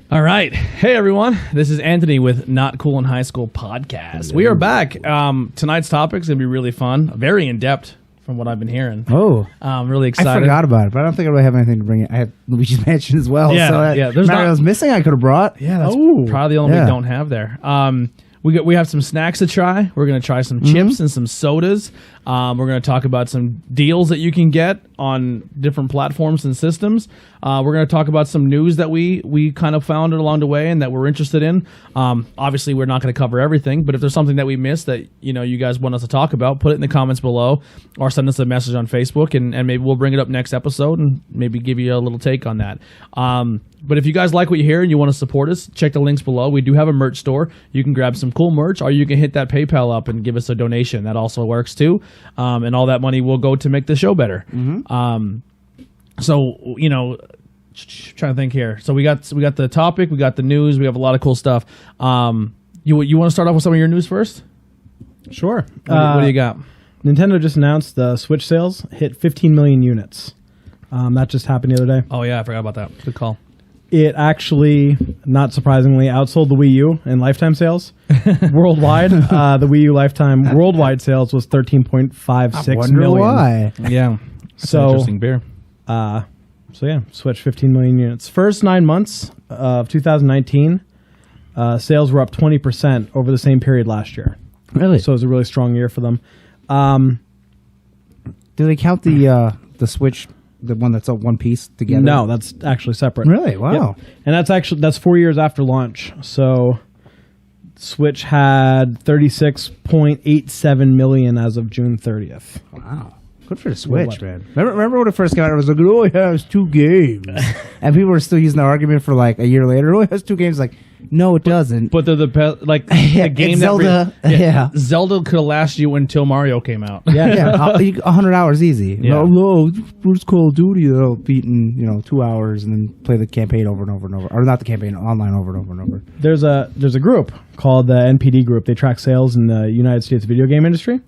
All right. Hey, everyone. This is Anthony with Not Cool in High School podcast. We are back. Tonight's topic is going to be really fun, very in-depth from what I've been hearing. Oh. I'm really excited. I forgot about it, but I don't think I really have anything to bring in. I have Luigi's Mansion as well. Yeah, so yeah. There's Mario's missing I could have brought. Yeah, that's probably the only one we don't have there. We have some snacks to try. We're going to try some chips and some sodas. We're going to talk about some deals that you can get on different platforms and systems. We're going to talk about some news that we kind of found along the way and that we're interested in. Obviously, we're not going to cover everything, but if there's something that we missed that you guys want us to talk about, put it in the comments below or send us a message on Facebook, and maybe we'll bring it up next episode and maybe give you a little take on that. But if you guys like what you hear and you want to support us, check the links below. We do have a merch store. You can grab some cool merch, or you can hit that PayPal up and give us a donation. That also works too. And all that money will go to make the show better. So, trying to think here. So we got the topic, we got the news, we have a lot of cool stuff. You want to start off with some of your news first? Sure. What do you got? Nintendo just announced the Switch sales hit 15 million units. That just happened the other day. Oh yeah, I forgot about that. Good call. It actually, not surprisingly, outsold the Wii U in lifetime sales worldwide. The Wii U lifetime worldwide sales was 13.56 million. Why? Yeah. So interesting beer. Switch 15 million units. First 9 months of 2019, sales were up 20% over the same period last year. Really? So it was a really strong year for them. Do they count the Switch, the one that's all one piece together? No, that's actually separate. Really? Wow. Yep. And that's 4 years after launch. So Switch had 36.87 million as of June 30th. Wow. Good for the Switch, man. Remember when it first came out, it was like, it only has 2 games. And people were still using the argument for like a year later, it only has 2 games. Like, no, it doesn't. But they're the the game Zelda. Zelda could have lasted you until Mario came out. Yeah. 100 hours easy. Yeah. No, where's Call of Duty? They'll beat in 2 hours and then play the campaign over and over and over. Or not the campaign, online over and over and over. There's a group called the NPD Group. They track sales in the United States video game industry.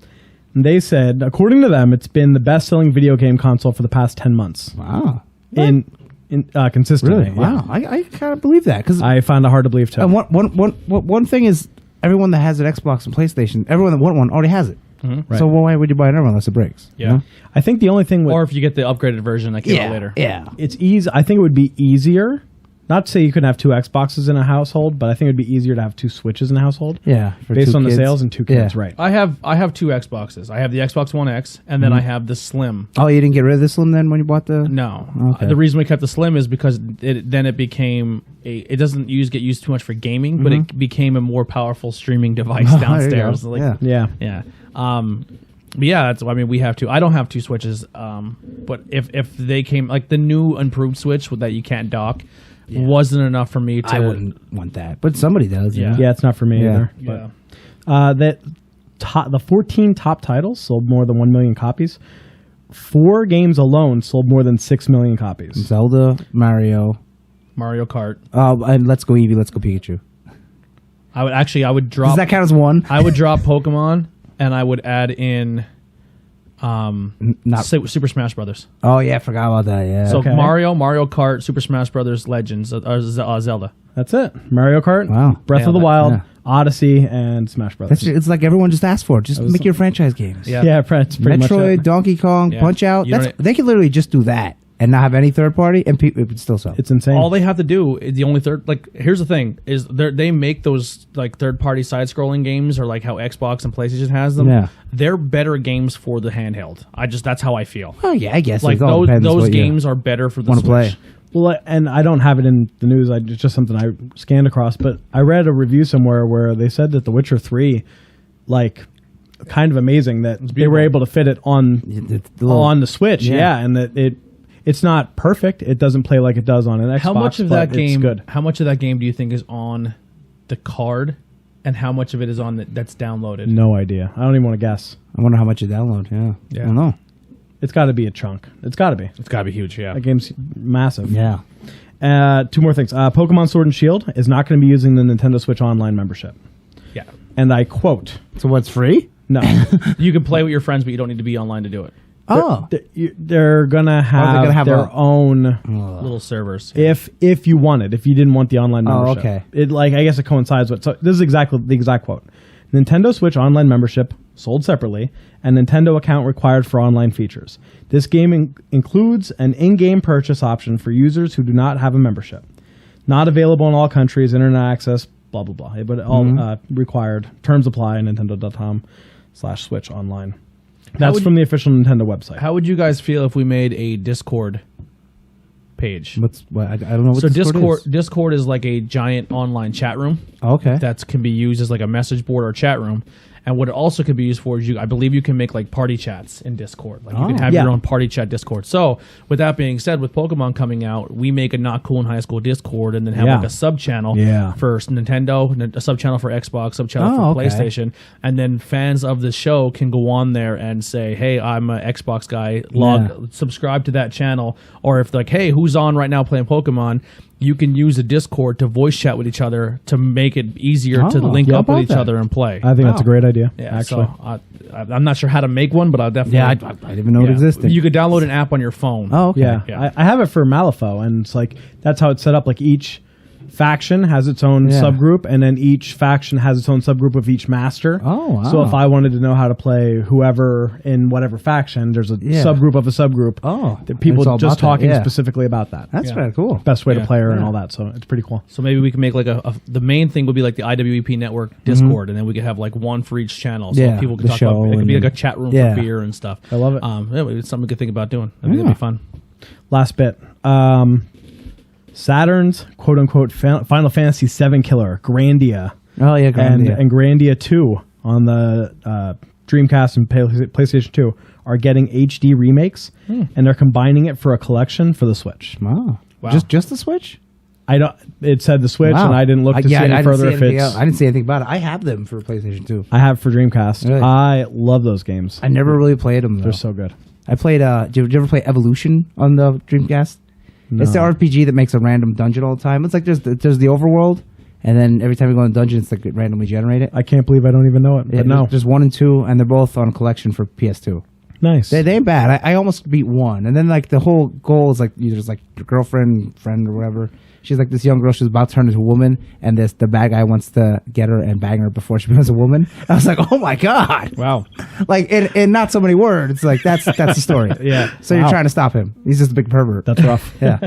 And they said, according to them, it's been the best-selling video game console for the past 10 months. Wow. Consistently. Really? Wow. Yeah. I kind of believe that. Cause I find it hard to believe, too. And one thing is, everyone that has an Xbox and PlayStation, everyone that want one already has it. Right. So why would you buy another one unless it breaks? Yeah. You know? I think the only thing with... Or if you get the upgraded version that came out later. Yeah. It's easy. I think it would be easier. Not to say you couldn't have 2 Xboxes in a household, but I think it would be easier to have 2 Switches in a household. Yeah. Based on the sales and 2 kids, right. I have 2 Xboxes. I have the Xbox One X, and then I have the Slim. Oh, you didn't get rid of this one then when you bought the... No. Okay. The reason we kept the Slim is because it became it doesn't get used too much for gaming, but it became a more powerful streaming device downstairs. Yeah. But yeah, that's. I mean, we have 2. I don't have 2 Switches. But if they came like the new improved Switch that you can't dock. Yeah. Wasn't enough for me to... I wouldn't want that, but somebody does. Yeah, yeah, it's not for me either. Yeah. But, the 14 top titles sold more than 1 million copies. 4 games alone sold more than 6 million copies. Zelda, Mario Kart. And Let's Go Eevee, Let's Go Pikachu. I would drop... Does that count as one? I would drop Pokemon, and I would add in... Not. Super Smash Brothers. Oh yeah, I forgot about that. Yeah. So Okay. Mario Kart, Super Smash Brothers, Legends, Zelda. That's it. Mario Kart, Wow. Breath of the Nailed it. Wild, Yeah. Odyssey, and Smash Brothers. it's like everyone just asked for it. Just make your franchise games. Yeah. yeah, it's pretty much Metroid, it. Donkey Kong, Yeah. Punch Out. You don't- They could literally just do that and not have any third party, and it would still sell. It's insane. All they have to do is the only third. Like, here's the thing: is they make those like third-party side-scrolling games, or like how Xbox and PlayStation has them. Yeah. They're better games for the handheld. That's how I feel. Oh yeah, I guess Like it all depends those what you games are better for the wanna Switch. play. Well, and I don't have it in the news. It's just something I scanned across. But I read a review somewhere where they said that The Witcher 3, like, kind of amazing that they were able to fit it on the Switch. Yeah. Yeah, and that it's not perfect. It doesn't play like it does on an Xbox. How much of but that game? It's good. How much of that game do you think is on the card, and how much of it is on that's downloaded? No idea. I don't even want to guess. I wonder how much you download. Yeah. I don't know. It's got to be a chunk. It's got to be. It's got to be huge. Yeah. That game's massive. Yeah. Two more things. Pokemon Sword and Shield is not going to be using the Nintendo Switch Online membership. Yeah. And I quote, So what's free? no. You can play with your friends, but you don't need to be online to do it. Oh. They're gonna have their their own Little servers. if you wanted, if you didn't want the online Oh, membership. okay. It I guess it coincides with, so this is exactly the exact quote. Nintendo Switch Online membership sold separately, and Nintendo account required for online features. This game includes an in-game purchase option for users who do not have a membership. Not available in all countries, internet access, blah, blah, blah. But all required. Terms apply, nintendo.com/Switch Online. That's from the official Nintendo website. How would you guys feel if we made a Discord page? I don't know what So Discord is. Discord is like a giant online chat room Okay. that can be used as like a message board or chat room. And what it also could be used for is I believe you can make like party chats in Discord. Like you can have Yeah. your own party chat Discord. So with that being said, with Pokemon coming out, we make a Not Cool in High School Discord and then have Yeah. like a sub channel Yeah. for Nintendo, a sub channel for Xbox, sub channel for okay. PlayStation, and then fans of the show can go on there and say, "Hey, I'm an Xbox guy. Subscribe to that channel." Or if like, "Hey, who's on right now playing Pokemon?" You can use a Discord to voice chat with each other to make it easier to link yeah, up with about each that. other and play. I think that's a great idea, Yeah, actually. so I'm not sure how to make one, but I'll definitely. Yeah, I didn't even know it existed. You could download an app on your phone. Oh, okay. Yeah, Yeah. I have it for Malifaux, and it's like that's how it's set up. Like each faction has its own Yeah. subgroup, and then each faction has its own subgroup of each master. Oh, wow. So if I wanted to know how to play whoever in whatever faction, there's a subgroup of a subgroup. Oh, that people it's all just about that, talking yeah. specifically about that. That's Yeah. very cool. Best way to Yeah. play her and all that. So it's pretty cool. So maybe we can make like the main thing would be like the IWEP network Discord, and then we could have like one for each channel, so Yeah, people can the talk show about. It could be and like a chat room yeah. for beer and stuff. I love it. Yeah, it's something we could think about doing. I think that'd be fun. Last bit. Saturn's quote unquote Final Fantasy VII killer, Grandia. Oh yeah, Grandia. And Grandia 2 on the Dreamcast and PlayStation 2 are getting HD remakes, and they're combining it for a collection for the Switch. Wow. Wow. Just the Switch? It said the Switch, Wow. and I didn't look to see any further if it's. I didn't see anything about it. I have them for PlayStation 2. I have for Dreamcast. Really? I love those games. I never really played them though. They're so good. I played. Did you ever play Evolution on the Dreamcast? No. It's the RPG that makes a random dungeon all the time. It's like there's the overworld, and then every time you go in a dungeon, it's like randomly generated. I can't believe I don't even know it. But no, There's 1 and 2, and they're both on a collection for PS2. nice. They ain't bad. I almost beat 1, and then like the whole goal is like there's like your girlfriend, friend, or whatever. She's like this young girl. She's about to turn into a woman, and the bad guy wants to get her and bang her before she becomes a woman. I was like, oh my god! Wow. Like in not so many words. Like that's the story. Yeah. So you're Wow. trying to stop him. He's just a big pervert. That's rough. yeah.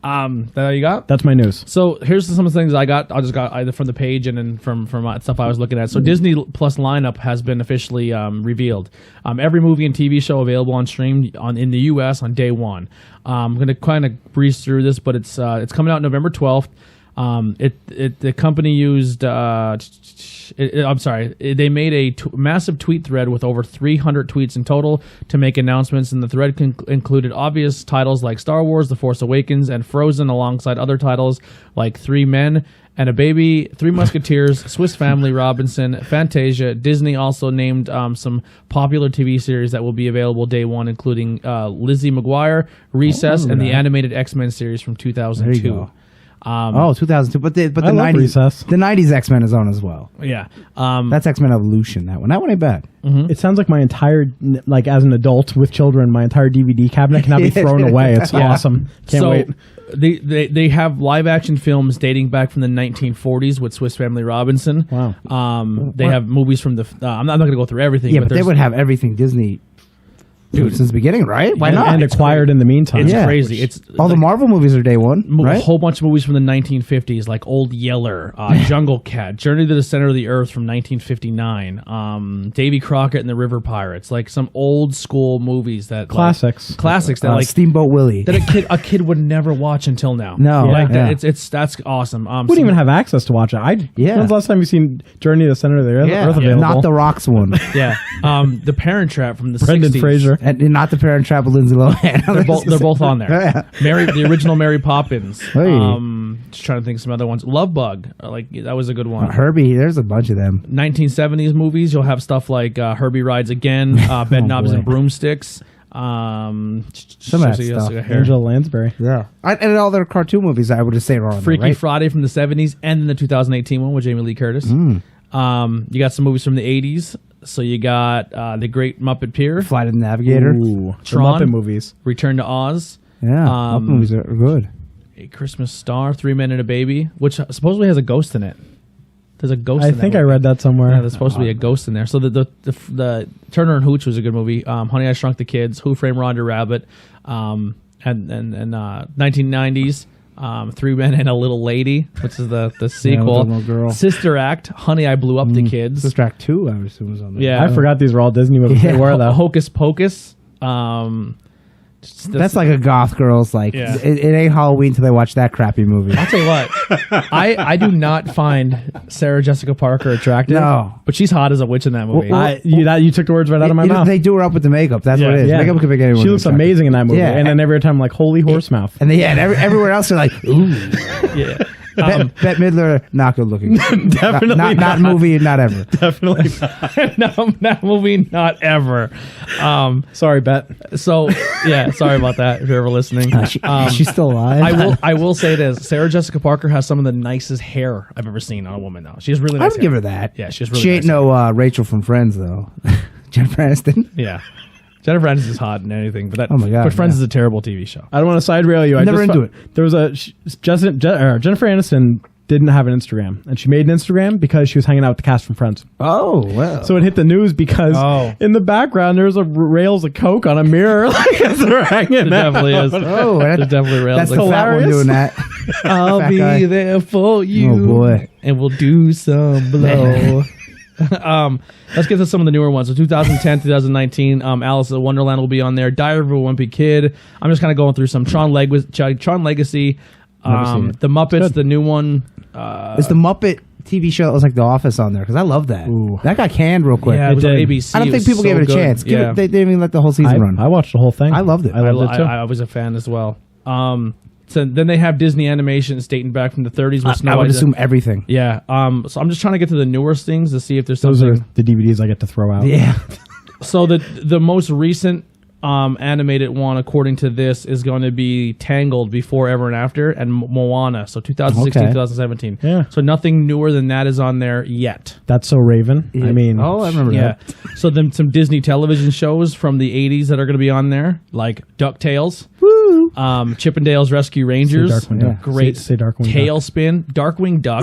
That all you got? That's my news. So here's some of the things I got. I just got either from the page and then from stuff I was looking at. So Disney Plus lineup has been officially revealed. Every movie and TV show available on stream in the U.S. on day one. I'm going to kind of breeze through this, but it's coming out November 12th. The company used. They made a massive tweet thread with over 300 tweets in total to make announcements, and the thread included obvious titles like Star Wars: The Force Awakens and Frozen, alongside other titles like Three Men and a Baby, Three Musketeers, Swiss Family Robinson, Fantasia. Disney also named some popular TV series that will be available day one, including Lizzie McGuire, Recess, and the animated X-Men series from 2002. There you go. Oh, 2002. But the I love 90s Recess. the 90s X-Men is on as well. Yeah. That's X-Men Evolution. That one ain't bad. It sounds like my entire, like as an adult with children, my entire DVD cabinet cannot be thrown away. It's awesome. Can't wait. They have live action films dating back from the 1940s with Swiss Family Robinson. Wow. They have movies from the. I'm not going to go through everything. Yeah, but they would have everything Disney since the beginning, right? Why not? And acquired in the meantime. It's Yeah. crazy. It's All the Marvel movies are day one, a right? whole bunch of movies from the 1950s, like Old Yeller, Jungle Cat, Journey to the Center of the Earth from 1959, Davy Crockett and the River Pirates, like some old school movies that Classics. classics that like Steamboat Willie. that a kid would never watch until now. No, like yeah. that's awesome. Wouldn't even have access to watch it. Yeah. When's the last time you've seen Journey to the Center of the Earth available? Not the Rocks one, yeah. The Parent Trap from the Brendan 60s. Fraser. and not the Parent Trap with Lindsay Lohan. They're both on there. Yeah. The original Mary Poppins. Hey. Just trying to think of some other ones. Love Bug, like that was a good one. Herbie. There's a bunch of them. 1970s movies. You'll have stuff like Herbie Rides Again, Bed Knobs boy. and Broomsticks. Some of that stuff. Angela Lansbury. Yeah, and all their cartoon movies, I would just say are on Freaky there, right? Friday from the 70s, and then the 2018 one with Jamie Lee Curtis. You got some movies from the 80s. So you got The Great Muppet Pier, Flight of the Navigator. Ooh. The Tron. Muppet movies. Return to Oz, Yeah, Muppet movies are good. A Christmas Star, 3 Men and a Baby, which supposedly has a ghost in it. There's a ghost. I in that think I movie. read that somewhere. Yeah, there's supposed to be a ghost in there. So the Turner and Hooch was a good movie. Honey, I Shrunk the Kids, Who Framed Roger Rabbit, and 1990s. 3 Men and a Little Lady, which is the sequel. Little Girl. Sister Act, Honey, I Blew Up the Kids. Sister Act 2, I would assume, was on there. Yeah. I forgot these were all Disney movies. Yeah. They were though. Hocus Pocus. That's like a goth girl's like. Yeah. It ain't Halloween till they watch that crappy movie. I'll tell you what, I do not find Sarah Jessica Parker attractive. No. But she's hot as a witch in that movie. You took the words right out of my mouth. They do her up with the makeup. That's what it is. Yeah. Makeup could make anyone. She looks attractive. amazing in that movie. Yeah. And then every time, like, holy horse mouth. And everywhere else they're like, ooh. Yeah. Bette Midler, not good looking. Definitely not movie, not ever. Definitely not. No, that movie, not ever. Sorry, Bet. So yeah, sorry about that. If you're ever listening, She's still alive. I will say this: Sarah Jessica Parker has some of the nicest hair I've ever seen on a woman. Though she has really I nice would hair. give her that. Yeah, she has really. She ain't nice no Rachel from Friends though. Jennifer Aniston. Yeah, Jennifer Aniston is hot in anything, but that. Oh my God, But Friends yeah. is a terrible TV show. I don't want to side rail you. Never into it. There was Jennifer Aniston didn't have an Instagram, and she made an Instagram because she was hanging out with the cast from Friends. Oh well. So it hit the news because Oh. in the background there's a rails of coke on a mirror, like as they're hanging It out. definitely is. Oh, It definitely rails. that's the like, fat one hilarious. doing that. I'll fat be guy. there for you. Oh, boy. And we'll do some blow. Let's get to some of the newer ones. So 2010, 2019, Alice in Wonderland will be on there. Diary of a Wimpy Kid. I'm just kind of going through some Tron Legacy. Never seen it. The Muppets, the new one. It's the Muppet TV show that was like The Office on there because I love that. Ooh. That got canned real quick. Yeah, it was on did. ABC. I don't It think was people so gave it a good. chance. Yeah. They didn't even let the whole season run. I watched the whole thing. I loved it. I loved it too. I was a fan as well. So then they have Disney animations dating back from the 30s with Snow I would White. assume everything. Yeah. So I'm just trying to get to the newer things to see if there's Those something. are the DVDs I get to throw out. Yeah. So the most recent animated one, according to this, is going to be Tangled Before, Ever, and After, and Moana. So 2016, Okay. 2017. Yeah. So nothing newer than that is on there yet. That's so Raven. I mean, Oh, I remember Yeah. that. So then some Disney television shows from the 80s that are going to be on there, like DuckTales, Woo. Chippendales Rescue Rangers, Darkwing Duck. great Say Darkwing Duck. Tailspin, Darkwing Duck,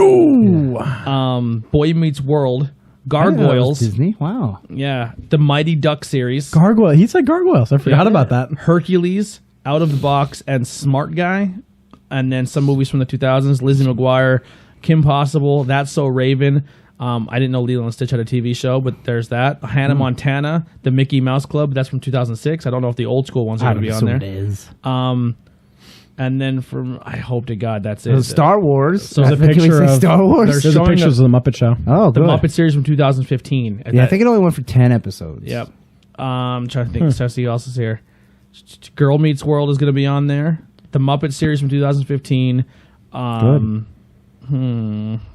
Boy Meets World, Gargoyles. Disney. Wow. Yeah, the Mighty Duck series, Gargoyle. He said gargoyles. I forgot about that. Hercules, Out of the Box, and Smart Guy, and then some movies from the 2000s: Lizzie McGuire, Kim Possible, That's So Raven. I didn't know Lilo and Stitch had a TV show, but there's that. Hannah Montana, the Mickey Mouse Club. That's from 2006. I don't know if the old school ones are going to be on there. It is. And then from I hope to God that's it. Star Wars. So There's a Can we picture say of Star Wars. There's There's a showing pictures of the Muppet Show. Oh, the good. Muppet series from 2015. Yeah, I think it only went for 10 episodes. Yep. Trying to think. So see who else is here. Girl Meets World is going to be on there. The Muppet series from 2015. Trying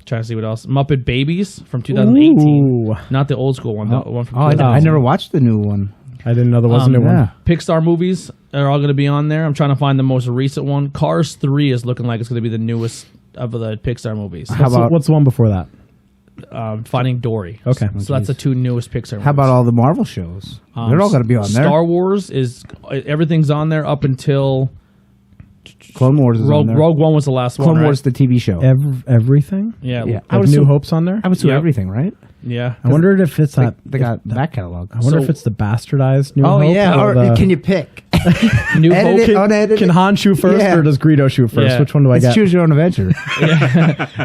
to see what else. Muppet Babies from 2018. Ooh. Not the old school one. The one from Oh, I 2000. never watched the new one. I didn't know there was a new Yeah. one. Pixar movies are all going to be on there. I'm trying to find the most recent one. Cars 3 is looking like it's going to be the newest Pixar movies. How about What's the one before that? Finding Dory. Okay. So that's the two newest Pixar movies. how about all the Marvel shows? They're all going to be on there. Star Wars is everything's on there up until Clone Wars is on there. Rogue One was the last one. Clone right? Wars, the TV show. Everything? Yeah. Yeah. I would New Hope's on there? I would assume Yep. everything, right? Yeah. I wondered if it's that. They got back catalog. I wonder So- if it's the bastardized New Oh Hope. yeah, or the- can you pick? New Edit Hope. it, unedited. Can Han shoot first Yeah. or does Greedo shoot first? Yeah. Which one do I It's get? choose your own adventure.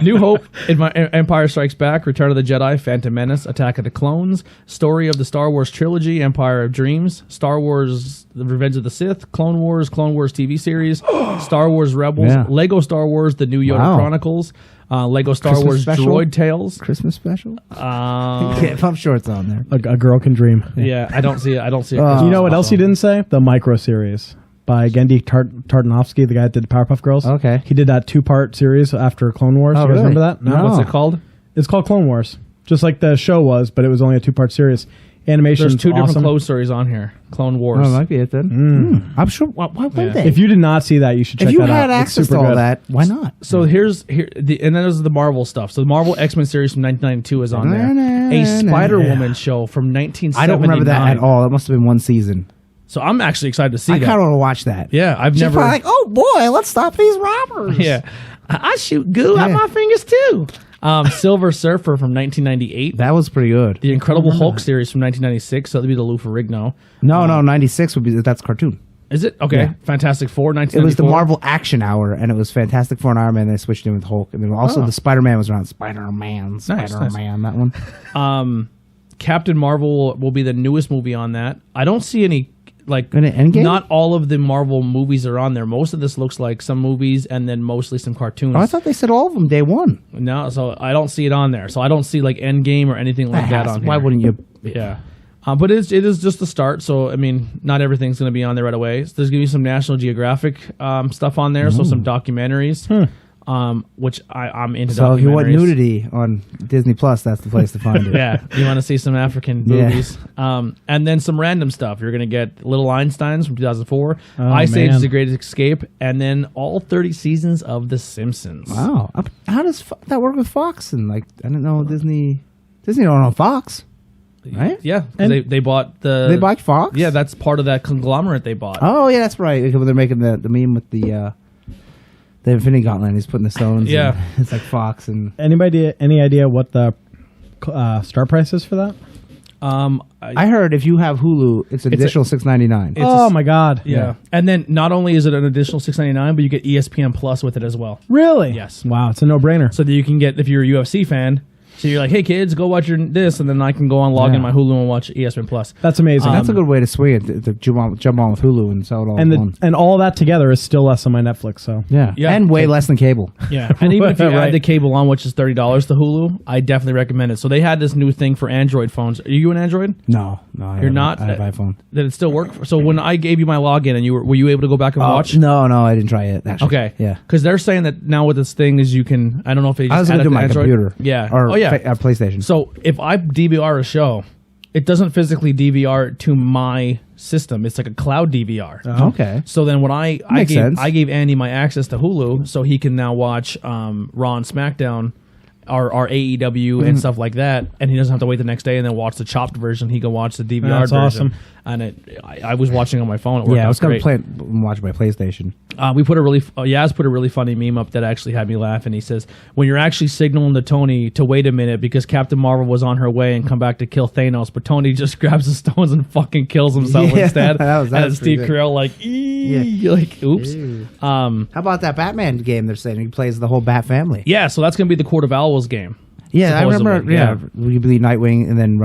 New Hope, Empire Strikes Back, Return of the Jedi, Phantom Menace, Attack of the Clones, Story of the Star Wars Trilogy, Empire of Dreams, Star Wars: The Revenge of the Sith, Clone Wars TV series, Star Wars Rebels, Yeah. Lego Star Wars: The New Yoda Wow. Chronicles, Lego Star Christmas Wars special? Droid Tales. Christmas special. Yeah, I'm sure it's on there. A girl can dream. Yeah, I don't see it. You know what else he didn't say? The micro series by Gendy Tartanovsky, the guy that did the Powerpuff Girls. Okay. He did that 2-part series after Clone Wars. Oh, You guys really? remember that? No. What's it called? It's called Clone Wars. Just like the show was, but it was only a 2-part series. Animation. There's two different awesome. Clone stories on here. Clone Wars. Oh, that might be it then. I'm sure. Why wouldn't Yeah. they? If you did not see that, you should check If you that out. had It's access to super all good. that, why not? So and then there's the Marvel stuff. So the Marvel X-Men series from 1992 is on there. A Spider-Woman show from 1979. I don't remember that at all. It must have been one season. So I'm actually excited to see I that. kind of want to watch that. Yeah, I've She's never. probably like, oh boy, let's stop these robbers. Yeah, I shoot goo out Yeah. my fingers too. Silver Surfer from 1998. That was pretty good. The Incredible Hulk series from 1996. So that'd be the Lou Ferrigno. No, 96 would be that's cartoon. Is it okay? Yeah. Fantastic Four. It 1994. was the Marvel Action Hour, and it was Fantastic Four and Iron Man. They switched in with Hulk, and then also the Spider-Man was around. Spider-Man, that one. Captain Marvel will be the newest movie on that. I don't see any like. And Endgame? Not all of the Marvel movies are on there. Most of this looks like some movies and then mostly some cartoons. Oh, I thought they said all of them day one. No, so I don't see it on there. So I don't see like Endgame or anything like that on Why here. wouldn't you? Yeah. But it is just the start. So, I mean, not everything's going to be on there right away. So there's going to be some National Geographic stuff on there. So some documentaries, which I'm into. So if you want documentaries. nudity on Disney Plus, that's the place to find it. Yeah, you want to see some African Yeah. movies. And then some random stuff. You're going to get Little Einsteins from 2004, Oh, Ice Age man. is the Greatest Escape, and then all 30 seasons of The Simpsons. Wow. How does that work with Fox? And like, I don't know, Disney don't own Fox, right? Yeah, 'cause And- they bought the... They buy Fox. Yeah, that's part of that conglomerate they bought. Oh yeah, that's right. Because they're making the meme with the Infinity Gauntlet. He's putting the stones. Yeah. and it's like Fox and. Any idea what the start price is for that? I heard if you have Hulu, it's an additional $6.99. Oh my god! Yeah. And then not only is it an additional $6.99, but you get ESPN Plus with it as well. Really? Yes. Wow, it's a no-brainer. So that you can get, if you're a UFC fan, so you're like, hey kids, go watch this, and then I can go on, log in Yeah. my Hulu and watch ESPN Plus. That's amazing. That's a good way to swing it. To jump on with Hulu and sell it all. and at once. and all that together is still less than my Netflix. So Yeah. Yeah. And way less than cable. Yeah. And even if you Right. add the cable on, which is $30 to Hulu, I definitely recommend it. So they had this new thing for Android phones. Are you an Android? No. You're not? I have iPhone. Did it still work? So when I gave you my login and were you able to go back and watch? No, I didn't try it. Actually. Okay. Yeah. Because they're saying that now with this thing is you can, I don't know if they just I was going added to do the my Android. computer. Yeah. Or oh, yeah. PlayStation. So if I DVR a show, it doesn't physically DVR to my system. It's like a cloud DVR. Okay. So then when I Makes sense. gave Andy my access to Hulu so he can now watch Raw and SmackDown, our AEW and stuff like that, and he doesn't have to wait the next day and then watch the chopped version. He can watch the DVR That's version. awesome. And I was watching on my phone. It worked Yeah, I was out going great. to watch my PlayStation. We put a really Yaz put a really funny meme up that actually had me laugh, and he says, when you're actually signaling to Tony to wait a minute because Captain Marvel was on her way and come back to kill Thanos, but Tony just grabs the stones and fucking kills himself Yeah, instead. that was and Steve pretty good. Carell like, Yeah. like, oops. How about that Batman game they're saying? He plays the whole Bat family. Yeah, so that's gonna be the Court of Owls game. Yeah, I remember. Supposedly, Yeah, we believe Nightwing and then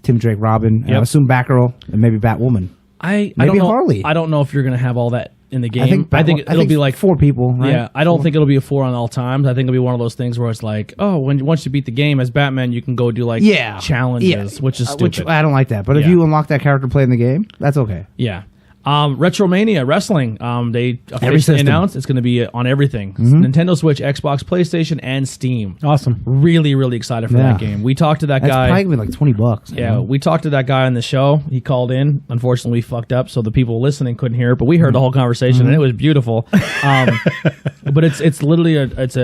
Tim Drake, Robin. And I Yep. assume Batgirl and maybe Batwoman. I Maybe don't know, Harley. I don't know if you're gonna have all that in the game. I think it'll be like 4 people. Right? Yeah, I don't think it'll be a 4 on all times. I think it'll be one of those things where it's like, oh, once you beat the game as Batman, you can go do like challenges, which is stupid. Which I don't like that. But if Yeah. you unlock that character playing the game, that's okay. Yeah. Retromania Wrestling. They Every officially system. announced it's going to be on everything: Nintendo Switch, Xbox, PlayStation, and Steam. Awesome. Really, really excited for that game. We talked to that That's guy. probably gonna be like $20. Yeah, we talked to that guy on the show. He called in. Unfortunately, we fucked up, so the people listening couldn't hear it. But we heard the whole conversation, and it was beautiful. But it's literally it's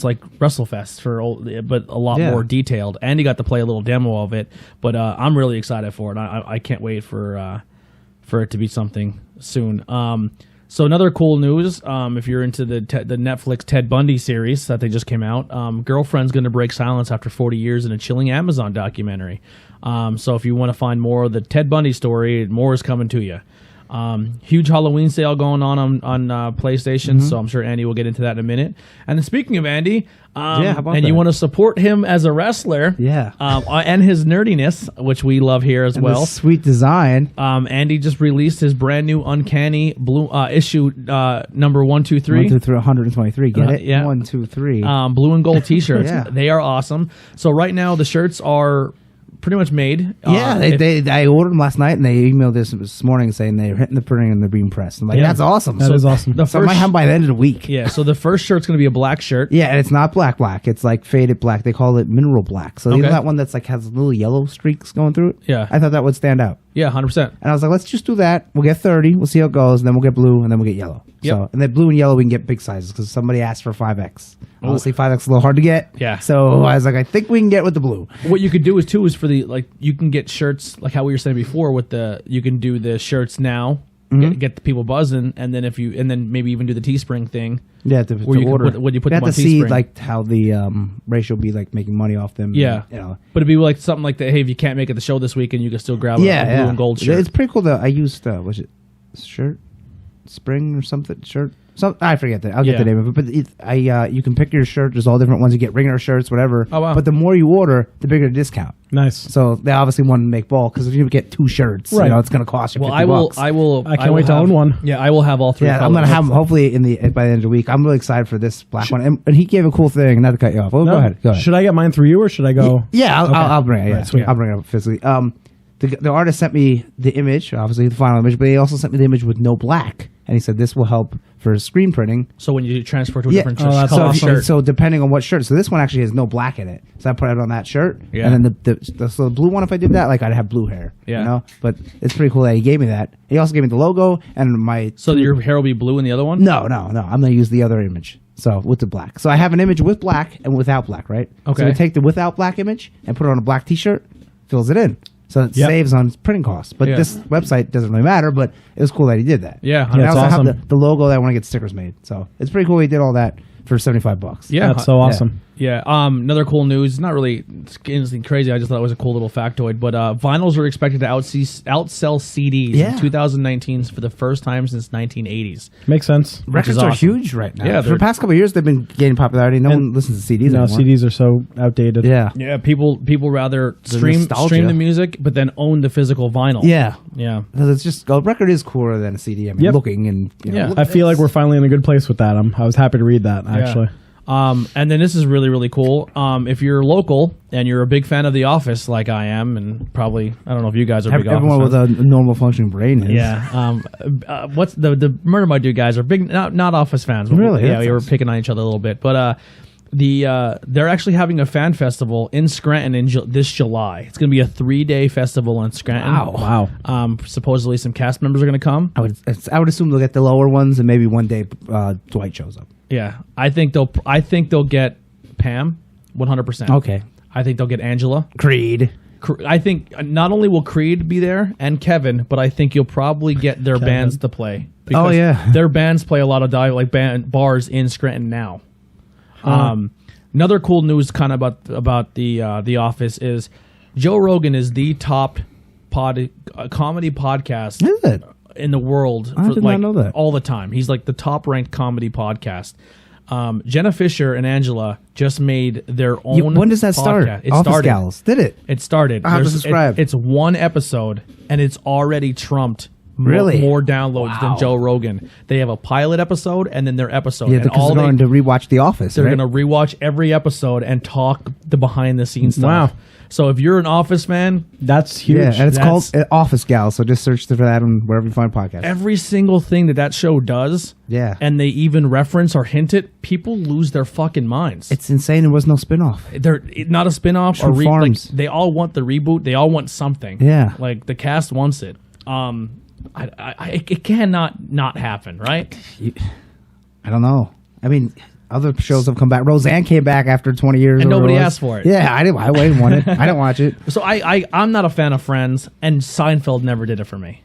like WrestleFest but a lot more detailed. And he got to play a little demo of it. But I'm really excited for it. I can't wait for it to be something soon. So another cool news, if you're into the Netflix Ted Bundy series that they just came out, Girlfriend's going to break silence after 40 years in a chilling Amazon documentary. So if you want to find more of the Ted Bundy story, more is coming to you. Huge Halloween sale going on PlayStation, so I'm sure Andy will get into that in a minute. And then speaking of Andy, how about and that? you want to support him as a wrestler, and his nerdiness, which we love here as well. The sweet design. Andy just released his brand new Uncanny Blue issue number 123. 1, 2, 3, 123. Get it? Yeah. 1, 2, 3. Blue and gold T-shirts. Yeah. They are awesome. So right now the shirts are pretty much made. I ordered them last night, and they emailed this morning saying they're hitting the printing and they're being pressed. I'm like, that's awesome. That is awesome. So I might have them by the end of the week. Yeah, so the first shirt's going to be a black shirt. Yeah, and it's not black. It's like faded black. They call it mineral black. So you know that one that's like has little yellow streaks going through it? Yeah. I thought that would stand out. Yeah, 100%. And I was like, let's just do that. We'll get 30. We'll see how it goes. And then we'll get blue, and then we'll get yellow. Yep. So, and then blue and yellow, we can get big sizes because somebody asked for 5X. Honestly, 5X is a little hard to get. Yeah. So I was like, I think we can get with the blue. What you could do is for the, like, you can get shirts, like how we were saying before, you can do the shirts now, get the people buzzing, and then maybe even do the Teespring thing. Yeah, to order. When you put you them have on to see Teespring. like how the ratio be like making money off them. Yeah. And, But it'd be like something like that, hey, if you can't make it the show this weekend, you can still grab a blue and gold shirt. It's pretty cool though. I used was it shirt spring or something shirt. I forget that. I'll get the name of it. But you can pick your shirt. There's all different ones. You get ringer shirts, whatever. Oh, wow. But the more you order, the bigger the discount. Nice. So they obviously want to make bulk because if you get 2 shirts, Right. it's going to cost you $50. I can't wait to own one. Yeah, I will have all 3. Yeah, I'm gonna have them hopefully by the end of the week. I'm really excited for this black one, and he gave a cool thing. Not to cut you off. Go ahead. Should I get mine through you, or should I go? Yeah, I'll bring it. Yeah, Right, sweet. I'll bring it up physically. The artist sent me the image, obviously the final image, but he also sent me the image with no black, and he said this will help for screen printing. So when you transfer to a different that's color awesome. shirt. So depending on what shirt, so this one actually has no black in it, so I put it on that shirt, Yeah. and then the blue one, if I did that, like I'd have blue hair. Yeah. But it's pretty cool that he gave me that. He also gave me the logo and my. So your hair will be blue in the other one? No. I'm gonna use the other image. So with the black. So I have an image with black and without black, right? Okay. So we take the without black image and put it on a black T-shirt, fills it in. So it saves on printing costs. But this website doesn't really matter, but it was cool that he did that. Yeah. And I that's also awesome. have the logo that I want to get stickers made. So it's pretty cool he did all that for $75. Yeah. That's so awesome. Yeah. Another cool news. Not really anything crazy. I just thought it was a cool little factoid. But vinyls are expected to outsell CDs in 2019 for the first time since 1980s. Makes sense. Records is are awesome. huge right now. Yeah, for the past couple of years, they've been gaining popularity. No one listens to CDs No, anymore. CDs are so outdated. Yeah. Yeah. People rather stream nostalgia. the music, but then own the physical vinyl. Yeah. Yeah. Because it's just a record is cooler than a CD. I mean, looking and Yeah. look I at feel like this. we're finally in a good place with that. I was happy to read that, actually. And then this is really, really cool. If you're local and you're a big fan of The Office, like I am, and probably, I don't know if you guys are big everyone Office with a normal functioning brain is. Yeah. What's the Murder My Dude guys are big, not Office fans. Really? Yeah, That we were sounds- picking on each other a little bit. But they're actually having a fan festival in Scranton this July. It's going to be a 3-day festival in Scranton. Wow. Supposedly some cast members are going to come. I would assume they'll get the lower ones, and maybe one day Dwight shows up. Yeah. I think they'll get Pam 100%. Okay. I think they'll get Angela. Creed. I think not only will Creed be there and Kevin, but I think you'll probably get their bands to play. Oh, yeah. Their bands play a lot of bars in Scranton now. Another cool news kind of about the Office is Joe Rogan is the top comedy podcast Is it? in the world I did not know that. all the time. He's like the top ranked comedy podcast. Jenna Fisher and Angela just made their own. When does that start? podcast. It Office started. Gals. Did it? It started. I have to subscribe. It's one episode, and it's already trumped Really? more downloads Wow. than Joe Rogan. They have a pilot episode and then their episode. Yeah, and because they're going to rewatch The Office. they're right? going to rewatch every episode and talk the behind the scenes stuff. Wow. So if you're an Office fan, That's huge. Yeah, and it's called That's- Office Gal. So just search for that on wherever you find podcasts. every single thing that show does, Yeah. and they even reference or hint it, people lose their fucking minds. It's insane. There was no spinoff. They're not a spin-off or True like Farms. they all want the reboot. They all want something. Yeah. Like the cast wants it. It cannot not happen, right? I don't know. I mean, other shows have come back. Roseanne came back after 20 years. And or nobody whatever it was. asked for it. Yeah, I didn't want it. I didn't watch it. So I'm not a fan of Friends, and Seinfeld never did it for me.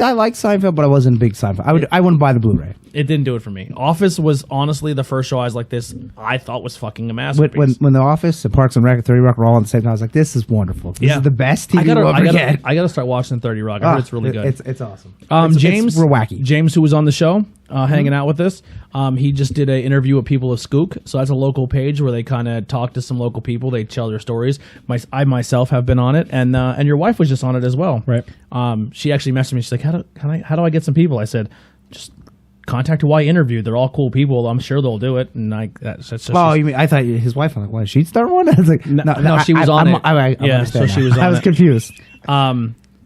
I like Seinfeld, but I wasn't a big Seinfeld. I wouldn't buy the Blu-ray. It didn't do it for me. Office was honestly the first show I was like, this I thought was fucking a masterpiece. When The Office and Parks and Rec and 30 Rock were all on the same time, I was like, this is wonderful. This is the best TV we'll ever get. I gotta start watching 30 Rock. I heard it's really good. It's awesome. James, we're wacky. James, who was on the show, hanging out with us, he just did an interview with people of Skook. So that's a local page where they kind of talk to some local people. They tell their stories. I myself have been on it, and your wife was just on it as well. Right. She actually messaged me. She's like, how do I get some people? I said, just contact who I interviewed. They're all cool people. I'm sure they'll do it. And that's just. Oh, you mean I thought his wife? I'm like, why did she start one? I was like, no, she was on it. I Yeah, so she was on I was it. confused.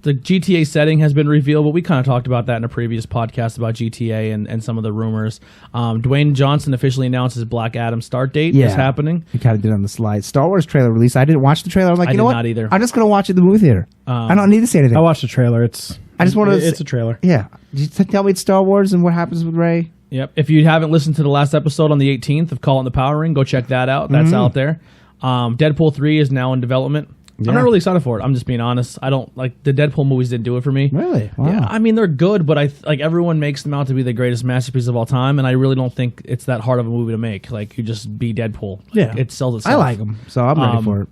The GTA setting has been revealed, but we kind of talked about that in a previous podcast about GTA and some of the rumors. Dwayne Johnson officially announced his Black Adam start date is happening. He kind of did it on the slide. Star Wars trailer release. I didn't watch the trailer. I'm like, I you know did what? not either. I'm just gonna watch it in the movie theater. I don't need to say anything. I watched the trailer. I just wanted to It's a trailer. Yeah. Did you tell me it's Star Wars and what happens with Rey? Yep. If you haven't listened to the last episode on the 18th of Call in the Power Ring, go check that out. That's out there. Deadpool 3 is now in development. I'm not really excited for it. I'm just being honest. I don't like the Deadpool movies. Didn't do it for me. Really? Wow. Yeah. I mean, they're good, but everyone makes them out to be the greatest masterpiece of all time, and I really don't think it's that hard of a movie to make. Like, you just be Deadpool. Yeah. It sells itself. I like them, so I'm ready for it.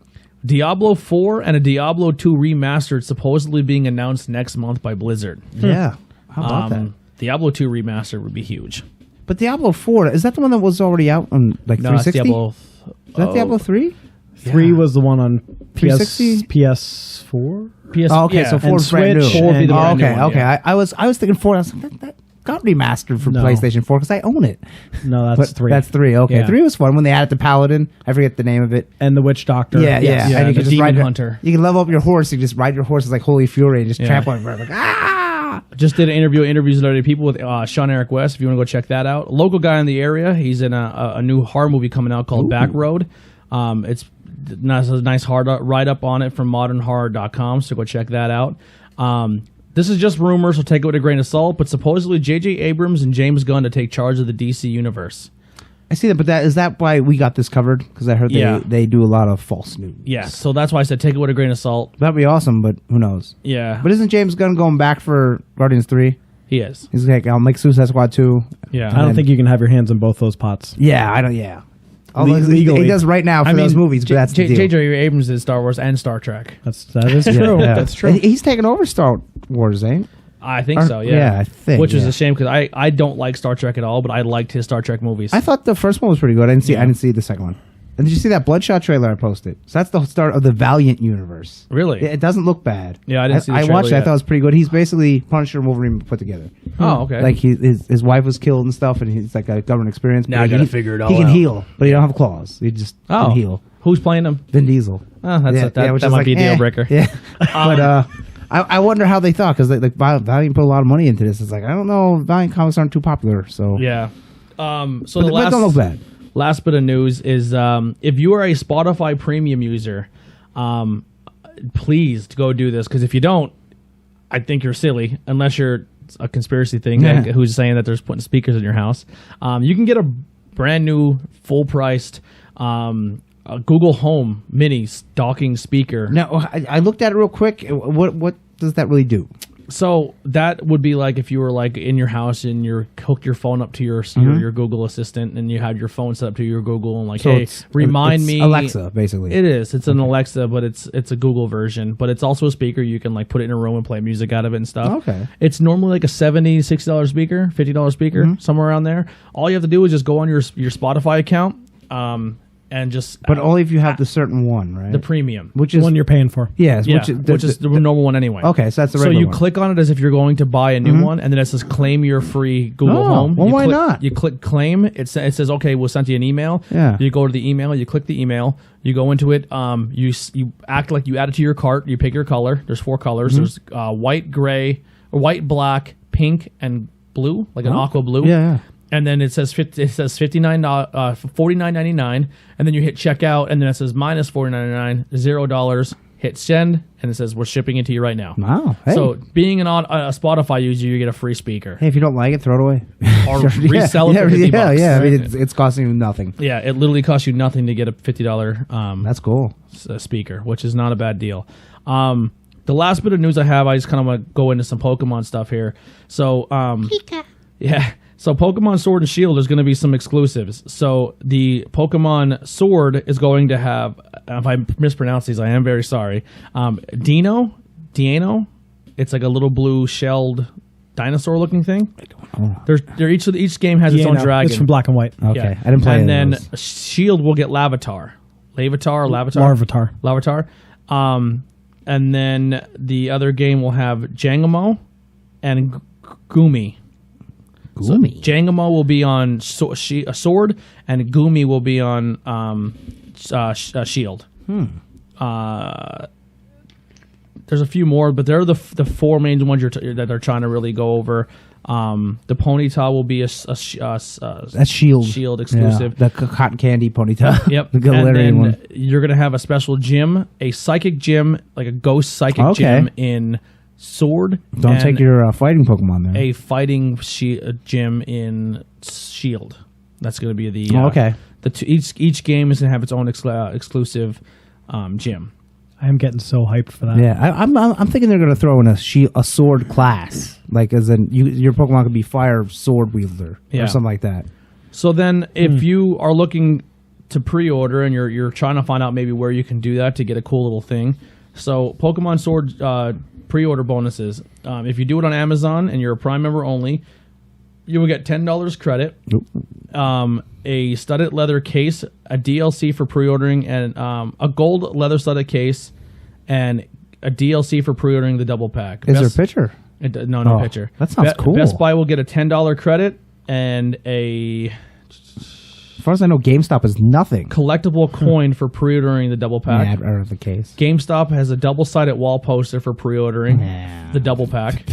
Diablo 4 and a Diablo 2 remastered supposedly being announced next month by Blizzard. Yeah. How about that? Diablo 2 remastered would be huge. But Diablo 4, is that the one that was already out on like No, it's 360? Diablo. Is that Diablo 3? 3 was the one on 360? PS4. PS. Oh, okay, so 4 is brand new. Switch. 4 would be the Oh, brand new okay, one, okay. yeah. I was thinking 4. I was like, that got remastered for No. PlayStation 4 because I own it. No, But that's 3. That's 3. Okay, Yeah. 3 was fun when they added the Paladin. I forget the name of it. And the Witch Doctor. Yeah. Yeah, And you the can just Demon ride Hunter. You can level up your horse. You can just ride your horse like Holy Fury and just Yeah. trample everywhere. Like, ah! Just did an interviews with other people with Sean Eric West. If you want to go check that out, a local guy in the area. He's in a new horror movie coming out called Back Road. It's a nice hard write up on it from modernhorror.com. So go check that out. This is just rumors, so take it with a grain of salt. But supposedly J.J. Abrams and James Gunn to take charge of the DC universe. I see that, but is that why we got this covered? Because I heard Yeah. they do a lot of false news. Yeah, so that's why I said take it with a grain of salt. That'd be awesome, but who knows? Yeah, But isn't James Gunn going back for Guardians 3? he is. He's like, I'll make Suicide Squad 2. Yeah, I don't think you can have your hands in both those pots. Yeah, I don't, yeah. Although Legally. he does right now for those movies, but that's the deal. J.J. Abrams did Star Wars and Star Trek. That is true. Yeah. That's true. And he's taking over Star Wars, ain't he? I think Or- so, yeah. yeah, I think, Which is yeah. a shame because I don't like Star Trek at all, but I liked his Star Trek movies. I thought the first one was pretty good. I didn't see the second one. And did you see that Bloodshot trailer I posted? So that's the start of the Valiant universe. Really? It doesn't look bad. Yeah, I didn't see the I trailer watched it. I yet. thought it was pretty good. He's basically Punisher and Wolverine put together. Oh, okay. Like his wife was killed and stuff, and he's like a government experience. Now but I gotta he- figure it all He can out. heal, but he don't have claws. He just can heal. Who's playing him? Vin Diesel. Oh, that which that is might like, be a deal breaker. Yeah, but I wonder how they thought because like Valiant put a lot of money into this. It's like I don't know, Valiant comics aren't too popular, so Yeah. So But the it don't look bad. last bit of news is if you are a Spotify premium user, please go do this because if you don't, I think you're silly unless you're a conspiracy thing Yeah. who's saying that there's putting speakers in your house. You can get a brand new full priced Google Home Mini docking speaker. Now I looked at it real quick. What does that really do? So that would be like if you were like in your house and you're hooked your phone up to your Google Assistant and you had your phone set up to your Google and like, So hey, it's remind me. Alexa, basically. It is. It's an Alexa, but it's a Google version. But it's also a speaker. You can like put it in a room and play music out of it and stuff. Okay. It's normally like a $70, $60 speaker, $50 speaker, somewhere around there. All you have to do is just go on your Spotify account. and just But only if you have the certain one, right? the premium. which The is one you're paying for. yes, Yeah, which is the normal one anyway. okay. So that's the So regular you one. click on it as if you're going to buy a new one, and then it says claim your free Google Oh, Home. well, You why click- not? You click claim. It says okay, we'll send you an email. Yeah. You go to the email. You click the email. You go into it. You act like you add it to your cart. You pick your color. There's 4 colors. There's white, gray, or white, black, pink, and blue, like an aqua blue. Yeah. And then it says $49.99, and then you hit checkout, and then it says minus $49.99, $0. Hit send, and it says we're shipping it to you right now. Wow. Hey. So being a Spotify user, you get a free speaker Hey, if you don't like it, throw it away. or resell it for $50. Yeah. I right? mean, it's costing you nothing. Yeah, it literally costs you nothing to get a $50 That's cool. speaker, which is not a bad deal. The last bit of news I have, I just kind of want to go into some Pokemon stuff here. So, yeah. So Pokemon Sword and Shield, there's going to be some exclusives. So the Pokemon Sword is going to have, if I mispronounce these, I am very sorry. Dino, it's like a little blue shelled dinosaur looking thing. Each game has its own dragon. It's from Black and White. Okay, Yeah. I didn't play. And any then of those. Shield will get Larvitar. Larvitar. And then the other game will have Jangamo and Gumi. Gloomy. Jangamo will be on a Sword, and Gumi will be on Shield. There's a few more, but they're the 4 main ones that they're trying to really go over. The Ponyta will be That's Shield. Shield exclusive. Yeah, the cotton candy ponytail. Yep. The And glittering then one. you're going to have a special gym, a psychic gym, like a ghost psychic Okay. gym in Sword. Don't and take your fighting Pokemon there. a fighting gym in Shield. That's going to be the okay. Each game is going to have its own exclusive gym. I am getting so hyped for that. Yeah, I'm thinking they're gonna throw in a sword class, like as in your Pokemon could be fire sword wielder Yeah. or something like that. So then, if you are looking to pre-order and you're trying to find out maybe where you can do that to get a cool little thing, so Pokemon Sword pre-order bonuses. If you do it on Amazon and you're a Prime member only, you will get $10 credit. A studded leather case, a DLC for pre-ordering, and a gold leather studded case, and a DLC for pre-ordering the double pack. Is there a picture? No Oh, picture. that sounds cool. Best Buy will get a $10 credit and a As far as I know, GameStop is nothing. collectible coin for pre-ordering the double pack. Yeah, or the case. GameStop has a double-sided wall poster for pre-ordering the double pack.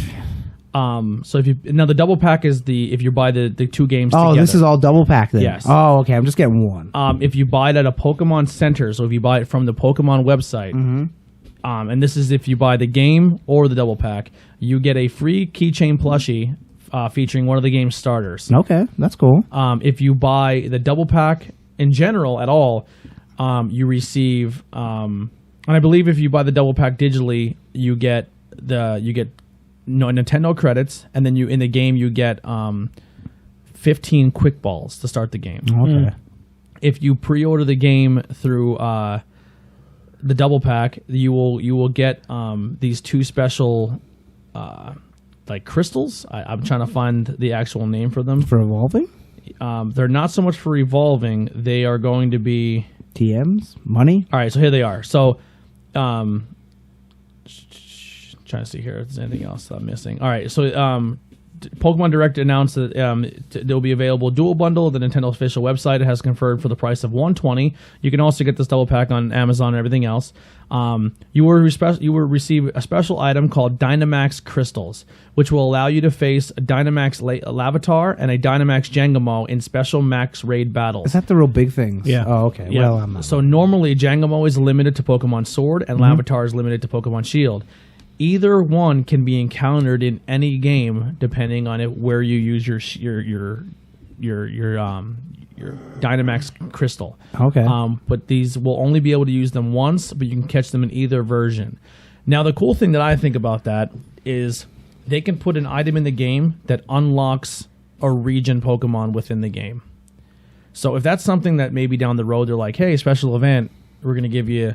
So the double pack is if you buy the 2 games Oh, together. this is all double pack then. Yes. Oh, okay. I'm just getting one. If you buy it at a Pokemon Center, so if you buy it from the Pokemon website, and this is if you buy the game or the double pack, you get a free keychain plushie featuring one of the game's starters. Okay, that's cool. If you buy the double pack in general at all, you receive, and I believe if you buy the double pack digitally, you get Nintendo credits, and then in the game you get 15 quick balls to start the game. Okay. If you pre-order the game through the double pack, you will get these 2 special like crystals. I'm trying to find the actual name for them. For evolving? They're not so much for evolving. They are going to be TMs? Money? all right. So here they are. So, trying to see here if there's anything else that I'm missing. All right. So, Pokemon Direct announced that they'll be available dual bundle. The Nintendo official website has confirmed for the price of $120. You can also get this double pack on Amazon and everything else. You will receive a special item called Dynamax Crystals, which will allow you to face a Dynamax Larvitar and a Dynamax Jangamo in special max raid battles. Is that the real big things? Yeah. Oh, okay. Yeah. Well, I'm not. So normally Jangamo is limited to Pokemon Sword and Larvitar is limited to Pokemon Shield. Either one can be encountered in any game, depending on where you use your Dynamax crystal. Okay. But these will only be able to use them once, but you can catch them in either version. Now, the cool thing that I think about that is they can put an item in the game that unlocks a region Pokemon within the game. So if that's something that maybe down the road they're like, hey, special event, we're going to give you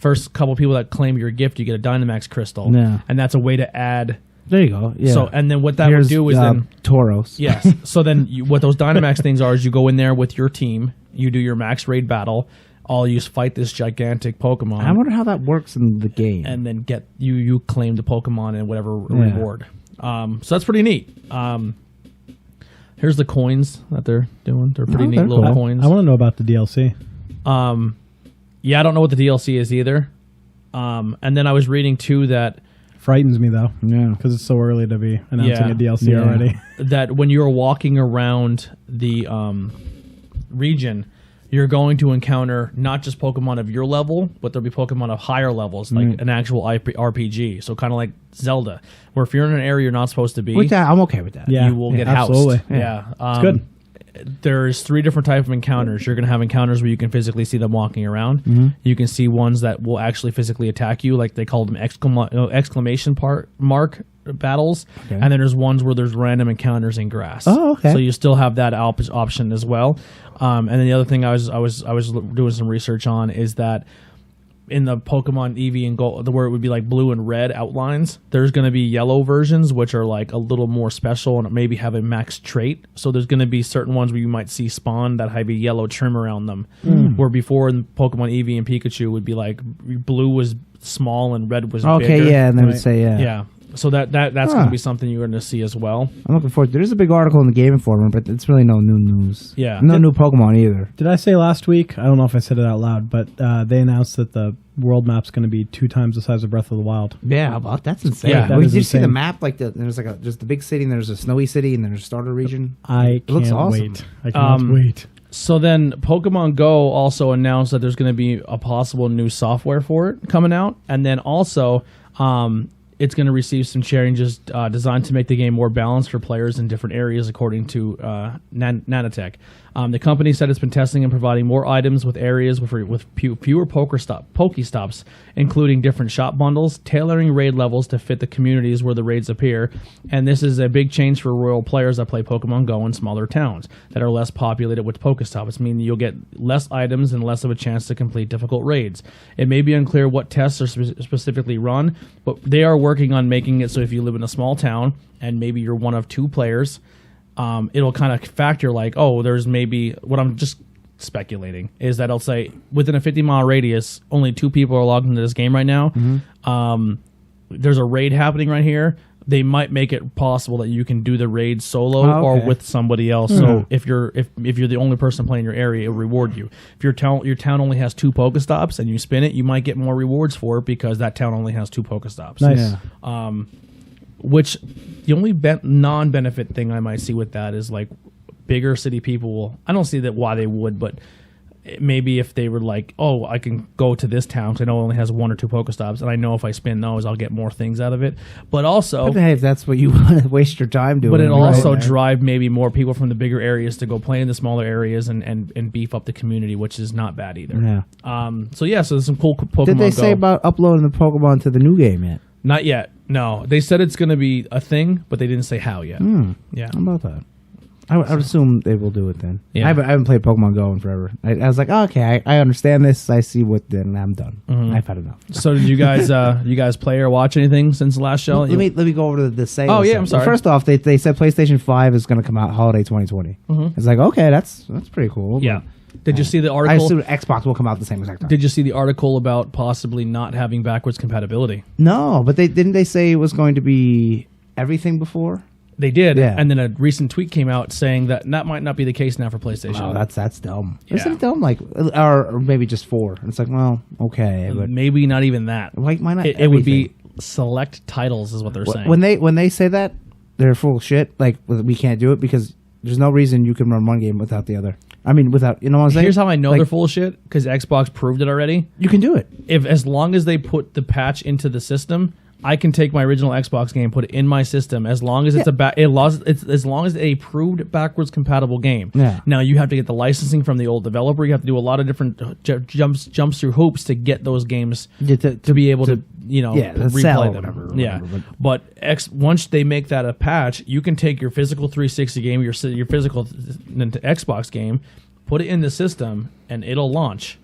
first couple people that claim your gift, you get a Dynamax crystal. Yeah. And that's a way to add. There you go. Yeah. So, and then what that Here's, would do is then Tauros. yes. So then what those Dynamax things are is you go in there with your team You do your max raid battle. All you fight this gigantic Pokemon. I wonder how that works in the game. And then get you claim the Pokemon and whatever reward. So that's pretty neat. Here's the coins that they're doing. They're pretty neat little coins. I want to know about the DLC. Yeah, I don't know what the DLC is either. And then I was reading too that Frightens me though. Yeah. Because it's so early to be announcing a DLC Yeah. already. that when you're walking around the region, you're going to encounter not just Pokemon of your level, but there'll be Pokemon of higher levels, like an actual RPG. So kind of like Zelda, where if you're in an area you're not supposed to be, With that, I'm okay with that. Yeah. you will get absolutely. housed. Yeah, It's good. There's 3 different types of encounters. You're going to have encounters where you can physically see them walking around. You can see ones that will actually physically attack you, like they call them exclamation mark battles. Okay. And then there's ones where there's random encounters in grass. Oh, okay. So you still have that option as well. And then the other thing I was doing some research on is that in the Pokemon Eevee and Gold, where it would be like blue and red outlines, there's going to be yellow versions, which are like a little more special and maybe have a max trait. So there's going to be certain ones where you might see spawn that have a yellow trim around them, where before in Pokemon Eevee and Pikachu would be like blue was small and red was Okay, bigger. yeah, and they would say, Yeah. So that's going to be something you're going to see as well. I'm looking forward to it. There's a big article in the Game Informer, but it's really no new news. Yeah. No new Pokemon either. Did I say last week? I don't know if I said it out loud, but they announced that the world map's going to be 2 times the size of Breath of the Wild. Yeah, about that's insane. Yeah, that Did is you see the insane. map? Like there's like there's the big city, and there's a snowy city, and then there's a starter region. I It looks can't awesome. wait. I cannot wait. So then Pokemon Go also announced that there's going to be a possible new software for it coming out. And then also it's going to receive some changes designed to make the game more balanced for players in different areas, according to Nanotech. The company said it's been testing and providing more items with areas with fewer Pokestops, including different shop bundles, tailoring raid levels to fit the communities where the raids appear. And this is a big change for rural players that play Pokemon Go in smaller towns that are less populated with Pokestops, meaning you'll get less items and less of a chance to complete difficult raids. It may be unclear what tests are specifically run, but they are working on making it so if you live in a small town and maybe you're one of 2 players, it'll kind of factor like, oh, there's maybe what I'm just speculating is that it'll say within a 50-mile radius, only 2 people are logged into this game right now. There's a raid happening right here. They might make it possible that you can do the raid solo or with somebody else. So if you're the only person playing your area, it'll reward you. If your town only has 2 Pokestops and you spin it, you might get more rewards for it because that town only has 2 Pokestops. Nice. Yeah. Which the only non-benefit thing I might see with that is like bigger city people will. I don't see that why they would, but maybe if they were like, oh, I can go to this town because I know it only has 1 or 2 Pokestops, and I know if I spin those, I'll get more things out of it. But also, But hey, if that's what you want to waste your time doing. but it'll right? also drive maybe more people from the bigger areas to go play in the smaller areas and beef up the community, which is not bad either. Yeah. So there's some cool Pokemon Did they say Go. about uploading the Pokemon to the new game yet? Not yet. No, they said it's going to be a thing, but they didn't say how yet. Yeah. How about that? I would assume they will do it then. Yeah. I haven't played Pokemon Go in forever. I was like, oh, okay, I understand this. I see what. Then I'm done. I've had enough. So did you guys play or watch anything since the last show? Let me go over to the sales. Oh, yeah, I'm Well, sorry. first off, they said PlayStation 5 is going to come out holiday 2020. It's like, okay, that's pretty cool. Yeah. Did you see the I article? assume Xbox will come out the same exact time. Did you see the article about possibly not having backwards compatibility? No, but didn't they say it was going to be everything before? They did, Yeah. and then a recent tweet came out saying that might not be the case now for PlayStation. Oh, that's dumb. Yeah. Isn't it dumb? Like, or maybe just 4. It's like, well, okay, but Maybe not even that. like, why not? It would be everything? select titles, is what they're saying. When they say that, they're full of shit. Like, we can't do it because there's no reason you can run one game without the other. I mean, without, you know what I'm saying? Here's how I know Like, they're full of shit, because Xbox proved it already. you can do it. As long as they put the patch into the system, I can take my original Xbox game, put it in my system, as long as it's as long as a proved backwards compatible game. Yeah. Now you have to get the licensing from the old developer. You have to do a lot of different jumps through hoops to get those games to be able to to replay sell or them. whatever, Yeah, but- once they make that a patch, you can take your physical 360 game, your physical Xbox game, put it in the system, and it'll launch.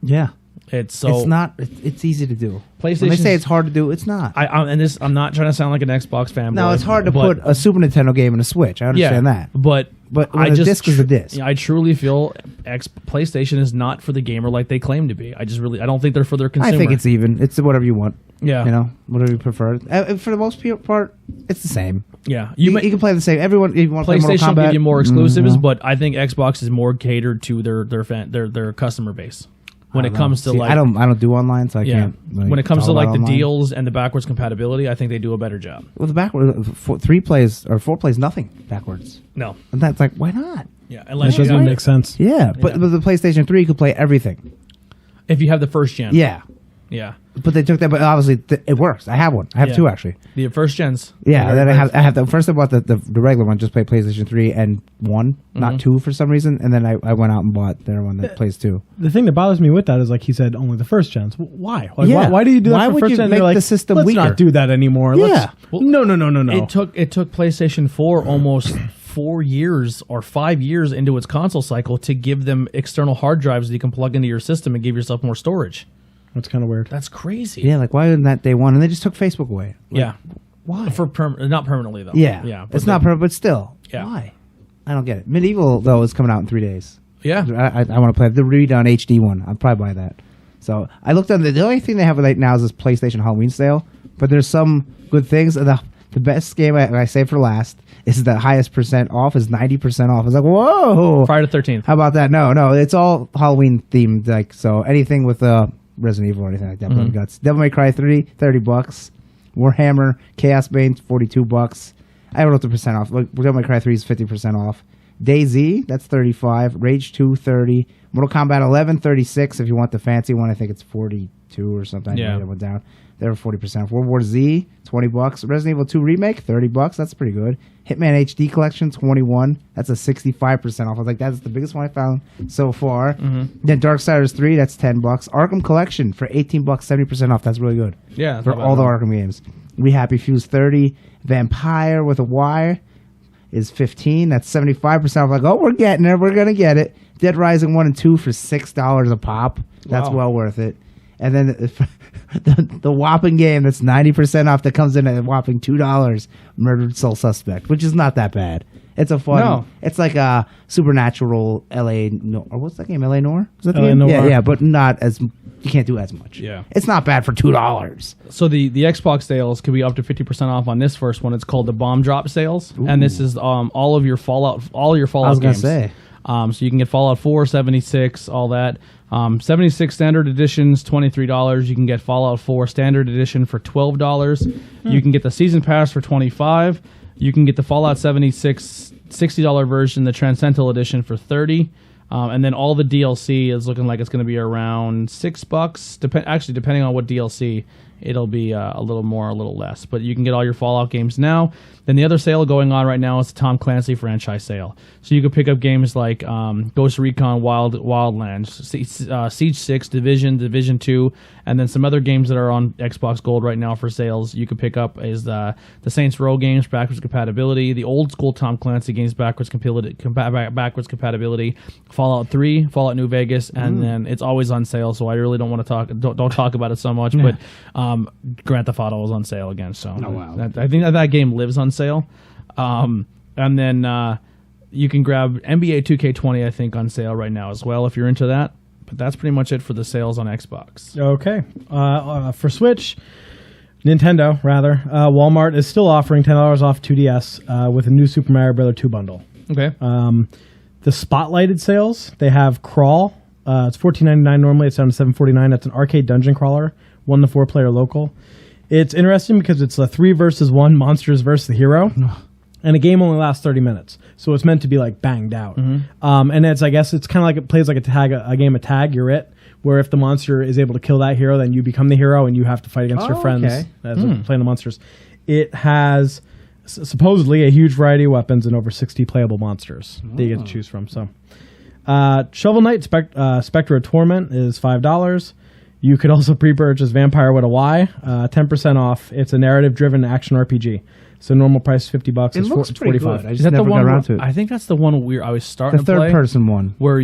Yeah. It's not. It's easy to do. When they PlayStation's- say it's hard to do, it's not. I'm not trying to sound like an Xbox fanboy. No, it's hard to but- put a Super Nintendo game in a Switch. I understand that. But But when the disc is a disc. I truly feel PlayStation is not for the gamer like they claim to be. I don't think they're for their consumer. I think it's even. It's whatever you want. Yeah. You know, whatever you prefer. For the most part, it's the same. Yeah. You can play the same. Everyone, if you want to play Mortal PlayStation will Kombat, give you more exclusives, but I think Xbox is more catered to their customer base. When it comes to I don't do online, so I can't. When it comes to like the online. deals and the backwards compatibility, I think they do a better job. Well, the backward 4 plays nothing backwards, No. and that's like, why not? Yeah. That Unless doesn't make sense. Yeah, but the PlayStation 3 could play everything. if you have the first gen. Yeah, Yeah. but they took that. But obviously, it works. I have one. I have 2 actually. The first gens. Yeah, then I have the first. I bought the regular one. Just played PlayStation 3 and 1, not 2 for some reason. And then I went out and bought their one that plays 2. The thing that bothers me with that is, like he said, only the first gens. Why? Like, why do you do that Why for would first you gen? make You're like, the system let's weaker? not do that anymore. Yeah. No. It took PlayStation 4 almost 4 years or 5 years into its console cycle to give them external hard drives that you can plug into your system and give yourself more storage. That's kind of weird. That's crazy. Yeah, like why didn't that day one? And they just took Facebook away. Like, Yeah. why? Not permanently though. Yeah, Yeah. it's not perfect, but still. Yeah. Why? I don't get it. Medieval though is coming out in 3 days. Yeah. I want to play the redone HD one. I'll probably buy that. So I looked on the only thing they have right now is this PlayStation Halloween sale, but there's some good things. The best game I saved for last is the highest percent off is 90% off. I was like, whoa! Friday the 13th. How about that? No, it's all Halloween themed. Like so, anything with Resident Evil or anything like that. Blood and Guts. Devil May Cry 3, $30. Warhammer Chaos Bane, $42. I don't know what the percent off. Look, Devil May Cry 3 is 50% off. DayZ, that's $35. Rage 2, $30. Mortal Kombat 11, $36. If you want the fancy one, I think it's 42 or something. Yeah. That went down. They were 40% off. World War Z, $20. Resident Evil 2 Remake, $30. That's pretty good. Hitman HD Collection, $21. That's a 65% off. I was like, that's the biggest one I found so far. Then Darksiders 3, that's $10. Arkham Collection for $18, 70% off. That's really good. Yeah. that's For not bad all at the Arkham games. We Happy Fuse 30. Vampire with a Y is 15. That's 75% off. Like, oh, we're getting it. We're going to get it. Dead Rising 1 and 2 for $6 a pop. That's Wow. well worth it. And then the whopping game that's 90% off that comes in at a whopping $2, Murdered Soul Suspect, which is not that bad. It's a fun. No. It's like a supernatural LA Noir. Or what's that game? LA Noir? Is that the LA game? Noir. Yeah, but not as. You can't do as much. Yeah. It's not bad for $2. So the Xbox sales could be up to 50% off on this first one. It's called the Bomb Drop sales, and this is all your Fallout I was gonna games. say. So you can get Fallout 4, 76, all that. 76 standard editions, $23. You can get Fallout 4 standard edition for $12. You can get the season pass for $25. You can get the Fallout 76 $60 version, the Transcendental edition for $30. And then all the DLC is looking like it's going to be around $6. Actually, depending on what DLC, it'll be a little more, a little less. But you can get all your Fallout games now. Then the other sale going on right now is the Tom Clancy franchise sale. So you can pick up games like Ghost Recon Wildlands, Siege 6, Division 2, and then some other games that are on Xbox Gold right now for sales. You can pick up is the Saints Row games, backwards compatibility, the old school Tom Clancy games, backwards compatibility, Fallout 3, Fallout New Vegas, and then it's always on sale. So I really don't want to don't talk about it so much, but Grand Theft Auto is on sale again. So I think that game lives on sale. And then you can grab NBA 2K20, I think, on sale right now as well if you're into that. But that's pretty much it for the sales on Xbox. Okay. For Switch, Nintendo, rather, Walmart is still offering $10 off 2DS with a new Super Mario Bros. 2 bundle. Okay. The spotlighted sales, they have Crawl. It's $14.99 normally. It's down to $7.49. That's an arcade dungeon crawler, 1 to 4 player local. It's interesting because it's a 3 versus 1 monsters versus the hero. And the game only lasts 30 minutes. So it's meant to be like banged out. And it's, I guess it's kind of like it plays like a game of tag. You're it. Where if the monster is able to kill that hero, then you become the hero and you have to fight against your friends as playing the monsters. It has supposedly a huge variety of weapons and over 60 playable monsters that you get to choose from. So, Shovel Knight Spectre of Torment is $5. You could also pre-purchase Vampire with a Y, 10% off. It's a narrative-driven action RPG. So normal price is $50. It looks pretty $45. good. I just never got around to it. I think that's the one I was starting The to play. third person one. Where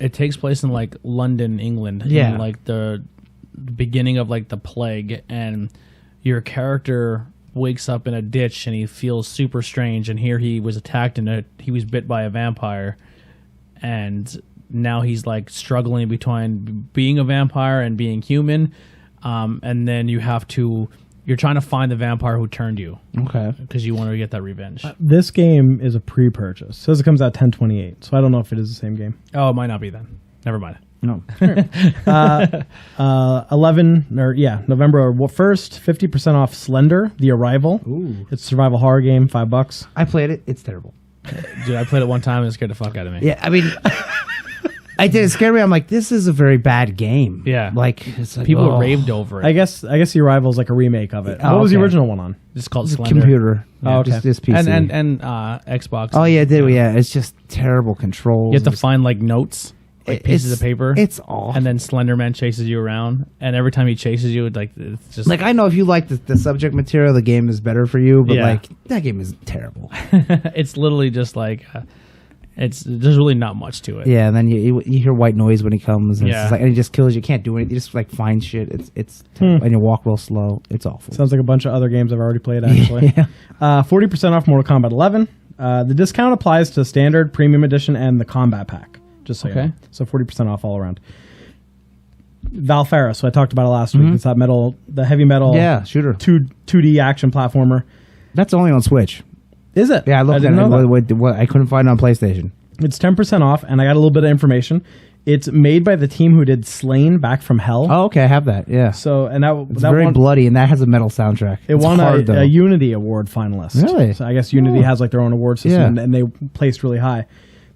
it takes place in like London, England. Yeah. In like the beginning of like the plague, and your character wakes up in a ditch and he feels super strange, and here he was attacked and he was bit by a vampire, and now he's like struggling between being a vampire and being human, and then you're trying to find the vampire who turned you. Okay. Because you want to get that revenge. This game is a pre-purchase. It says it comes out 10/28, so I don't know if it is the same game. Oh, it might not be then. Never mind. No. November 1st, 50% off Slender, The Arrival. Ooh. It's a survival horror game, $5. I played it. It's terrible. Dude, I played it one time and it scared the fuck out of me. Yeah, I mean, I did. It scared me. I'm like, this is a very bad game. Yeah. Like, it's like People oh. raved over it. I guess The Arrival is like a remake of it. Oh, What was the okay. original one on? It's called It's a Slender. computer. Oh, okay. Just PC. And Xbox. Oh yeah, it's just terrible controls. You have to Just- find like notes, like pieces of paper. It's awful. And then Slenderman chases you around, and every time he chases you, it's just like, I know if you like the subject material, the game is better for you. But Yeah. like, that game is terrible. it's literally just like there's really not much to it. Yeah, and then you hear white noise when he comes, and, it's Yeah. just like, and he just kills you. You can't do anything. You just like find shit. It's terrible. And you walk real slow. It's awful. Sounds like a bunch of other games I've already played, actually. Yeah. 40% off Mortal Kombat 11. The discount applies to Standard, Premium Edition, and the Combat Pack. Just so you Okay. know. So 40% off all around. Valfaris, so I talked about it last week. It's that the heavy metal Yeah, shooter. 2D action platformer. That's only on Switch. Is it? Yeah, I looked at didn't it. know that. What I couldn't find it on PlayStation. It's 10% off, and I got a little bit of information. It's made by the team who did Slain Back from Hell. Oh, okay, I have that. Yeah, So, and it's that very won, bloody, and that has a metal soundtrack. it It's won hard, though. a Unity Award finalist. Really? So I guess Unity has like their own award system, Yeah. and they placed really high.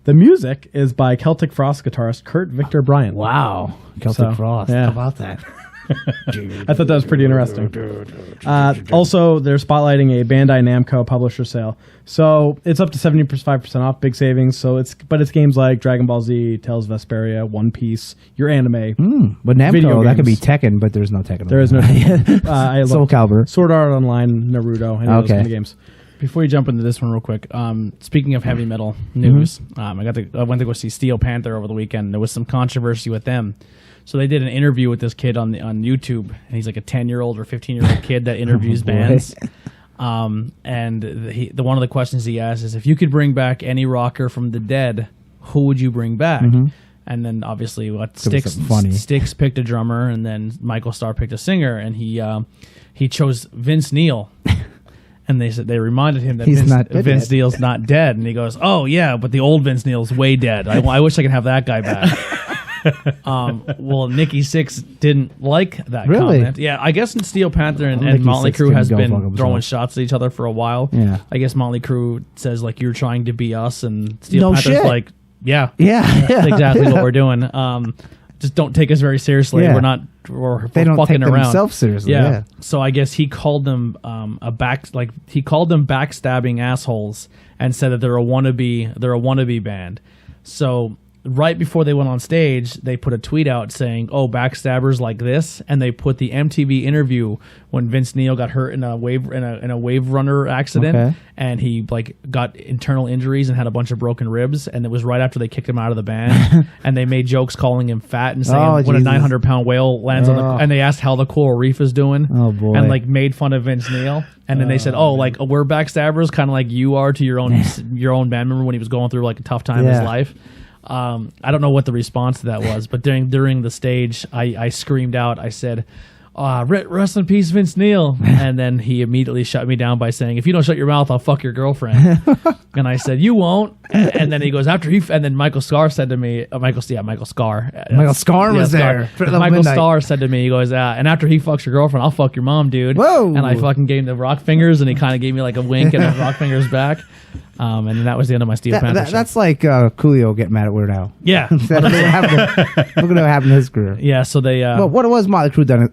The music is by Celtic Frost guitarist Kurt Victor Bryant. Wow, Celtic So, Frost. yeah. How about that? I thought that was pretty interesting. Also, they're spotlighting a Bandai Namco publisher sale, so it's up to 75% off, big savings. So it's games like Dragon Ball Z, Tales of Vesperia, One Piece, your anime. But Namco, Video that could be games. Tekken, but there's no Tekken. There is no I Soul love Calibur. Sword Art Online, Naruto, any of those Okay. kind of games. Before you jump into this one real quick, speaking of heavy metal news, I went to go see Steel Panther over the weekend. There was some controversy with them. So they did an interview with this kid on YouTube, and he's like a 10-year-old or 15-year-old kid that interviews boy. bands. And one of the questions he asked is, if you could bring back any rocker from the dead, who would you bring back? And then obviously something funny. Styx picked a drummer, and then Michael Starr picked a singer, and he chose Vince Neil. And they reminded him that He's not dead Vince yet. Neil's not dead, and he goes, "Oh yeah, but the old Vince Neil's way dead. I wish I could have that guy back." Well, Nikki Sixx didn't like that Really? comment. Yeah, I guess Steel Panther and Nikki Motley Sixx Crue can has go fuck been himself. throwing shots at each other for a while. Yeah. I guess Motley Crue says like, you're trying to be us, and Steel No Panther's shit. like, yeah, Yeah, that's exactly what we're doing. Just don't take us very seriously. Yeah. We're They don't fucking take around. themselves seriously. Yeah. Yeah. So I guess he called them he called them backstabbing assholes and said that they're a wannabe band. So right before they went on stage, they put a tweet out saying, "Oh, backstabbers like this," and they put the MTV interview when Vince Neil got hurt in a wave runner accident, Okay. and he like got internal injuries and had a bunch of broken ribs, and it was right after they kicked him out of the band, and they made jokes calling him fat and saying Oh, when a Jesus. 900-pound whale lands on Oh. and they asked how the coral reef is doing, Oh, boy. and like made fun of Vince Neil, and then they said, "Oh, like we're backstabbers, kind of like you are to your own band member when he was going through like a tough time in his Yeah. life." I don't know what the response to that was, but during the stage, I screamed out. I said, "Rest in peace, Vince Neil." And then he immediately shut me down by saying, "If you don't shut your mouth, I'll fuck your girlfriend." And I said, "You won't." And then he goes, and then Michael Scar said to me, Michael Scar. Michael Scar was there. For the Michael midnight. Starr said to me, he goes, and after he fucks your girlfriend, I'll fuck your mom, dude. Whoa. And I fucking gave him the rock fingers, and he kind of gave me like a wink and the rock fingers back. And then that was the end of my Steel Panther show. That's like Coolio getting mad at Weird Al. Yeah. Look at what happened to his career. Yeah, so they... Well, what was Motley Crue done?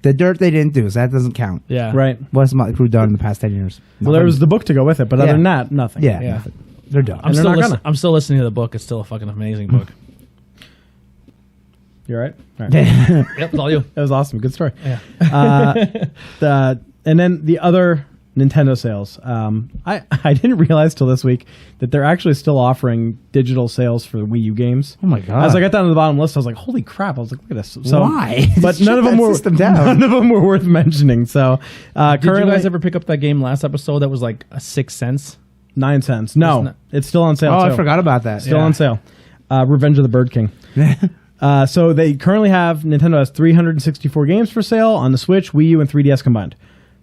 The dirt they didn't do, so that doesn't count. yeah. Right. What has Motley Crue done in the past 10 years? Well, there was the book to go with it, but other Yeah. than that, nothing. Yeah, Yeah. nothing. They're done. I'm they're still, not gonna. I'm still listening to the book. It's still a fucking amazing book. You all right? All right. Yep, it's all you. That was awesome. Good story. Yeah. And then the other Nintendo sales. I didn't realize till this week that they're actually still offering digital sales for Wii U games. Oh my god! As I got down to the bottom list, I was like, "Holy crap!" I was like, "Look at this." So, why? But none of them were none of them were worth mentioning. So, Did currently, you guys ever pick up that game last episode that was like 6 cents? 9 cents. No, it's still on sale. Oh, too. I forgot about that. Still on sale. Revenge of the Bird King. So they currently have Nintendo has 364 games for sale on the Switch, Wii U, and 3DS combined.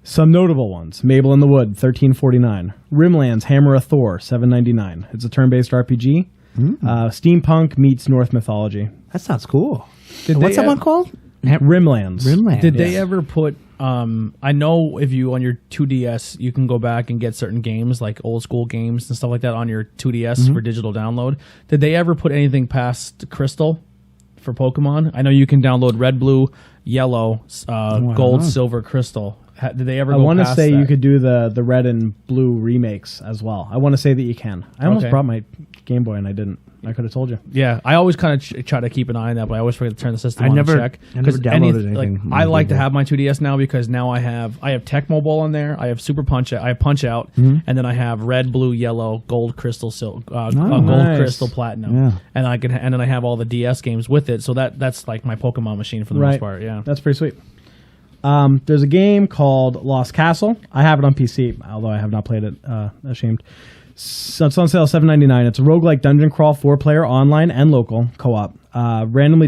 Some notable ones: Mabel in the Wood, $13.49. Rimlands: Hammer of Thor, $7.99. It's a turn-based RPG. Steampunk meets Norse mythology. That sounds cool. they What's that one called? Rimlands. Did they ever put? I know if you on your 2DS, you can go back and get certain games like old school games and stuff like that on your 2DS for digital download. Did they ever put anything past Crystal for Pokemon? I know you can download Red, Blue, Yellow, Gold, Silver, Crystal. Did they ever? I want to say you could do the Red and Blue remakes as well. I want to say that you can. I almost brought my Game Boy and I didn't. I could have told you. Yeah, I always kind of try to keep an eye on that, but I always forget to turn the system on and check. I never downloaded anything. I like to have my 2DS now because now I have Tecmo Bowl on there. I have Super Punch. I have Punch Out, and then I have Red, Blue, Yellow, Gold, Crystal, Gold, Crystal, Platinum, and then I have all the DS games with it. So that's like my Pokemon machine for the most part. Yeah, that's pretty sweet. There's a game called Lost Castle. I have it on PC, although I have not played it. Ashamed. So it's on sale $7.99. It's a roguelike dungeon crawl, 4-player, online and local co-op. Randomly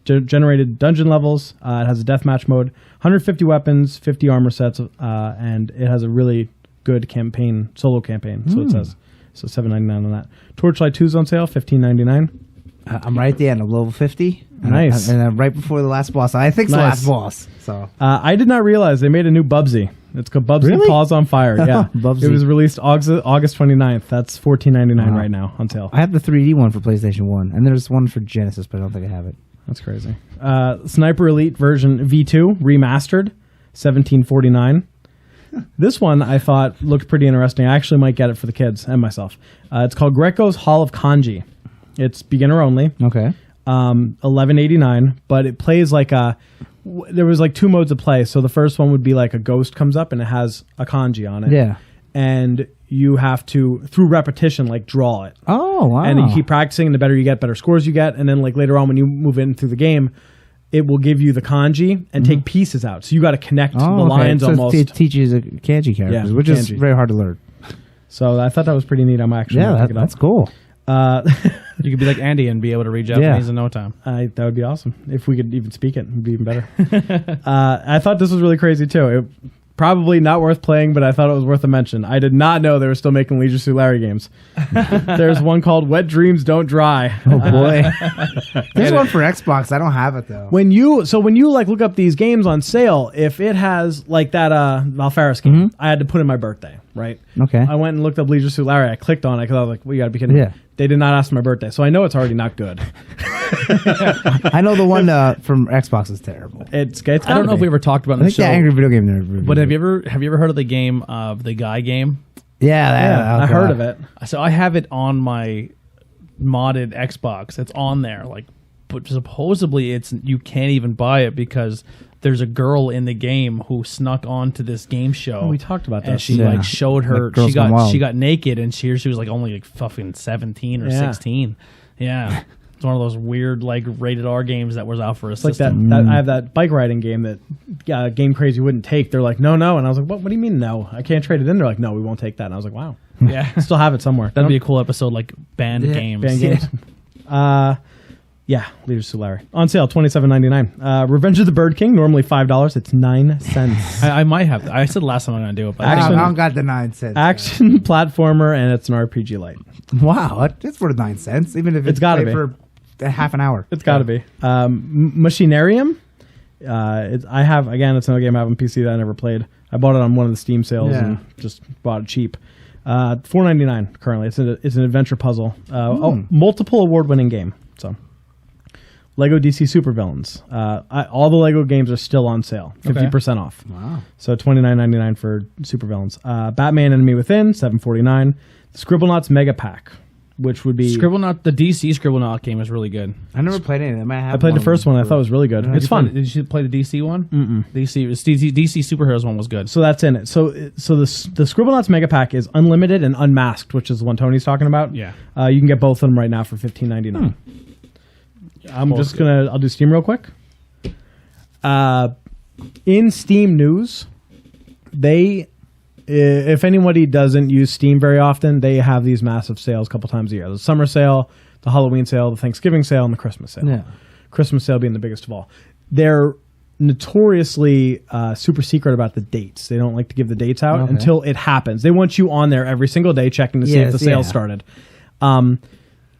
generated dungeon levels. It has a deathmatch mode, 150 weapons, 50 armor sets, and it has a really good solo campaign. So it says. So $7.99 on that. Torchlight 2 is on sale, $15.99. I'm right there, and I'm level 50. Nice. And I'm right before the last boss. I think it's the last boss. So I did not realize they made a new Bubsy. It's called Bubsy Paws on Fire. Yeah, Bubsy. It was released August 29th. That's $14.99 right now on sale. I have the 3D one for PlayStation 1, and there's one for Genesis, but I don't think I have it. That's crazy. Sniper Elite version V2 remastered, $17.49. This one I thought looked pretty interesting. I actually might get it for the kids and myself. It's called Greco's Hall of Kanji. It's beginner only. Okay. $11.89, but it plays like there was like 2 modes of play. So the first one would be like a ghost comes up and it has a kanji on it. Yeah. And you have to, through repetition, like draw it. Oh, wow. And you keep practicing, and the better you get, better scores you get. And then like later on when you move in through the game, it will give you the kanji and take pieces out. So you got to connect the lines almost. It teaches kanji characters, which is very hard to learn. So I thought that was pretty neat. I'm actually that's cool. You could be like Andy and be able to read Japanese in no time. That would be awesome. If we could even speak it, it would be even better. I thought this was really crazy too. Probably not worth playing, but I thought it was worth a mention. I did not know they were still making Leisure Suit Larry games. There's one called Wet Dreams Don't Dry. Oh boy. There's one for Xbox. I don't have it though. When you like look up these games on sale, if it has like that Malfaris game, I had to put in my birthday, right? Okay. I went and looked up Leisure Suit Larry. I clicked on it because I was like, well, you got to be kidding me. Yeah. They did not ask my birthday, so I know it's already not good. I know the one from Xbox is terrible. I don't know if we ever talked about it on the show. The Angry Video Game Nerd. But have you ever heard of the game of the Guy game? Yeah, I heard of it. So I have it on my modded Xbox. It's on there, but supposedly you can't even buy it because there's a girl in the game who snuck onto this game show. Oh, we talked about that. And she showed her. She got naked, and she was like only like fucking 17 or 16. Yeah. It's one of those weird like rated R games that was out for a system. Like that I have that bike riding game that Game Crazy wouldn't take. They're like, no, and I was like, what do you mean no? I can't trade it in. They're like, no, we won't take that. And I was like, wow. Yeah. Still have it somewhere. That'd be a cool episode, like banned games. Banned games. Yeah, Leader Solari. On sale, $27.99. Revenge of the Bird King, normally $5. It's 9 cents. I might have. I said last time I'm going to do it. But I don't got the 9 cents. Action platformer, and it's an RPG light. Wow, it's worth 9 cents, even if it's got to be for half an hour. It's got to be. Machinarium. It's another game I have on PC that I never played. I bought it on one of the Steam sales and just bought it cheap. $4.99 currently. It's an adventure puzzle. Multiple award-winning game. So. Lego DC Supervillains. All the Lego games are still on sale, 50% off. Wow! So $29.99 for Supervillains. Batman: Enemy Within, $7.49. The Scribblenauts Mega Pack, which would be Scribblenaut. The DC Scribblenaut game is really good. I never played any of them. I played the first one. I thought it was really good. It's fun. Did you play the DC one? DC Superheroes one was good. So that's in it. So the Scribblenauts Mega Pack is unlimited and unmasked, which is the one Tony's talking about. Yeah. You can get both of them right now for $15.99. I'll do Steam real quick. In Steam news, if anybody doesn't use Steam very often, they have these massive sales a couple times a year. The summer sale, the Halloween sale, the Thanksgiving sale, and the Christmas sale. Yeah. Christmas sale being the biggest of all. They're notoriously super secret about the dates. They don't like to give the dates out until it happens. They want you on there every single day checking to see if the sale started.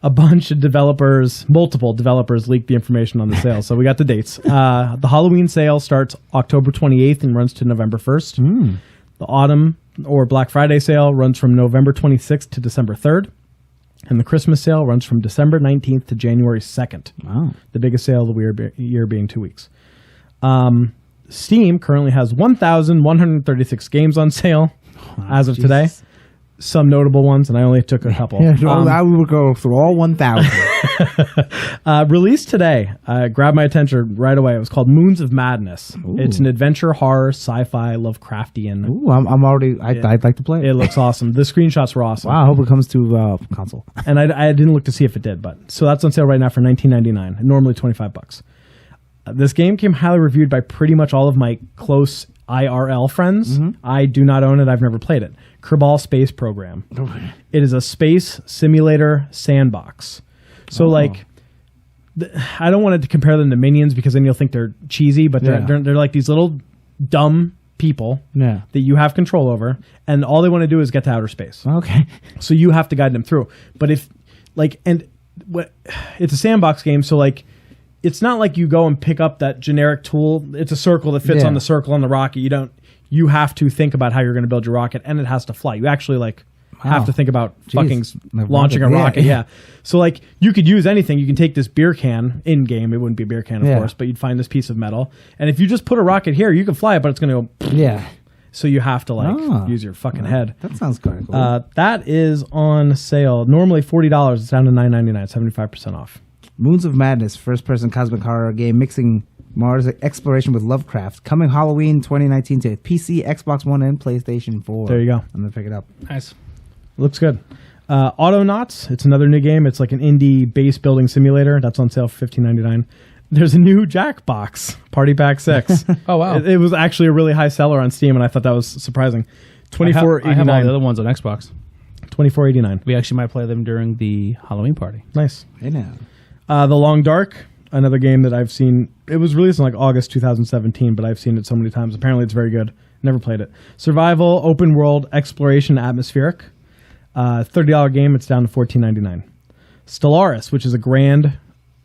A bunch of multiple developers leaked the information on the sale. So we got the dates. The Halloween sale starts October 28th and runs to November 1st. The autumn or Black Friday sale runs from November 26th to December 3rd. And the Christmas sale runs from December 19th to January 2nd. Wow. The biggest sale of the year being 2 weeks. Steam currently has 1,136 games on sale as of today. Some notable ones, and I only took a couple. Yeah, I would go through all 1,000. Released today, grabbed my attention right away. It was called Moons of Madness. Ooh. It's an adventure, horror, sci-fi, Lovecraftian. Ooh, I'm already. I'd like to play it. It looks awesome. The screenshots were awesome. Wow, I hope it comes to console. And I didn't look to see if it did, but so that's on sale right now for $19.99. Normally $25. This game came highly reviewed by pretty much all of my close IRL friends. I do not own it. I've never played it. Kerbal Space Program. It is a space simulator sandbox. So I don't want to compare them to Minions because then you'll think they're cheesy, but they're like these little dumb people that you have control over, and all they want to do is get to outer space. Okay. So you have to guide them through. But it's a sandbox game, so it's not like you go and pick up that generic tool. It's a circle that fits on the circle on the rocket. You have to think about how you're going to build your rocket, and it has to fly. You actually have to think about fucking launching a rocket. Yeah. So you could use anything. You can take this beer can in game. It wouldn't be a beer can, of course, but you'd find this piece of metal, and if you just put a rocket here, you can fly it, but it's going to go. Yeah. So you have to use your fucking head. That sounds kind of cool. That is on sale. Normally $40. It's down to $9.99. 75% off. Moons of Madness, first-person cosmic horror game mixing Mars exploration with Lovecraft. Coming Halloween 2019 to PC, Xbox One, and PlayStation 4. There you go. I'm going to pick it up. Nice. Looks good. Autonauts. It's another new game. It's like an indie base building simulator. That's on sale for $15.99. There's a new Jackbox, Party Pack 6. Oh, wow. It was actually a really high seller on Steam, and I thought that was surprising. $24.89. I have all the other ones on Xbox. $24.89. We actually might play them during the Halloween party. Nice. Hey now. The Long Dark, another game that I've seen. It was released in August 2017, but I've seen it so many times. Apparently, it's very good. Never played it. Survival, open world, exploration, atmospheric. $30 game. It's down to $14.99. Stellaris, which is a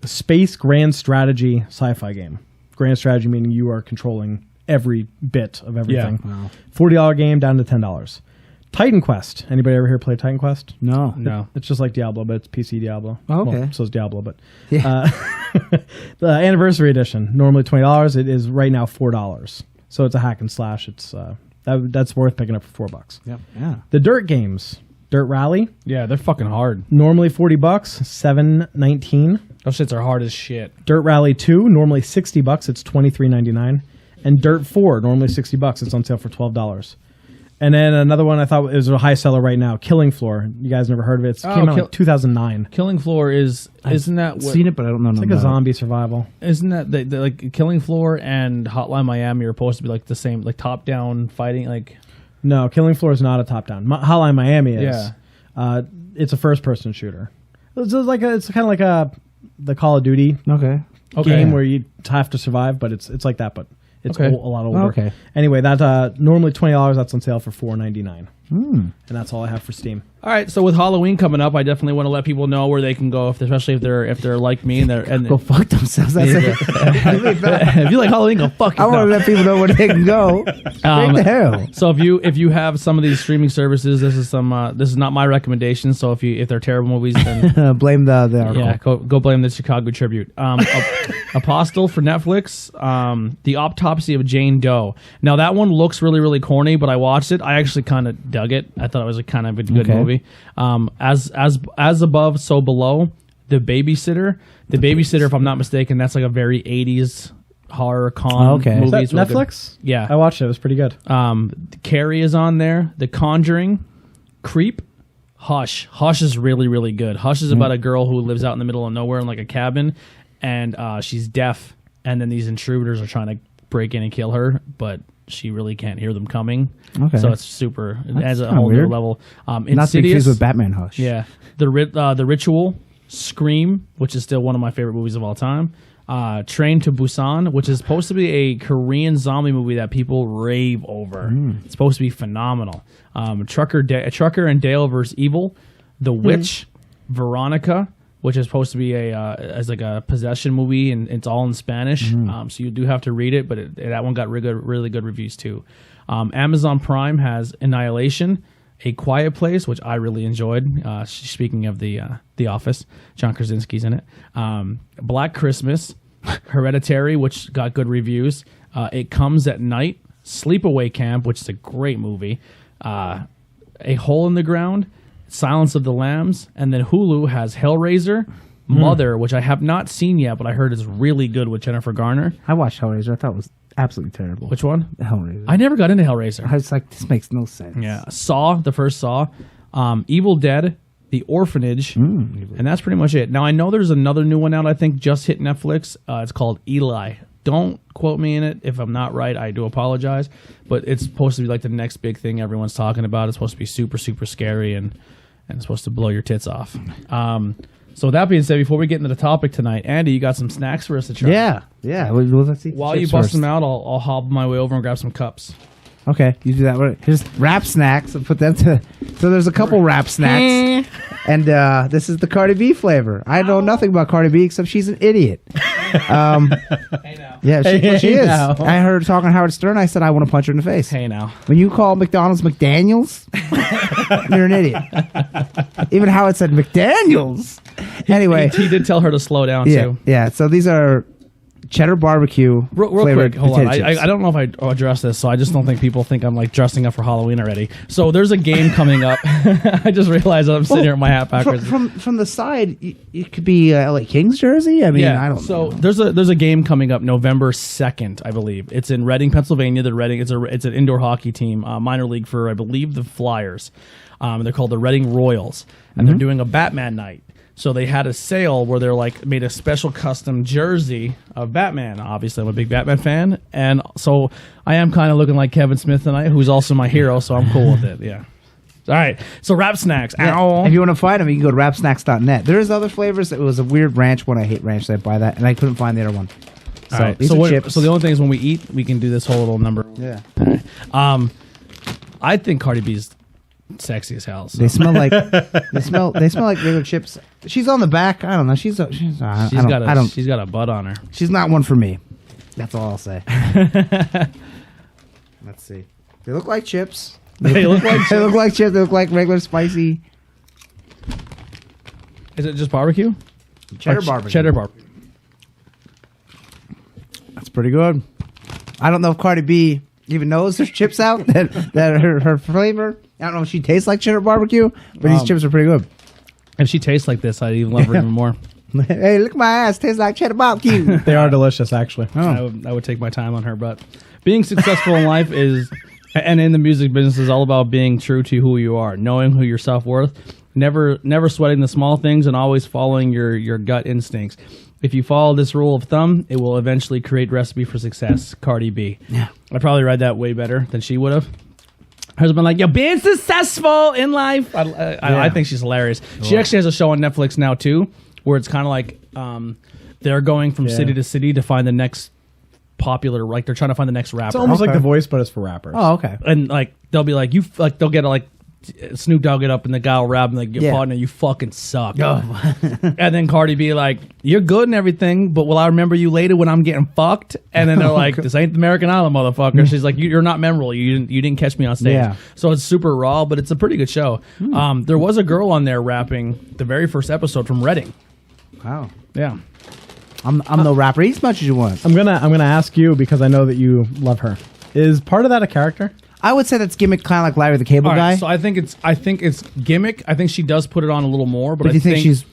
space grand strategy sci-fi game. Grand strategy meaning you are controlling every bit of everything. Yeah. Wow. $40 game down to $10. Titan Quest. Anybody ever here play Titan Quest? No. It's just like Diablo, but it's PC Diablo. Oh, okay. Well, so is Diablo, but Yeah. the anniversary edition, normally $20. It is right now $4. So it's a hack and slash. It's that's worth picking up for $4. Yep. Yeah. The Dirt games, Dirt Rally, Yeah, they're fucking hard. normally $40, $7.19. Those shits are hard as shit. Dirt Rally 2, normally $60, it's $23.99. And Dirt 4, normally $60, it's on sale for $12. And then another one I thought is a high seller right now, Killing Floor. You guys never heard of it? It came out in 2009. Killing Floor isn't that what, Seen it, but I don't know. It's like a zombie survival. Isn't that the like Killing Floor and Hotline Miami are supposed to be like the same, like top down fighting? Like, No, Killing Floor is not a top-down. Hotline Miami is. Yeah. It's a first-person shooter. It's kind of like the Call of Duty Okay. game where you have to survive, but it's like that, but it's Okay. a lot older. Oh, okay. Anyway, that normally $20. That's on sale for $4.99. And that's all I have for Steam. all right. So with Halloween coming up, I definitely want to let people know where they can go, especially if they're like me and Go fuck themselves. That's it. if you like Halloween, go fuck I want to yourself. let people know where they can go. Straight to hell. So if you have some of these streaming services, this is not my recommendation. So if they're terrible movies, then Blame the article. yeah, go blame the Chicago Tribute. Apostle for Netflix. The Autopsy of Jane Doe. Now that one looks really really corny, but I watched it. I actually kind of dug it. I thought it was a kind of a good movie. As above, so below. The Babysitter. The Babysitter, if I'm not mistaken, that's like a very 80s horror con movie. Is that Netflix? Good. Yeah. I watched it. It was pretty good. Carrie is on there. The Conjuring. Creep. Hush. Hush is really, really good. Hush is about a girl who lives out in the middle of nowhere in like a cabin, and she's deaf, and then these intruders are trying to break in and kill her, but she really can't hear them coming. Okay. So it's super. It adds a whole new level. Not big fuse with Batman Hush. Yeah. The Ritual. Scream, which is still one of my favorite movies of all time. Train to Busan, which is supposed to be a Korean zombie movie that people rave over. It's supposed to be phenomenal. Trucker and Dale vs. Evil. The Witch. Veronica, which is supposed to be as like a possession movie, and it's all in Spanish. So you do have to read it, but that one got really good reviews too. Amazon Prime has Annihilation. A Quiet Place, which I really enjoyed. Speaking of the Office, John Krasinski's in it. Black Christmas, Hereditary, which got good reviews. It Comes at Night, Sleepaway Camp, which is a great movie. A Hole in the Ground, Silence of the Lambs, and then Hulu has Hellraiser, Mother, which I have not seen yet, but I heard is really good with Jennifer Garner. I watched Hellraiser. I thought it was absolutely terrible. Which one? Hellraiser. I never got into Hellraiser. I was like, this makes no sense. Yeah. Saw, the first Saw. Evil Dead, The Orphanage, and that's pretty much it. Now, I know there's another new one out, I think, just hit Netflix. It's called Eli. Don't quote me in it. If I'm not right, I do apologize. But it's supposed to be like the next big thing everyone's talking about. It's supposed to be super, super scary and it's supposed to blow your tits off. So with that being said, before we get into the topic tonight, Andy, you got some snacks for us to try. Yeah. Let's see. While you bust them out, I'll hobble my way over and grab some cups. Okay, you do that. Here's wrap snacks. I'll put that to. So there's a couple wrap snacks, and this is the Cardi B flavor. I know nothing about Cardi B except she's an idiot. Hey now. Yeah, she is. Now. I heard her talking to Howard Stern. I said I want to punch her in the face. Hey now. When you call McDonald's McDaniels, you're an idiot. Even Howard said McDaniels. Anyway, he did tell her to slow down too. Yeah. So these are cheddar barbecue real quick, hold on. I don't know if I address this, so I just don't think people think I'm like dressing up for Halloween already. So there's a game coming up. I just realized that I'm sitting here with my hat backwards. From the side, it could be LA Kings jersey. I mean, I don't know. So there's a game coming up November 2nd, I believe. It's in Reading, Pennsylvania. It's an indoor hockey team, minor league for I believe the Flyers. They're called the Reading Royals, and they're doing a Batman night. So they had a sale where they're like made a special custom jersey of Batman. Obviously, I'm a big Batman fan, and so I am kind of looking like Kevin Smith tonight, who's also my hero. So I'm cool with it. Yeah. All right. So wrap snacks. Yeah. If you want to find them, you can go to rapsnacks.net. There's other flavors. It was a weird ranch one. I hate ranch. So I buy that, and I couldn't find the other one. So right. these are chips. So the only thing is when we eat, we can do this whole little number. Yeah. Right. I think Cardi B's sexy as hell. So. They smell like regular chips. She's on the back. I don't know. She's got a butt on her. She's not one for me. That's all I'll say. Let's see. They look like chips. They look like chips. They look like chips. They look like regular spicy. Is it just barbecue? Cheddar barbecue. Cheddar barbecue. That's pretty good. I don't know if Cardi B even knows there's chips out that her flavor. I don't know if she tastes like cheddar barbecue, but these chips are pretty good. If she tastes like this, I'd even love her even more. Hey, look at my ass. Tastes like cheddar barbecue. They are delicious, actually. Oh. I would take my time on her, but being successful in life and in the music business is all about being true to who you are, knowing who your self-worth, never sweating the small things, and always following your gut instincts. If you follow this rule of thumb, it will eventually create recipe for success. Cardi B. Yeah. I probably read that way better than she would have. Her's been like, yo, being successful in life. I think she's hilarious. She actually has a show on Netflix now, too, where it's kind of like they're going from city to city to find the next popular, like they're trying to find the next rapper. It's almost like The Voice, but it's for rappers. Oh, okay. And like they'll be like, they'll get like Snoop Dogg it up and the guy will rap and like, your partner, you fucking suck. Oh. And then Cardi B like, you're good and everything, but will I remember you later when I'm getting fucked? And then they're like, this ain't the American Idol, motherfucker. She's like, you're not memorable. You didn't catch me on stage. Yeah. So it's super raw, but it's a pretty good show. There was a girl on there rapping the very first episode from Reading. Wow. Yeah. I'm no rapper. Eat as much as you want. I'm gonna ask you because I know that you love her. Is part of that a character? I would say that's gimmick, kind of like Larry the Cable All Guy. right, so I think it's gimmick. I think she does put it on a little more, but do you think she's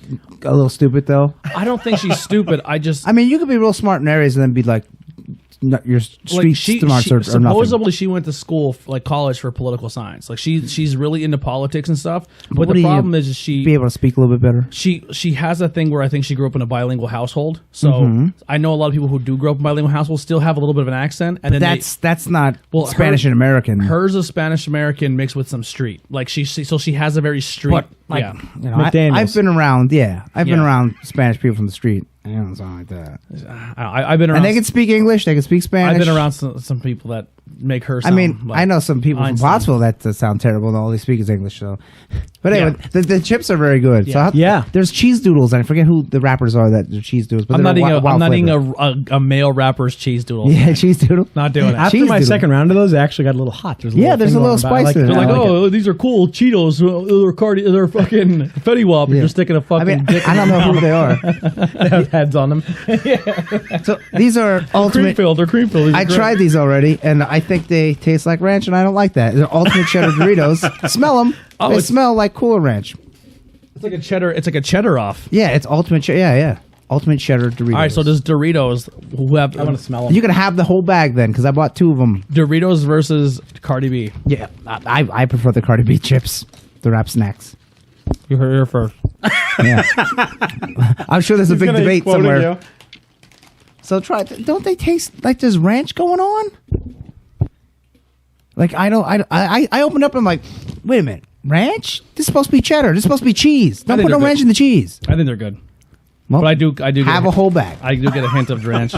a little stupid though? I don't think she's stupid. I mean, you could be real smart in areas and then be like, your street smarts are supposedly nothing. she went to school, like college, for political science. Like she's really into politics and stuff. But what the do you problem is she be able to speak a little bit better. She has a thing where I think she grew up in a bilingual household. So I know a lot of people who do grow up in bilingual households still have a little bit of an accent. And then that's not Spanish and American. Hers is Spanish American mixed with some street. Like she has a very street. Like, you know, McDaniels. I've been around. Yeah, I've been around Spanish people from the street. I don't sound like that. I've been around. And they can speak English. They can speak Spanish. I've been around some people that make her sound. I mean, like I know some people Einstein. from Pottsville that sound terrible, and all they speak is English. So, but anyway, Yeah. the chips are very good. Yeah. So there's cheese doodles, and I forget who the rappers are that are cheese doodles. But I'm not eating flavor. a male rapper's cheese doodle. Yeah, cheese doodle. Not doing it. After cheese my doodle. second round of those, they actually got a little hot. There's a Yeah, there's thing a little going by. spice in it. They're like, I like oh, these are cool Cheetos. They're fucking Fetty Wap, and Yeah. you're sticking a fucking. I mean, dick I don't know who they are. They have heads on them. So these are ultimate. Creamfield. They're Creamfield. These are I great. tried these already, and I think they taste like ranch, and I don't like that. They're ultimate cheddar Doritos. Smell them. Oh, They it's- smell like Cooler Ranch. It's like a cheddar. It's like a cheddar off. Yeah, it's ultimate. Yeah. Ultimate cheddar Doritos. All right, so does Doritos who have I want to smell them. You can have the whole bag then, because I bought 2 of them. Doritos versus Cardi B? Yeah, I prefer the Cardi B chips, the wrap snacks. You heard it here first. Yeah, I'm sure there's a big debate somewhere. You. So try. Don't they taste like there's ranch going on? Like I don't. I opened up and I'm like, wait a minute, ranch? This is supposed to be cheddar. This is supposed to be cheese. Don't think put no they're ranch good. in the cheese. I think they're good, Well, but I do have get a whole bag. I do get a hint of ranch.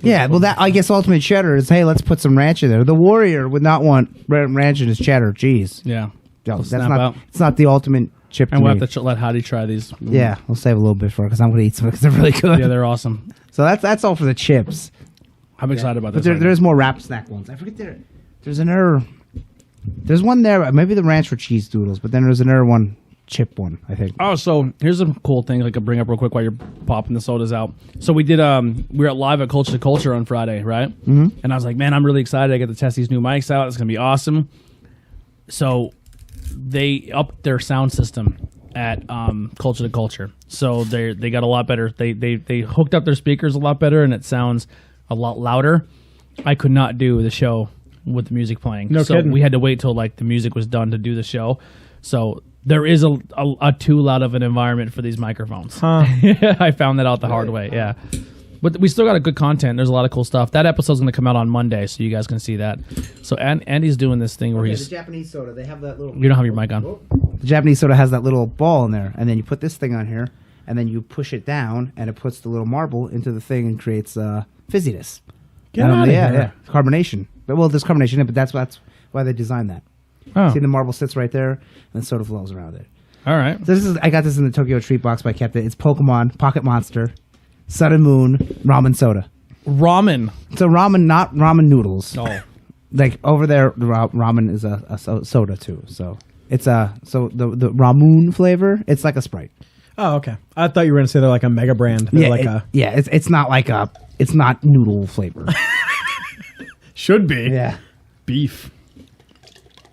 Yeah, well, that I guess ultimate cheddar is, hey, let's put some ranch in there. The Warrior would not want ranch in his cheddar cheese. Yeah, No, that's snap not. out. It's not the ultimate chip. and to we'll me. have to let Hadi try these. Yeah, we'll save a little bit for it because I'm going to eat some because they're really good. Yeah, they're awesome. So that's all for the chips. I'm excited about But this. there's more wrap snack ones. I forget there's another. There's one there. Maybe the ranch for cheese doodles, but then there's another one, chip one. I think. Oh, so here's a cool thing I could bring up real quick while you're popping the sodas out. So we did we were at live at Culture to Culture on Friday, right? Mm-hmm. And I was like, man, I'm really excited. I get to test these new mics out. It's gonna be awesome. So they upped their sound system at Culture to Culture. So they got a lot better. They hooked up their speakers a lot better, and it sounds a lot louder. I could not do the show with the music playing. No so kidding. we had to wait till like the music was done to do the show. So there is a too loud of an environment for these microphones. Huh. I found that out the hard way. Yeah. But we still got a good content. There's a lot of cool stuff. That episode's going to come out on Monday, so you guys can see that. So Andy's doing this thing where the he's... Japanese soda, they have that little. You don't have your mic on. The Japanese soda has that little ball in there, and then you put this thing on here, and then you push it down, and it puts the little marble into the thing and creates fizziness. Get out of yeah, here. yeah, carbonation. But, well, there's carbonation in it, but that's why they designed that. Oh, See, the marble sits right there, and the soda flows around it. all right. So I got this in the Tokyo Treat box, but I kept it. It's Pokemon, Pocket Monster, Sun and Moon, ramen soda. Ramen. So ramen, not ramen noodles. Oh. Like over there, the ramen is a soda too. So it's the Ramoon flavor. It's like a Sprite. Oh, okay. I thought you were going to say they're like a mega brand. They're It's not like it's not noodle flavor. should be Yeah. beef.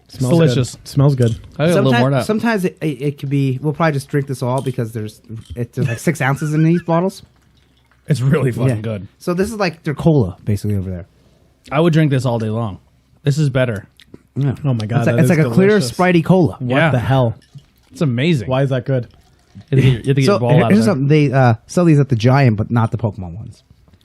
It's delicious. Good. Smells good. I got a little more of that. Sometimes it could be. We'll probably just drink this all because there's like 6 ounces in these bottles. It's really fucking Yeah. good. So this is like their cola basically over there. I would drink this all day long. This is better. Yeah. Oh my God. It's that like is a clear delicious. Spritey cola. What Yeah. the hell? It's amazing. Why is that good? You have to get your ball out of here's there. something. They sell these at the Giant, but not the Pokemon ones.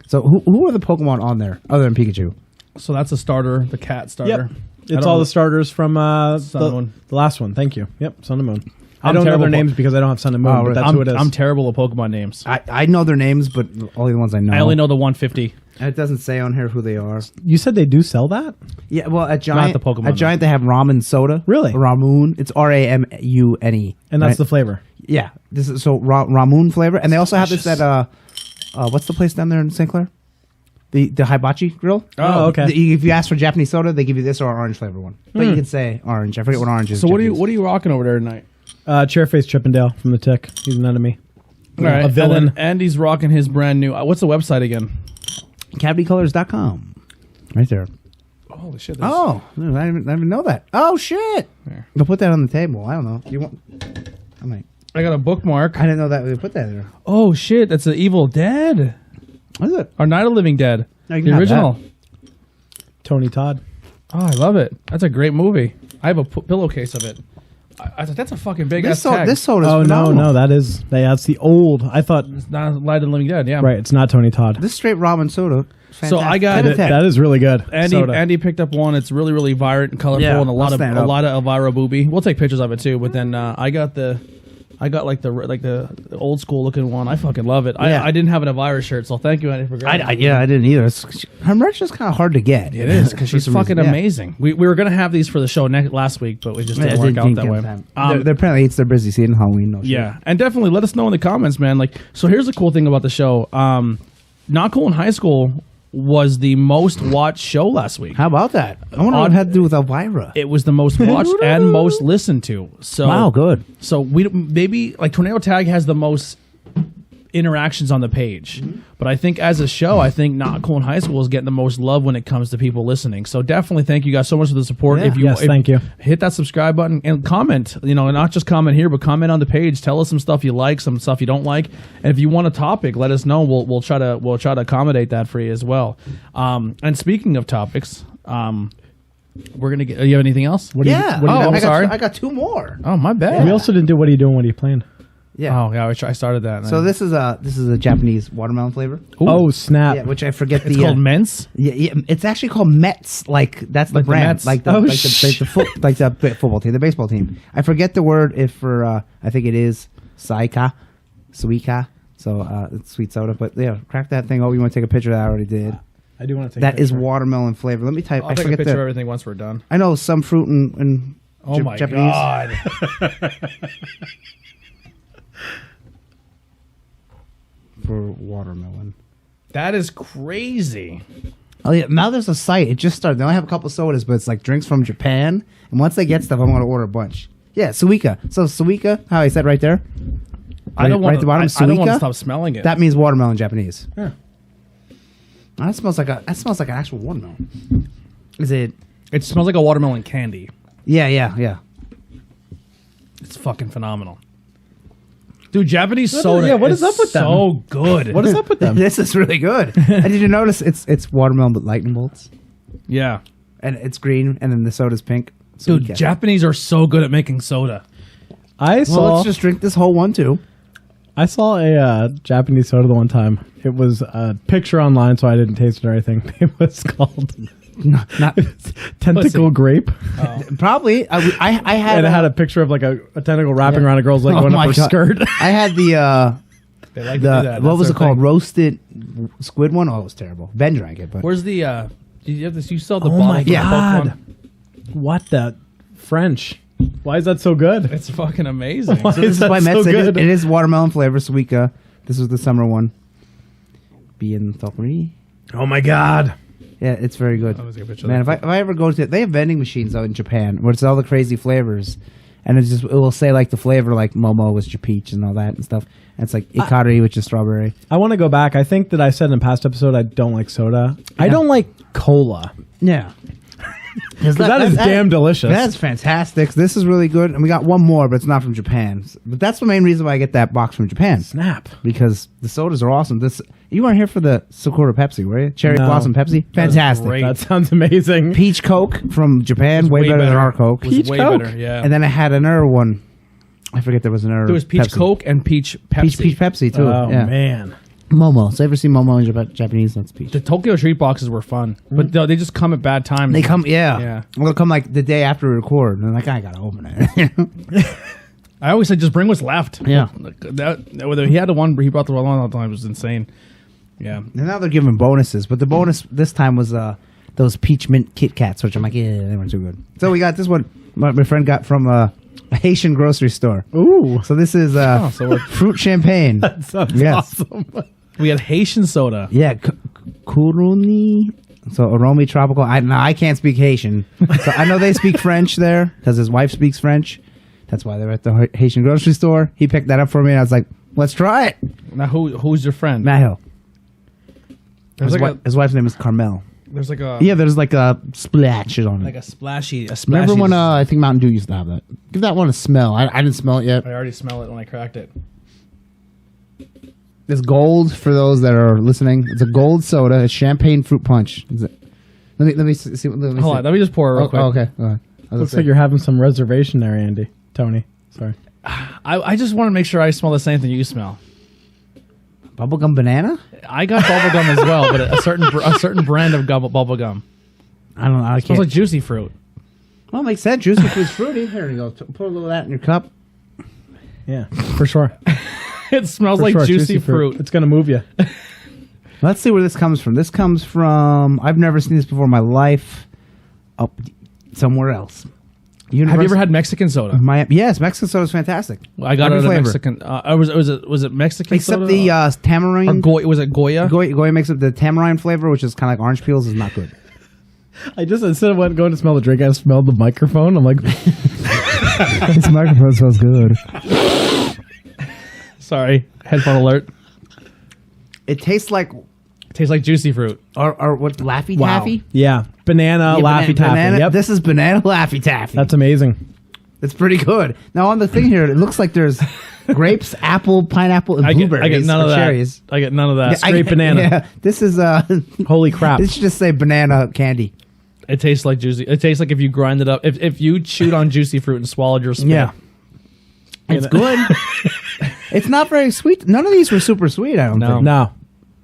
So who are the Pokemon on there other than Pikachu? So that's a starter, the cat starter. It's all the starters from Sun and Moon. the last one. Thank you. Yep, Sun and Moon. I I'm don't know terrible their po- names because I don't have Sun and Moon, Oh, but really? that's who it is. I'm terrible at Pokemon names. I know their names, but only the ones I know. I only know the 150. And it doesn't say on here who they are. You said they do sell that? Yeah, well, at Giant, the Pokemon at Giant they have ramen soda. Really? Ramoon. It's Ramune. And that's right? the flavor. Yeah. This is so Ramoon flavor, and they also have this at what's the place down there in St. Clair? The Hibachi Grill. Oh, okay. If you ask for Japanese soda, they give you this or an orange flavor one. But you can say orange. I forget what orange is. So what Japanese. are you rocking over there tonight? Chairface Chippendale from the Tick. He's an enemy. All right, A villain. and then Andy's rocking his brand new. What's the website again? CavityColors.com. Right there. Holy shit! Oh, I didn't even know that. Oh shit! There. We'll put that on the table. I don't know. You want? I might. I got a bookmark. I didn't know that we put that there. Oh shit! That's the Evil Dead What is it? or Night of the Living Dead, No, you can the have original. Tony Todd. Oh, I love it. That's a great movie. I have a pillowcase of it. I thought that's a fucking big ass tag. This soda's Oh no, phenomenal. that's the old. I thought It's not Night of the Living Dead. Yeah. right. It's not Tony Todd. This straight ramen soda. So I got- Fantastic. That is really good. Andy picked up one. It's really, really vibrant and colorful, Yeah, and a lot I'll of stand up. Elvira Booby. We'll take pictures of it too. But then I got like the old school looking one. I fucking love it. Yeah. I didn't have an Elvira shirt, so thank you, Andy, for grabbing it. I didn't either. Her merch is kind of hard to get. It is because she's For some fucking reason, yeah. amazing. We were gonna have these for the show last week, but we just didn't work out that way. They're apparently they're busy seeing Halloween. No shit. Yeah, and definitely let us know in the comments, man. Like, so here's the cool thing about the show. Not Cool in High School was the most watched show last week. How about that? I wonder what it had to do with Elvira. It was the most watched and most listened to. So Wow, good. So maybe like Tornado Tag has the most interactions on the page, but I think as a show, I think Not Cool in High School is getting the most love when it comes to people listening. So definitely thank you guys so much for the support. Yeah. Thank you. Hit that subscribe button and comment. And not just comment here, but comment on the page. Tell us some stuff you like, some stuff you don't like, and if you want a topic, let us know. We'll try to accommodate that for you as well. And speaking of topics, we're gonna get. You have anything else? Yeah. I'm sorry. I got two more. Oh, my bad. We also didn't do what are you doing? What are you playing? Yeah. Oh, yeah. I started that. So this is a Japanese watermelon flavor. Ooh. Oh snap! Yeah, which I forget It's the. called Mints. Yeah, it's actually called Mets. Like that's the Like the brand. Mets? Like the Oh, like the football team, the baseball team. I forget the word if for I think it is Suika. So it's sweet soda. But yeah, crack that thing. Oh, you want to take a picture? That I already did. I do want to take. That a is picture. watermelon flavor. Let me type. I'll I take a forget picture of the. everything once we're done. I know some fruit and Oh my Japanese. god. For watermelon. That is crazy. Oh yeah, now there's a site. It just started. They only have a couple sodas, but it's like drinks from Japan. And once they get stuff, I'm going to order a bunch. Yeah, Suika. So Suika, how I said right there. I don't right want at the bottom. I don't want to Suika? stop smelling it. That means watermelon in Japanese. Yeah. That smells like an actual watermelon. Is it? It smells like a watermelon candy. Yeah. It's fucking phenomenal. Dude, Japanese soda. yeah, what is up with them? So good. What is up with them? This is really good. And did you notice it's watermelon with lightning bolts, Yeah. and it's green, and then the soda's pink. Dude, Suika. Japanese are so good at making soda. I Well, saw. let's just drink this whole one too. I saw a Japanese soda the one time. It was a picture online, so I didn't taste it or anything. It was called Not Tentacle Pussy. Grape, probably. I had. and it had a picture of like a tentacle wrapping Yeah. around a girl's leg going my up her God. skirt. I had the They like to do that. what That's was their it called? thing. Roasted squid one. Oh, it was terrible. Ben drank it, but Where's the you have this, you sell the Oh bottle my for the bulk God. one? What the French? Why is that so good? It's fucking amazing. Why so this is that why Matt so said good? it is watermelon flavor. Suika. This was the summer one. Bientopri. Oh my God! Yeah, it's very good. I'll take a picture Man, of if I ever go to, they have vending machines out in Japan where it's all the crazy flavors, and it will say like the flavor like Momo was peach and all that and stuff. And it's like Ikari, which is strawberry. I want to go back. I think that I said in a past episode I don't like soda. I don't like cola. Yeah. Because that is damn delicious. That's fantastic. This is really good. And we got one more, but it's not from Japan. But that's the main reason why I get that box from Japan. Snap. Because the sodas are awesome. You weren't here for the Sakura Pepsi, were you? Cherry No. Blossom Pepsi? Fantastic. great. That sounds amazing. Peach Coke from Japan, way better than our Coke. It was Peach way Coke? better, yeah. And then I had another one. I forget there was another. there was peach Pepsi. Coke and peach Pepsi. Peach Pepsi, too. Oh yeah. man. Momo. So ever seen Momo in Japanese? That's peach. The Tokyo Street boxes were fun, but they just come at bad times. They come, yeah. Yeah. Well, they'll come like the day after we record. And I'm like, I gotta open it. I always said just bring what's left. Yeah. Whether he had the one, he brought the one all the time. It was insane. Yeah. And now they're giving bonuses, but the bonus this time was those peach mint Kit Kats, which I'm like, yeah, they weren't too good. So we got this one. My friend got from a Haitian grocery store. Ooh. So this is so we're- fruit champagne. That sounds Yes. awesome. We had Haitian soda. Yeah, kuruni. So aromi tropical. I can't speak Haitian, so I know they speak French there because his wife speaks French. That's why they're at the Haitian grocery store. He picked that up for me, and I was like, "Let's try it." Now who's your friend? Matt Hill. There's His, like his wife's name is Carmel. There's like a there's like a splash on it. like a splashy. Remember when I think Mountain Dew used to have that? Give that one a smell. I didn't smell it yet. I already smell it when I cracked it. It's gold for those that are listening. It's a gold soda. It's champagne fruit punch. Let me see. Let me Hold see. on, let me just pour it real quick. Oh, okay. Go ahead. Looks like you're having some reservation there, Andy. Tony. Sorry. I just want to make sure I smell the same thing you smell. Bubblegum banana? I got bubblegum as well, but a certain brand of bubblegum. I don't know. I It smells can't. like juicy fruit. Well, it makes sense. Juicy fruit's fruity. Here you go. Put a little of that in your cup. Yeah, for sure. It smells For like sure, juicy fruit. It's going to move you. Let's see where this comes from. This comes from. I've never seen this before in my life. Up somewhere else. Have you ever had Mexican soda? Yes, Mexican soda is fantastic. I got it Every at a flavor. Mexican. Was it Mexican Except soda? the tamarind. Was it Goya? Goya makes up the tamarind flavor, which is kind of like orange peels, is not good. I just, instead of going to smell the drink, I smelled the microphone. I'm like, This microphone smells good. Sorry, headphone alert. It tastes like Tastes like juicy fruit. or what Laffy wow. Taffy? Yeah. Banana, Yeah, Laffy Taffy. banana- Yep. This is banana Laffy Taffy. That's amazing. It's pretty good. Now on the thing here, it looks like there's grapes, apple, pineapple, and blueberries. I get none or of that. Cherries. I get none of that. Straight banana. Yeah, this is Holy crap. This should just say banana candy. It tastes like juicy. It tastes like if you grind it up. If you chewed on juicy fruit and swallowed your spit. Yeah, it's good. It's not very sweet. None of these were super sweet. I don't No. think. No.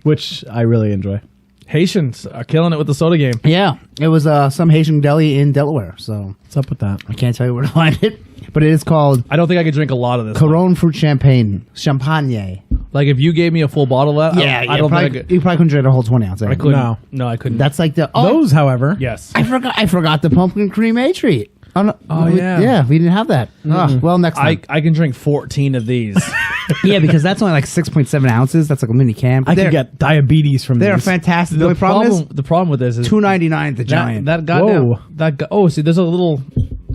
Which I really enjoy. Haitians are killing it with the soda game. Yeah, it was some Haitian deli in Delaware. So What's up with that? I can't tell you where to find it, but it is called I don't think I could drink a lot of this. Corona Fruit Champagne. Champagne. Like if you gave me a full bottle of that, I don't probably, think I could. you probably couldn't drink a whole 20 ounce. I couldn't. No. No, I couldn't. That's like the Those, however. yes. I forgot the pumpkin cream A treat. Oh, yeah. Yeah, we didn't have that. Well, next time. I can drink 14 of these. Yeah, because that's only like 6.7 ounces. That's like a mini can. I could get diabetes from They're these. fantastic. The only problem is the problem with this is $2.99 the giant. That goddamn. Whoa. Oh, see, there's a little.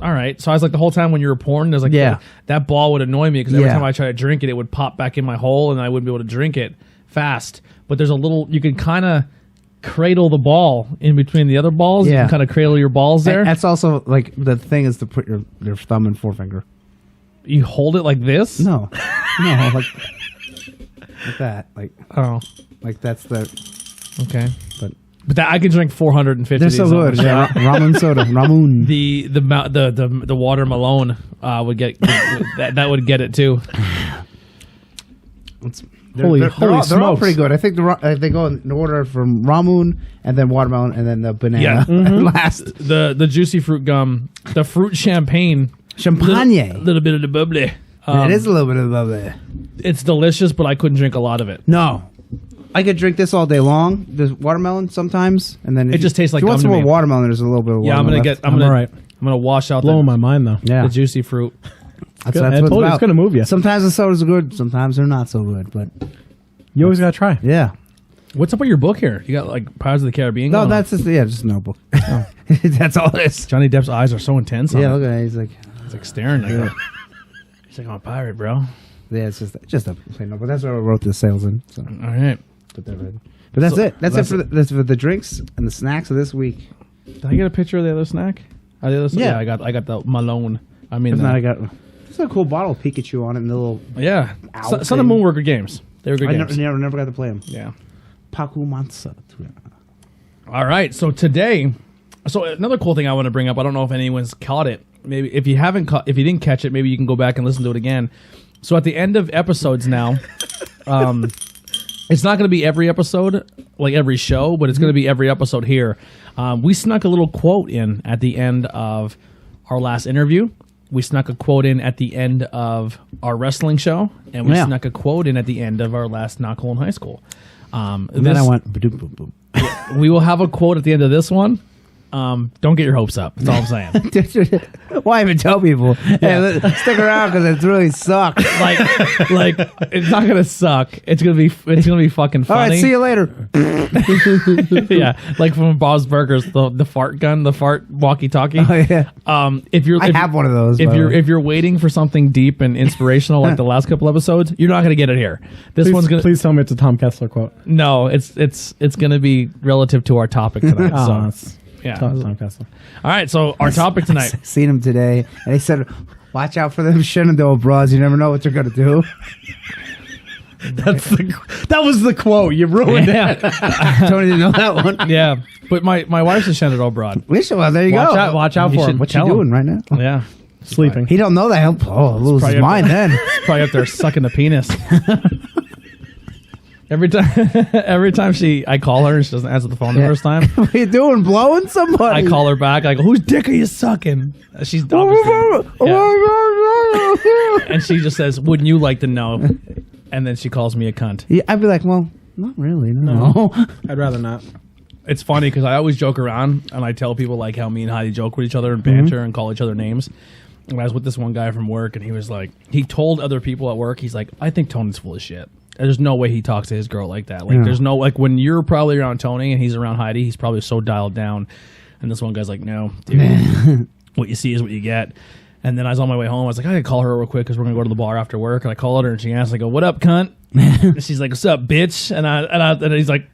All right, so I was like the whole time when you were pouring, there's like Yeah. that ball would annoy me because every Yeah. time I try to drink it, it would pop back in my hole and I wouldn't be able to drink it fast. But there's a little you can kind of cradle the ball in between the other balls. You Yeah. can kind of cradle your balls there. That's also like the thing is to put your thumb and forefinger. You hold it like this. No, like that. Like that's the. Okay. But But that I can drink 450. they're of so these good. on. Yeah, ramen soda, ramen. The water Malone would get that would get it too. Holy They're all smokes. pretty good. I think they go in order from ramen and then watermelon and then the banana Yeah. last. The juicy fruit gum, the fruit champagne, Champagne. little bit of the bubbly. It is a little bit of bubbly. It's delicious, but I couldn't drink a lot of it. No. I could drink this all day long. There's watermelon sometimes, and then It just tastes like if you want gum some to more me. watermelon. There's a little bit of Yeah, I'm watermelon gonna left. get. I'm all right. gonna wash out Blowing my mind, though. Yeah, the juicy fruit. that's Good. what I it's told you about. it's gonna move you. Sometimes the sodas are good. Sometimes they're not so good. But You always got to try. yeah, What's up with your book here? You got like Pirates of the Caribbean. no, going on? that's just a notebook. That's all it is. Johnny Depp's eyes are so intense. On Yeah, it. look at that. He's like, He's like staring at you. He's like, I'm a pirate, bro. yeah, it's just a plain notebook. That's what I wrote the sales in. So All right. put that right. But that's it. That's for the drinks and the snacks of this week. Did I get a picture of the other snack? The other Yeah. I got the Malone. I mean, If not, I got. It's a cool bottle of Pikachu on it and the little. yeah. Owl Some of the thing. Moonworker games. They were good I games. never got to play them. Yeah. Paku Mansa. All right. So today, another cool thing I want to bring up. I don't know if anyone's caught it. Maybe if you didn't catch it, maybe you can go back and listen to it again. So at the end of episodes now, it's not going to be every episode, like every show, but it's going to be every episode here. We snuck a little quote in at the end of our last interview. We snuck a quote in at the end of our wrestling show, and we snuck a quote in at the end of our last Knock Hole in High School. And then I went. Boom, boom, boom. We will have a quote at the end of this one, don't get your hopes up. That's all I'm saying. Why even tell people? Hey, stick around because it really sucks. like it's not gonna suck. It's gonna be fucking funny. All right, see you later. Yeah, like from Bob's Burgers, the fart gun, the fart walkie-talkie. Oh yeah. I have one of those. If you're waiting for something deep and inspirational like the last couple episodes, you're not gonna get it here. Please tell me it's a Tom Kessler quote. No, it's gonna be relative to our topic tonight. So. Yeah. Tom Kessler. All right, so our topic tonight. Seen him today, and he said, "Watch out for them Shenandoah bras. You never know what they're gonna do." That was the quote. You ruined it. Tony didn't know that one. Yeah, but my wife's a Shenandoah broad. Well, there you go. Watch out for him. What you doing right now? Yeah, Sleeping. He don't know that. He'll lose his mind then. He's probably up there sucking the penis. Every time I call her and she doesn't answer the phone the first time. What are you doing? Blowing somebody? I call her back. I go, "Whose dick are you sucking?" She's obviously, and she just says, "Wouldn't you like to know?" And then she calls me a cunt. Yeah, I'd be like, well, not really. No. I'd rather not. It's funny because I always joke around and I tell people like how me and Heidi joke with each other and banter and call each other names. And I was with this one guy from work and he was like, he told other people at work, he's like, "I think Tony's full of shit. There's no way he talks to his girl like that. Like, there's no, like, when you're probably around Tony and he's around Heidi, he's probably so dialed down." And this one guy's like, "No, dude, what you see is what you get." And then I was on my way home. I was like, I gotta call her real quick because we're gonna go to the bar after work. And I called her and she asked, I go, "What up, cunt?" And she's like, "What's up, bitch?" And he's like,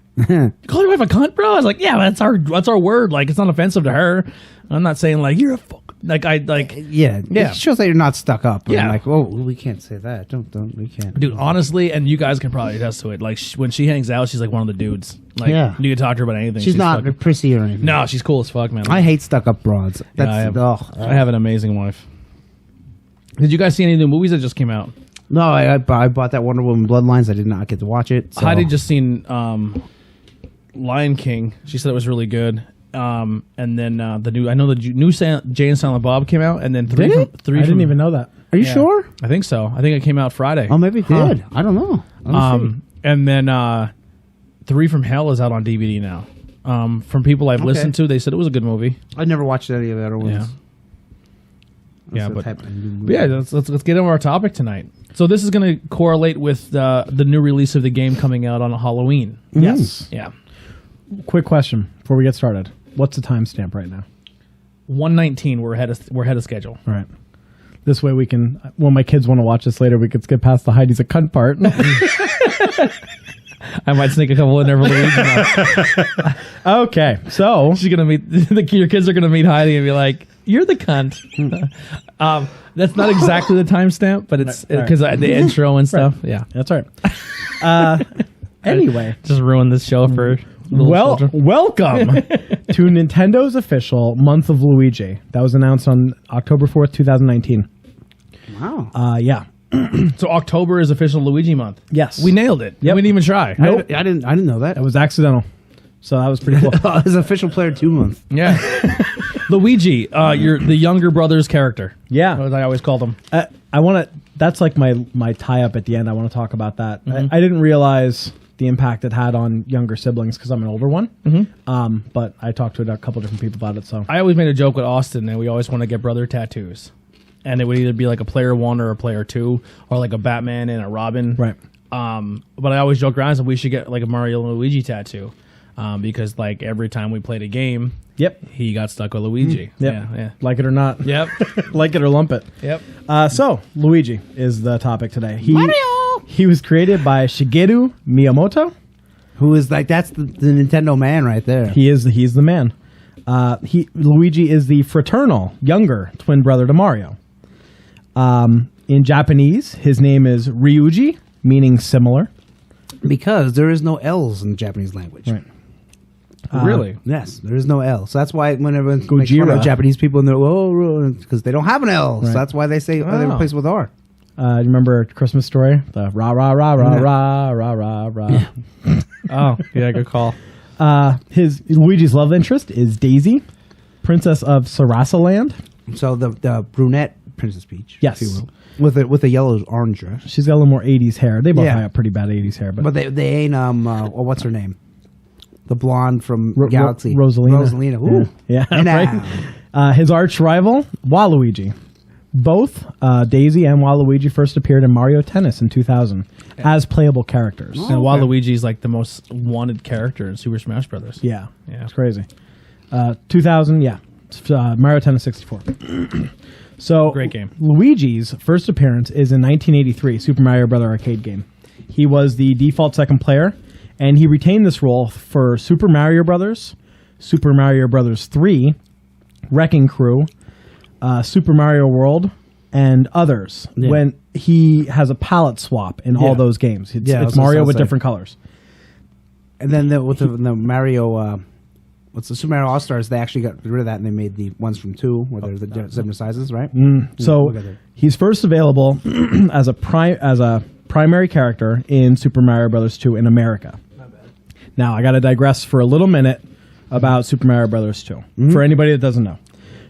"Call your wife a cunt, bro?" I was like, "Yeah, that's our word. Like, it's not offensive to her. I'm not saying like you're a fuck." Like Yeah. It shows that you're not stuck up. Yeah. I'm like, oh, we can't say that. Don't. We can't. Dude, honestly, and you guys can probably attest to it. Like when she hangs out, she's like one of the dudes. Like, Yeah. you can talk to her about anything. She's not fucking, prissy or anything. no, she's cool as fuck, man. I hate stuck up broads. That's I have an amazing wife. Did you guys see any new movies that just came out? No, I bought that Wonder Woman Bloodlines. I did not get to watch it. So. Heidi just seen Lion King. She said it was really good. And then the new Jay and Silent Bob came out, and then three. Did it? I didn't even know that. Are you sure? I think so. I think it came out Friday. Oh, maybe it did. I don't know. And then 3 from Hell is out on DVD now. From people I've listened to, they said it was a good movie. I never watched any of the other ones. Yeah. Yeah, but let's get into our topic tonight. So this is going to correlate with the new release of the game coming out on Halloween. Yes. Yeah. Quick question before we get started. What's the timestamp right now? 1:19. We're ahead of schedule. All right. This way we can, when my kids want to watch this later, we could skip past the Heidi's a cunt part. I might sneak a couple in there for Luigi. Okay, so She's gonna meet your kids are gonna meet Heidi and be like, "You're the cunt." That's not exactly the timestamp, but it's because the intro and stuff. Right. Yeah, that's all right. Anyway, just ruined this show for. Welcome to Nintendo's official Month of Luigi. That was announced on October 4th, 2019. Wow. Yeah. So October is official Luigi month. Yes. We nailed it. Yep. We didn't even try. Nope. I didn't know that. It was accidental. So that was pretty cool. It's official player 2 month. Yeah. Luigi, you're the younger brother's character. Yeah. As I always called him. I want to, that's like my tie up at the end. I want to talk about that. I didn't realize the impact it had on younger siblings because I'm an older one. But I talked to a couple different people about it. So I always made a joke with Austin that we always want to get brother tattoos. And it would either be like a player 1 or a player 2 or like a Batman and a Robin. Right. But I always joke around and said we should get like a Mario and Luigi tattoo. Because like every time we played a game, he got stuck with Luigi. Yeah. Like it or not. Yep. Like it or lump it. Yep. So Luigi is the topic today. Mario! He was created by Shigeru Miyamoto. Who is like, that's the Nintendo man right there. He's the man. Luigi is the fraternal younger twin brother to Mario. In Japanese, his name is Ryuji, meaning similar. Because there is no L's in the Japanese language. Right. Really? Yes, there is no L. So that's why whenever makes fun Gojira. of Japanese people, and they're because they don't have an L. Right. So that's why they say they replace it with R. You remember Christmas Story? The rah rah rah rah rah rah rah rah. Oh, yeah, good call. Luigi's love interest is Daisy, Princess of Sarasaland. So the brunette Princess Peach, Yes. if you will, with a yellow orange dress. She's got a little more 80s hair. They both Yeah. have pretty bad 80s hair, But they ain't what's her name? The blonde from Galaxy. Rosalina. Ooh. Yeah, right. His arch rival, Waluigi. Both Daisy and Waluigi first appeared in Mario Tennis in 2000 as playable characters. And Waluigi's like the most wanted character in Super Smash Brothers. Yeah. It's crazy. 2000, Mario Tennis 64. So great game. Luigi's first appearance is in 1983 Super Mario Bros. Arcade game. He was the default second player, and he retained this role for Super Mario Brothers, Super Mario Brothers 3, Wrecking Crew, Super Mario World, and others. Yeah. When he has a palette swap in all those games, it's Mario with different colors. And then with the Mario, what's the Super Mario All Stars? They actually got rid of that and they made the ones from 2 where there's the different sizes, right? So he's first available as a primary character in Super Mario Bros. 2 in America. Not bad. Now I got to digress for a little minute about Super Mario Bros. 2 for anybody that doesn't know.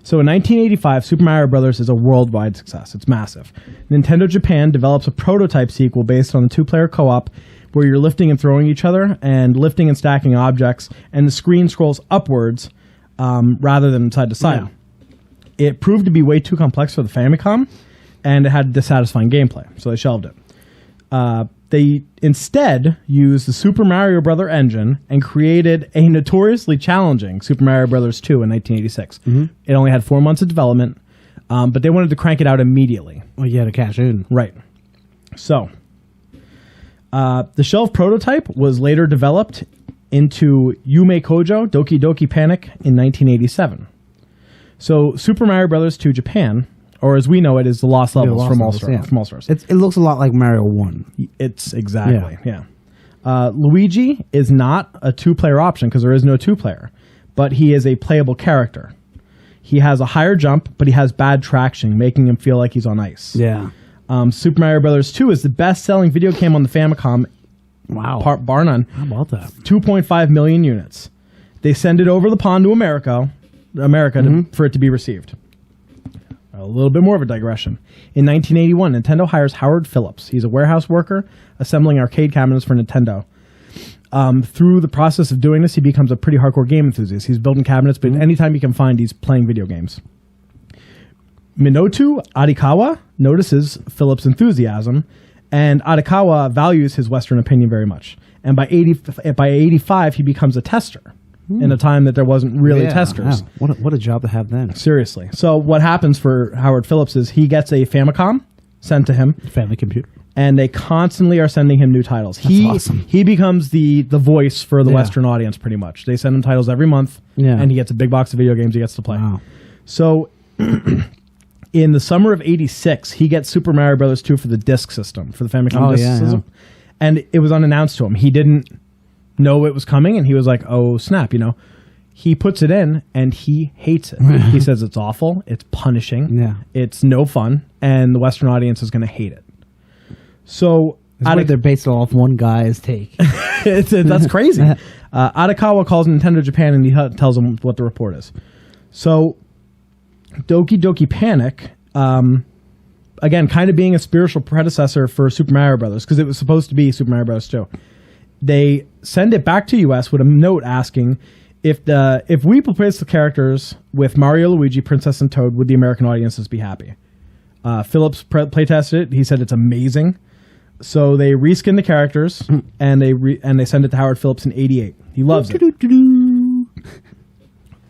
So in 1985, Super Mario Bros. Is a worldwide success. It's massive. Nintendo Japan develops a prototype sequel based on the 2-player co-op where you're lifting and throwing each other and lifting and stacking objects, and the screen scrolls upwards rather than side to side. Yeah. It proved to be way too complex for the Famicom, and it had dissatisfying gameplay, so they shelved it. They instead used the Super Mario Bros. Engine and created a notoriously challenging Super Mario Bros. 2 in 1986. It only had 4 months of development, but they wanted to crank it out immediately. Well, you had to cash in. Right. So, the shelf prototype was later developed into Yume Kojo Doki Doki Panic in 1987. So, Super Mario Bros. 2 Japan, or as we know it, is the Lost Levels from All Stars. It looks a lot like Mario 1. It's exactly, Luigi is not a 2-player option because there is no 2-player, but he is a playable character. He has a higher jump, but he has bad traction, making him feel like he's on ice. Yeah. Super Mario Bros. 2 is the best-selling video game on the Famicom. Wow. Bar none. How about that? 2.5 million units. They send it over the pond to America for it to be received. A little bit more of a digression. In 1981, Nintendo hires Howard Phillips. He's a warehouse worker assembling arcade cabinets for Nintendo. Through the process of doing this, he becomes a pretty hardcore game enthusiast. He's building cabinets, but anytime he can find, he's playing video games. Minotu Adikawa notices Phillips' enthusiasm, and Adikawa values his Western opinion very much. And by 85, he becomes a tester in a time that there wasn't really testers. Wow. What a job to have then. Seriously. So what happens for Howard Phillips is he gets a Famicom sent to him. Family computer. And they constantly are sending him new titles. That's awesome. He becomes the voice for the Western audience pretty much. They send him titles every month, and he gets a big box of video games he gets to play. Wow. So in the summer of 86, he gets Super Mario Bros. 2 for the disc system, for the Famicom disc system. And it was unannounced to him. He didn't know it was coming, and he was like, oh, snap, He puts it in, and he hates it. He says it's awful, it's punishing, it's no fun, and the Western audience is going to hate it. So they're based off one guy's take. That's crazy. Adakawa calls Nintendo Japan, and he tells them what the report is. So Doki Doki Panic, again, kind of being a spiritual predecessor for Super Mario Brothers, because it was supposed to be Super Mario Bros. 2. They send it back to US with a note asking if we replace the characters with Mario, Luigi, Princess, and Toad, would the American audiences be happy? Phillips playtested it. He said it's amazing. So they reskin the characters and they send it to Howard Phillips in '88. He loves it.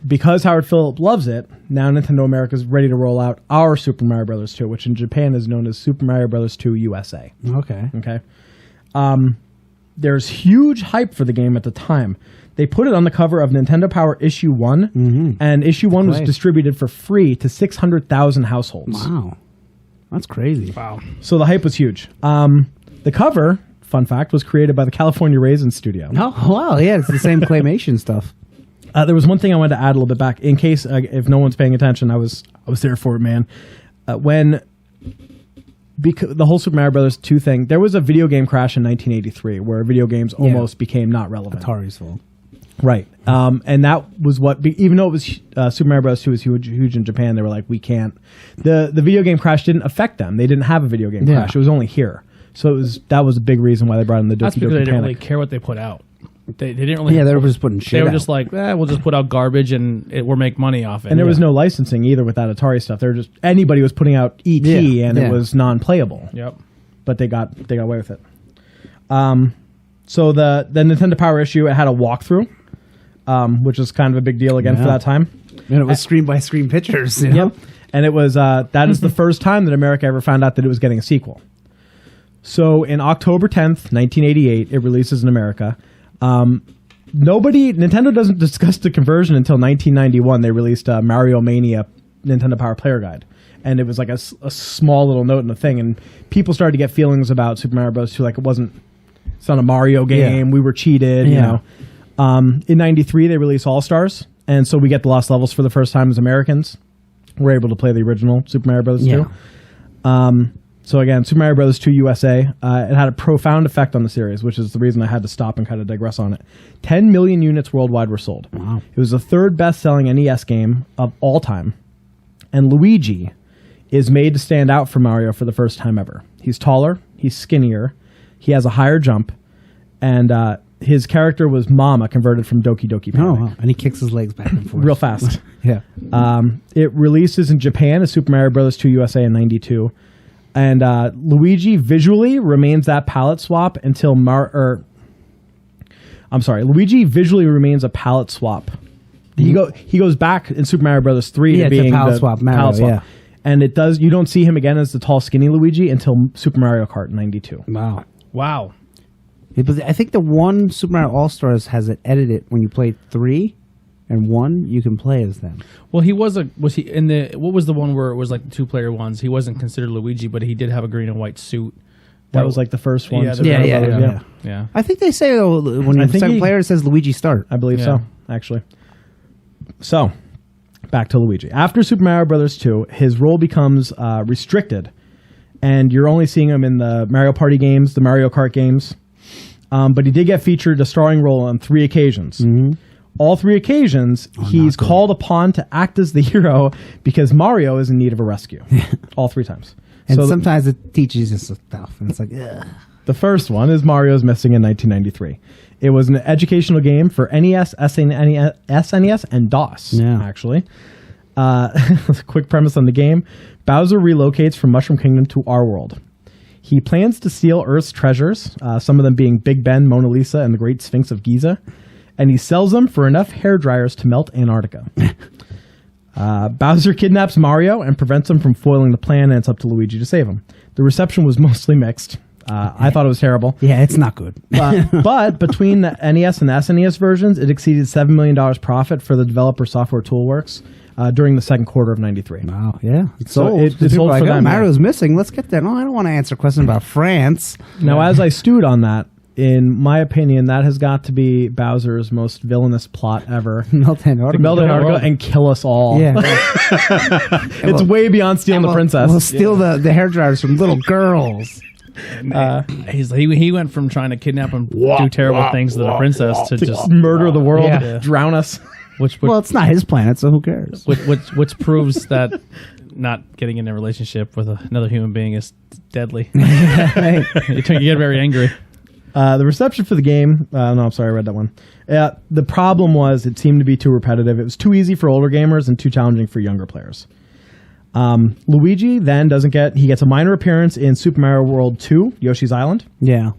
Because Howard Phillips loves it, now Nintendo America is ready to roll out our Super Mario Bros. 2, which in Japan is known as Super Mario Bros. 2 USA. Okay. There's huge hype for the game at the time. They put it on the cover of Nintendo Power Issue 1, and Issue 1 was distributed for free to 600,000 households. Wow. That's crazy. Wow. So the hype was huge. The cover, fun fact, was created by the California Raisin Studio. Oh, wow. Yeah, it's the same claymation stuff. There was one thing I wanted to add a little bit back, in case if no one's paying attention. I was there for it, man. Because the whole Super Mario Bros. 2 thing, there was a video game crash in 1983 where video games almost became not relevant. Atari's fault. Right. And that was what, even though it was Super Mario Bros. 2 was huge in Japan, they were like, we can't. The video game crash didn't affect them. They didn't have a video game crash. It was only here. So that was a big reason why they brought in the Doki Doki Panic. They didn't really care what they put out. They didn't really. Yeah, they were just putting shit. They were out. just like, we'll just put out garbage and we'll make money off it. And there was no licensing either with that Atari stuff. They were just anybody was putting out ET and it was non-playable. Yep. But they got away with it. So the Nintendo Power issue, it had a walkthrough, which was kind of a big deal again for that time. And it was screen by screen pictures. You know? Yep. And it was that is the first time that America ever found out that it was getting a sequel. So in October 10th, 1988, it releases in America. Nintendo doesn't discuss the conversion until 1991. They released Mario Mania Nintendo Power Player Guide. And it was like a small little note in the thing. And people started to get feelings about Super Mario Bros. 2, like it's not a Mario game. We were cheated, you know. In 93, they released All-Stars. And so we get the lost levels for the first time as Americans. We're able to play the original Super Mario Bros. 2. So again, Super Mario Bros. 2 USA, it had a profound effect on the series, which is the reason I had to stop and kind of digress on it. 10 million units worldwide were sold. Wow. It was the third best-selling NES game of all time. And Luigi is made to stand out for Mario for the first time ever. He's taller, he's skinnier, he has a higher jump, and his character was Mama, converted from Doki Doki Panic. Oh, wow. And he kicks his legs back and forth. Real fast. Yeah. It releases in Japan as Super Mario Bros. 2 USA in 92. And Luigi visually remains that palette swap until Luigi visually remains a palette swap. He goes back in Super Mario Bros. 3 to being palette swap Mario, palette swap. yeah. And you don't see him again as the tall, skinny Luigi until Super Mario Kart 92. Wow. Wow. Yeah, but I think the one Super Mario All-Stars has it edited when you play 3 and 1, you can play as them. Well, was he in the, what was the one where it was like the 2-player ones? He wasn't considered Luigi, but he did have a green and white suit. That was like the first one. Yeah. I think they say, though, when you're the second player, it says Luigi start. I believe so, actually. So, back to Luigi. After Super Mario Bros. 2, his role becomes restricted, and you're only seeing him in the Mario Party games, the Mario Kart games. But he did get featured a starring role on 3 occasions. Mm-hmm. All 3 occasions, he's called upon to act as the hero because Mario is in need of a rescue. All 3 times. And so sometimes it teaches you stuff, and it's like, ugh. The first one is Mario's Missing in 1993. It was an educational game for NES, SNES, and DOS, actually. Quick premise on the game. Bowser relocates from Mushroom Kingdom to our world. He plans to steal Earth's treasures, some of them being Big Ben, Mona Lisa, and the Great Sphinx of Giza, and he sells them for enough hair dryers to melt Antarctica. Bowser kidnaps Mario and prevents him from foiling the plan, and it's up to Luigi to save him. The reception was mostly mixed. I thought it was terrible. Yeah, it's not good. But between the NES and the SNES versions, it exceeded $7 million profit for the developer Software Toolworks during the second quarter of 93. Wow, yeah. It's sold for them. Mario's missing. Let's get that. Oh, I don't want to answer a question about France. Now, as I stewed on that, in my opinion, that has got to be Bowser's most villainous plot ever. Melt Antarctica and kill us all. Yeah. It's way beyond stealing the princess. We'll steal the hair dryers from little girls. He went from trying to kidnap and do terrible things to the princess to just murder the world, drown us. Well, it's not his planet, so who cares? Which proves that not getting in a relationship with another human being is deadly. You get very angry. The reception for the game, no, I'm sorry, I read that one. The problem was it seemed to be too repetitive. It was too easy for older gamers and too challenging for younger players. Luigi then he gets a minor appearance in Super Mario World 2, Yoshi's Island. Yeah.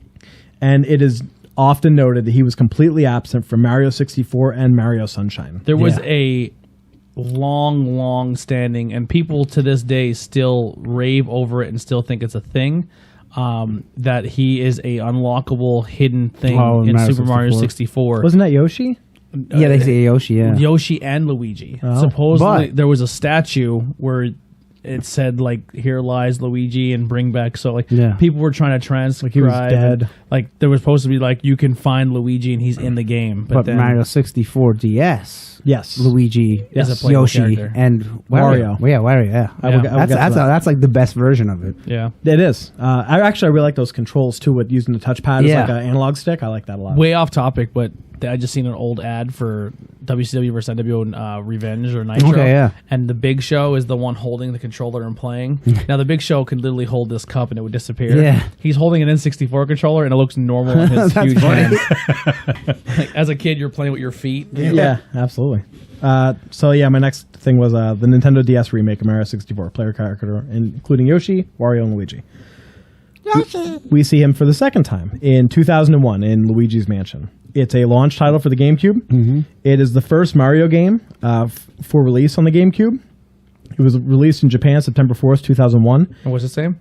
And it is often noted that he was completely absent from Mario 64 and Mario Sunshine. There was a long standing, and people to this day still rave over it and still think it's a thing, that he is a unlockable hidden thing in Super Mario 64. Wasn't that Yoshi? Yeah, they say Yoshi, yeah. Yoshi and Luigi. Supposedly, there was a statue where it said, like, here lies Luigi and bring back. So, like, people were trying to transcribe. Like he was dead. Like, there was supposed to be, like, you can find Luigi and he's in the game. But then Mario 64 DS. Yes. Luigi, Yoshi, and Wario. Yeah, Wario, yeah. That's like the best version of it. Yeah. It is. I really like those controls, too, with using the touchpad as like an analog stick. I like that a lot. Way off topic, but I just seen an old ad for WCW versus NWO Revenge or Nitro. Okay, yeah. And the Big Show is the one holding the controller and playing. Now, the Big Show can literally hold this cup and it would disappear. Yeah. He's holding an N64 controller and it looks normal in his huge hands. Like, as a kid, you're playing with your feet. Yeah, absolutely. So yeah, my next thing was the Nintendo DS remake of Mario 64 player character, including Yoshi, Wario, and Luigi. We see him for the second time in 2001 in Luigi's Mansion. It's a launch title for the GameCube. Mm-hmm. It is the first Mario game for release on the GameCube. It was released in Japan September 4th, 2001. And what's the same?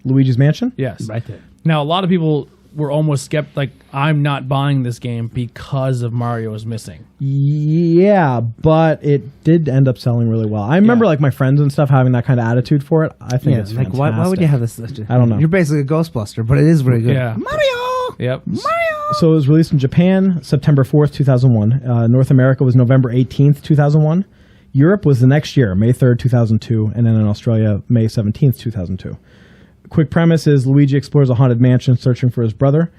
Luigi's Mansion? Yes. Right there. Now, a lot of people were almost skeptical. Like, I'm not buying this game because of Mario is missing. Yeah, but it did end up selling really well. I remember like my friends and stuff having that kind of attitude for it. I think it's like fantastic. why would you have this? I don't know. You're basically a Ghostbuster, but it is very good. Yeah. Mario. Yep. Mario. So it was released in Japan September 4th, 2001. North America was November 18th, 2001. Europe was the next year, May 3rd, 2002. And then in Australia, May 17th, 2002. Quick premise is Luigi explores a haunted mansion searching for his brother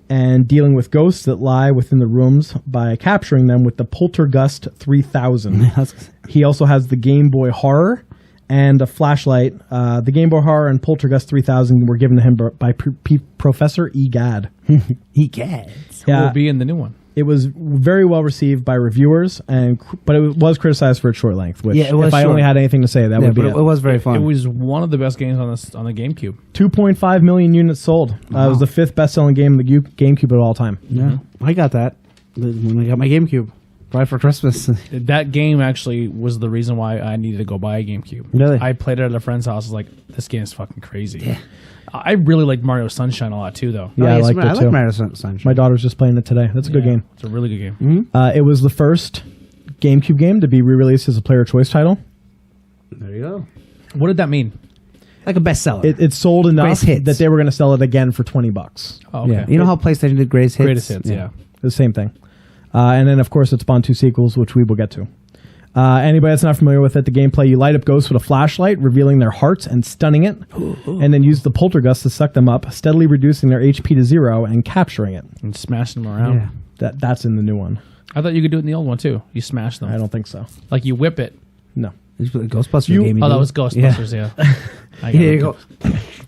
and dealing with ghosts that lie within the rooms by capturing them with the Poltergust 3000. He also has the Game Boy Horror and a flashlight. The Game Boy Horror and Poltergust 3000 were given to him by Professor Egad. Egad. Who will be in the new one? It was very well received by reviewers, but it was criticized for its short length. Which, it was if I only had anything to say, that would be it was very fun. It was one of the best games on the GameCube. 2.5 million units sold. It was the 5th best-selling game in the GameCube of all time. Yeah, I got that when I got my GameCube. Right for Christmas. That game actually was the reason why I needed to go buy a GameCube. Really? I played it at a friend's house. I was like, this game is fucking crazy. Yeah. I really liked Mario Sunshine a lot too, though. Yeah, I liked it too. I like Mario Sunshine. My daughter's just playing it today. That's a good game. It's a really good game. It was the first GameCube game to be re-released as a player choice title. There you go. What did that mean? Like a bestseller. It sold enough Greatest hits. that they were going to sell it again for $20. Oh, okay. Yeah. You know how PlayStation did Greatest Hits? Greatest Hits, yeah. The same thing. And then, of course, it spawned 2 sequels, which we will get to. Anybody that's not familiar with it, the gameplay, you light up ghosts with a flashlight, revealing their hearts and stunning it, and then use the poltergust to suck them up, steadily reducing their HP to 0 and capturing it. And smashing them around. Yeah. That's in the new one. I thought you could do it in the old one too. You smash them. I don't think so. Like you whip it. No. Ghostbusters game. Oh, that was Ghostbusters, yeah. Here you go.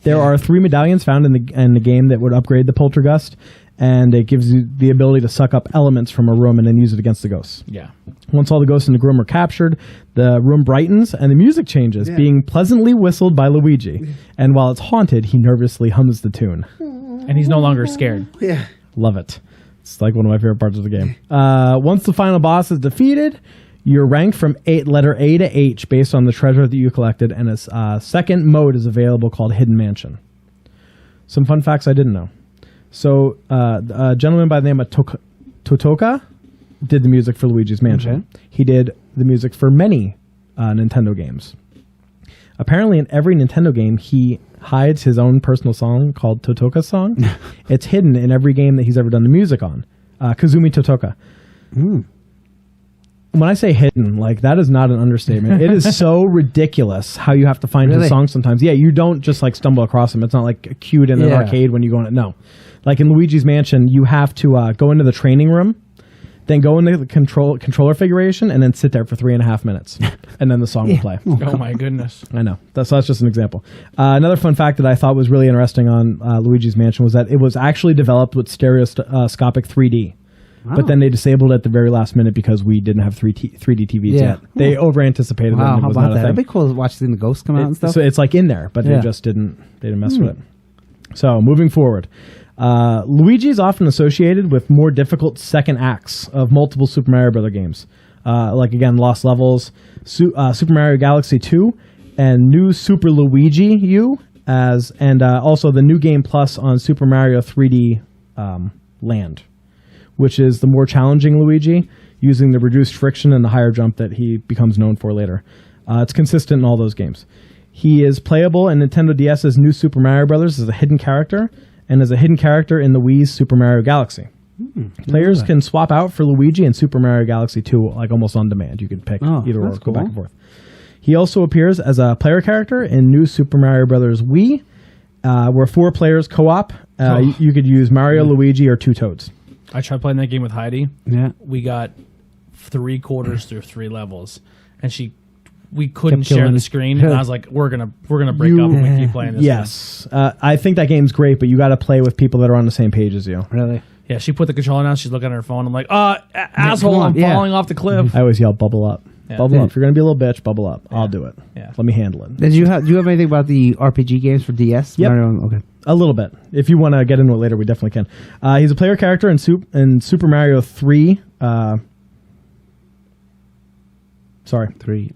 There are 3 medallions found in the game that would upgrade the poltergust, and it gives you the ability to suck up elements from a room and then use it against the ghosts. Yeah. Once all the ghosts in the room are captured, the room brightens and the music changes, being pleasantly whistled by Luigi. And while it's haunted, he nervously hums the tune. And he's no longer scared. Yeah. Love it. It's like one of my favorite parts of the game. Once the final boss is defeated, you're ranked from letter A to H based on the treasure that you collected, and a second mode is available called Hidden Mansion. Some fun facts I didn't know. So, a gentleman by the name of Totoka did the music for Luigi's Mansion. Okay. He did the music for many Nintendo games. Apparently, in every Nintendo game, he hides his own personal song called Totoka's Song. It's hidden in every game that he's ever done the music on. Kazumi Totoka. When I say hidden, like, that is not an understatement. It is so ridiculous how you have to find his songs sometimes. Yeah, you don't just like stumble across them. It's not like queued in an arcade when you go in it. No. Like in Luigi's Mansion, you have to go into the training room, then go into the controller configuration, and then sit there for 3.5 minutes. And then the song will play. Oh my goodness. I know. That's just an example. Another fun fact that I thought was really interesting on Luigi's Mansion was that it was actually developed with stereoscopic 3D. Wow. But then they disabled it at the very last minute because we didn't have 3D TVs yet. They over-anticipated it. And it was not a thing. That'd be cool to watch seeing the ghosts come out and stuff. So it's like in there, but they just didn't mess with it. So moving forward, Luigi is often associated with more difficult second acts of multiple Super Mario Bros. Games. Like, again, Lost Levels, Super Mario Galaxy 2, and New Super Luigi U, and also the New Game Plus on Super Mario 3D Land, which is the more challenging Luigi, using the reduced friction and the higher jump that he becomes known for later. It's consistent in all those games. He is playable in Nintendo DS's New Super Mario Bros. As a hidden character, and as a hidden character in the Wii's Super Mario Galaxy. Players can swap out for Luigi in Super Mario Galaxy 2, like almost on demand. You could pick either or, go back and forth. He also appears as a player character in New Super Mario Bros. Wii, where 4 players co-op. You could use Mario, Luigi, or 2 Toads. I tried playing that game with Heidi. Yeah. We got 3/4 through 3 levels, and we couldn't Kept share killing the it. screen. And I was like, we're gonna break up if we keep playing this. Yes, I think that game's great, but you got to play with people that are on the same page as you. Really? Yeah, she put the controller down. She's looking at her phone. I'm like, asshole, come on, I'm yeah. falling off the cliff. I always yell, "Bubble up, Yeah. bubble Yeah. up." If you're gonna be a little bitch, bubble up. I'll do it. Yeah. Let me handle it. Do you have anything about the RPG games for DS? Yep. Mario? Okay. A little bit. If you want to get into it later, we definitely can. He's a player character in Super Mario 3. Sorry, 3.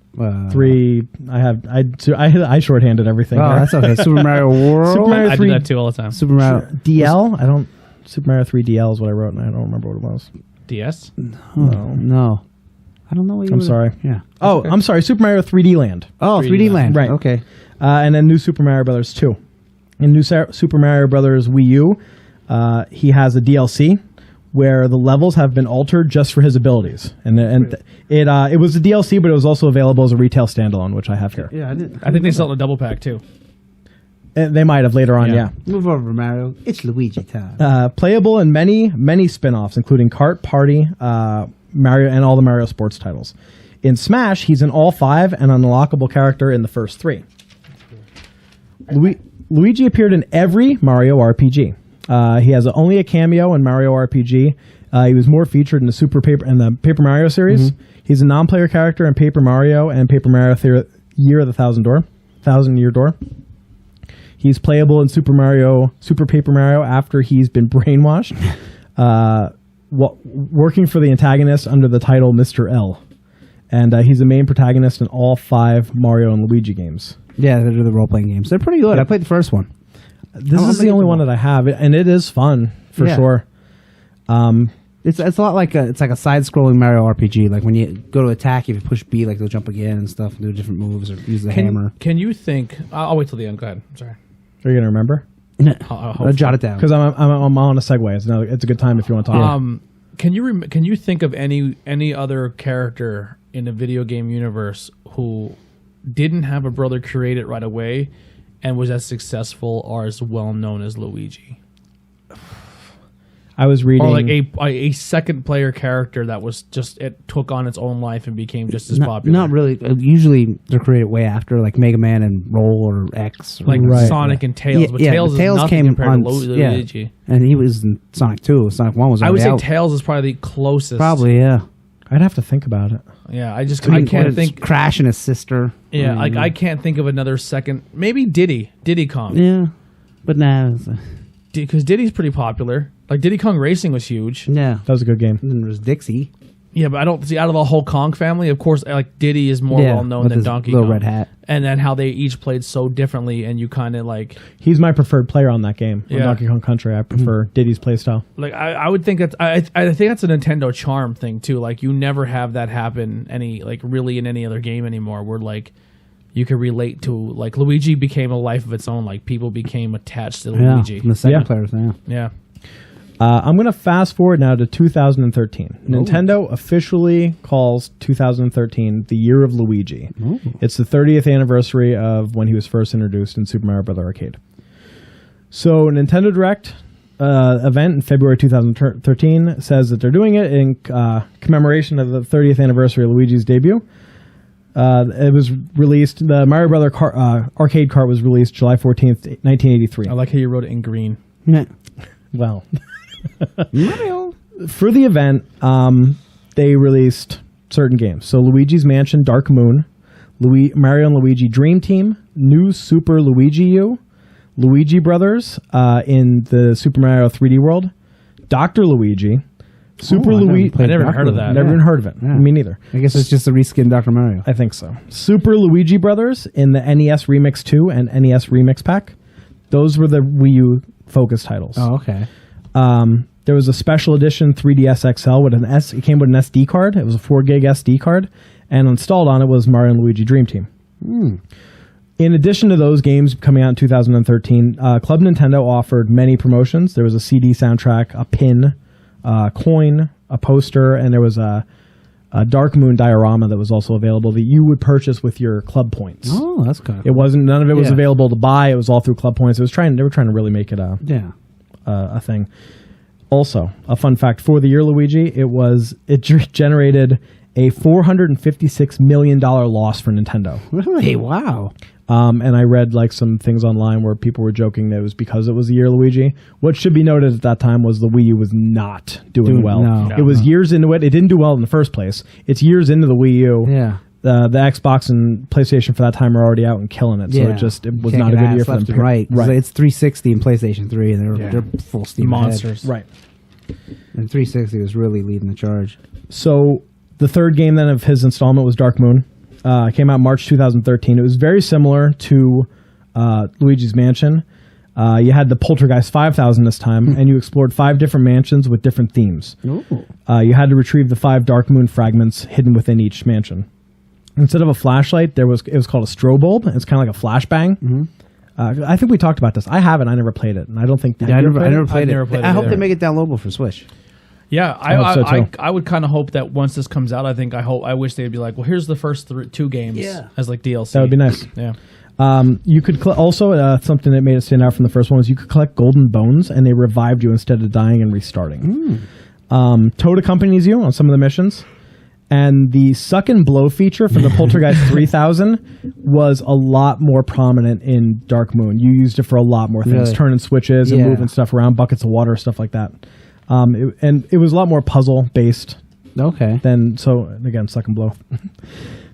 3. I shorthanded everything. Oh, there. that's okay. Super Mario World. Super Mario I 3 do that too all the time. Super Mario. DL. I don't. Super Mario 3 DL is what I wrote, and I don't remember what it was. DS? No. I don't know what you I'm were- sorry. Yeah. Oh, okay. I'm sorry. Super Mario 3D Land. Oh, 3D 3D Land. Right. Okay. And then New Super Mario Brothers 2. In New Super Mario Brothers Wii U, he has a DLC where the levels have been altered just for his abilities, and it was a DLC, but it was also available as a retail standalone, which I have here. Yeah, I didn't. I think they sell a double pack too. They might have later on, Yeah. yeah. Move over, Mario. It's Luigi time. Playable in many spin-offs, including Kart, Party, Mario, and all the Mario sports titles. In Smash, he's in all 5 and an unlockable character in the first 3. Luigi appeared in every Mario RPG. He has only a cameo in Mario RPG. He was more featured in the Paper Mario series. Mm-hmm. He's a non-player character in Paper Mario and Paper Mario Year of the Thousand Year Door. He's playable in Super Paper Mario after he's been brainwashed, working for the antagonist under the title Mr. L. And he's the main protagonist in all 5 Mario and Luigi games. Yeah, they're the role-playing games. They're pretty good. I played the first one. This is the only one that I have, and it is fun for Yeah. sure. It's a lot like a side-scrolling Mario RPG. Like when you go to attack, if you push B, like they'll jump again and stuff, and do different moves or use the hammer. Can you think? I'll wait till the end. Go ahead. I'm sorry. Are you gonna remember? I'll jot it down. Because I'm on a segue. It's a good time if you want to talk. Can you think of any other character in the video game universe who didn't have a brother create it right away and was as successful or as well known as Luigi? I was reading, Or like a second player character that was just, it took on its own life and became just as popular. Not really. Usually they're created way after, like Mega Man and Roll or X. Or Like Right. Sonic and Tails. But Yeah, Tails is Tails nothing came compared on. to Yeah, Luigi. and he was in Sonic 2. Sonic 1 was I would already say out. Tails is probably the closest. Probably, yeah. I'd have to think about it. Yeah, I can't think. Crash and his sister. Yeah, like I can't think of another second. Maybe Diddy Kong. Yeah, but nah. Because Diddy's pretty popular. Like Diddy Kong Racing was huge. Yeah. That was a good game. Then there was Dixie. Yeah, but I don't see out of the whole Kong family. Of course, like Diddy is more Yeah, well known with than his Donkey little Kong. red hat. And then how they each played so differently, and you kind of like He's my preferred player on that game. On Yeah. Donkey Kong Country, I prefer Diddy's playstyle. I would think that I think that's a Nintendo charm thing too. Like you never have that happen really in any other game anymore. Where like you can relate to like Luigi became a life of its own. Like people became attached to Yeah, Luigi. from the second Yeah. players now. Yeah. I'm going to fast forward now to 2013. Nintendo officially calls 2013 the year of Luigi. Ooh. It's the 30th anniversary of when he was first introduced in Super Mario Bros. Arcade. So Nintendo Direct event in February 2013 says that they're doing it in commemoration of the 30th anniversary of Luigi's debut. It was released, the Mario Bros. Arcade cart was released July 14th, 1983. I like how you wrote it in green. Yeah. Well, Mario. for the event, they released certain games. So Luigi's Mansion Dark Moon, Mario and Luigi Dream Team, New Super Luigi U, Luigi Brothers in the Super Mario 3D World, Dr. Luigi, Super I never Luigi. played I never Dr. heard of that. Never Yeah. even heard of it. Yeah. Me neither. I guess it's just a reskin Dr. Mario. I think so. Super Luigi Brothers in the NES Remix 2 and NES Remix Pack. Those were the Wii U focus titles. Oh, okay. There was a special edition 3DS XL with it came with an SD card. It was a 4 gig SD card, and installed on it was Mario and Luigi Dream Team. In addition to those games coming out in 2013, Club Nintendo offered many promotions. There was a CD soundtrack, a pin, coin, a poster, and there was a Dark Moon diorama that was also available that you would purchase with your club points. Oh, that's kind of It wasn't, none of it was Yeah. available to buy. It was all through club points. They were trying to really make it yeah. a thing. Also, a fun fact for the year, Luigi, it generated a $456 million loss for Nintendo. Really? Wow. And I read like some things online where people were joking that it was because it was the year Luigi. What should be noted at that time was the Wii U was not doing well. No. It was years into it. It didn't do well in the first place. It's years into the Wii U. Yeah. The Xbox and PlayStation for that time are already out and killing it. So it was not a good year for them. Right. It's 360 and PlayStation 3, and they're full steam monsters. ahead. Right. And 360 was really leading the charge. So the third game then of his installment was Dark Moon. Came out March 2013. It was very similar to Luigi's Mansion. You had the Poltergeist 5000 this time, and you explored 5 different mansions with different themes. Ooh. You had to retrieve the 5 Dark Moon fragments hidden within each mansion. Instead of a flashlight, it was called a strobe bulb. It's kind of like a flashbang. Mm-hmm. I think we talked about this. I haven't. I never played it, and I don't think I never played it. I hope they make it downloadable for Switch. Yeah, I hope so, too. I would kind of hope that once this comes out, I wish they'd be like, well, here's the first 2 games as like DLC. That would be nice. Yeah. You could also something that made it stand out from the first one was you could collect golden bones, and they revived you instead of dying and restarting. Toad accompanies you on some of the missions. And the suck and blow feature from the Poltergeist 3000 was a lot more prominent in Dark Moon. You used it for a lot more things, really? Turning switches and moving stuff around, buckets of water, stuff like that. And it was a lot more puzzle based. Okay. So again, suck and blow.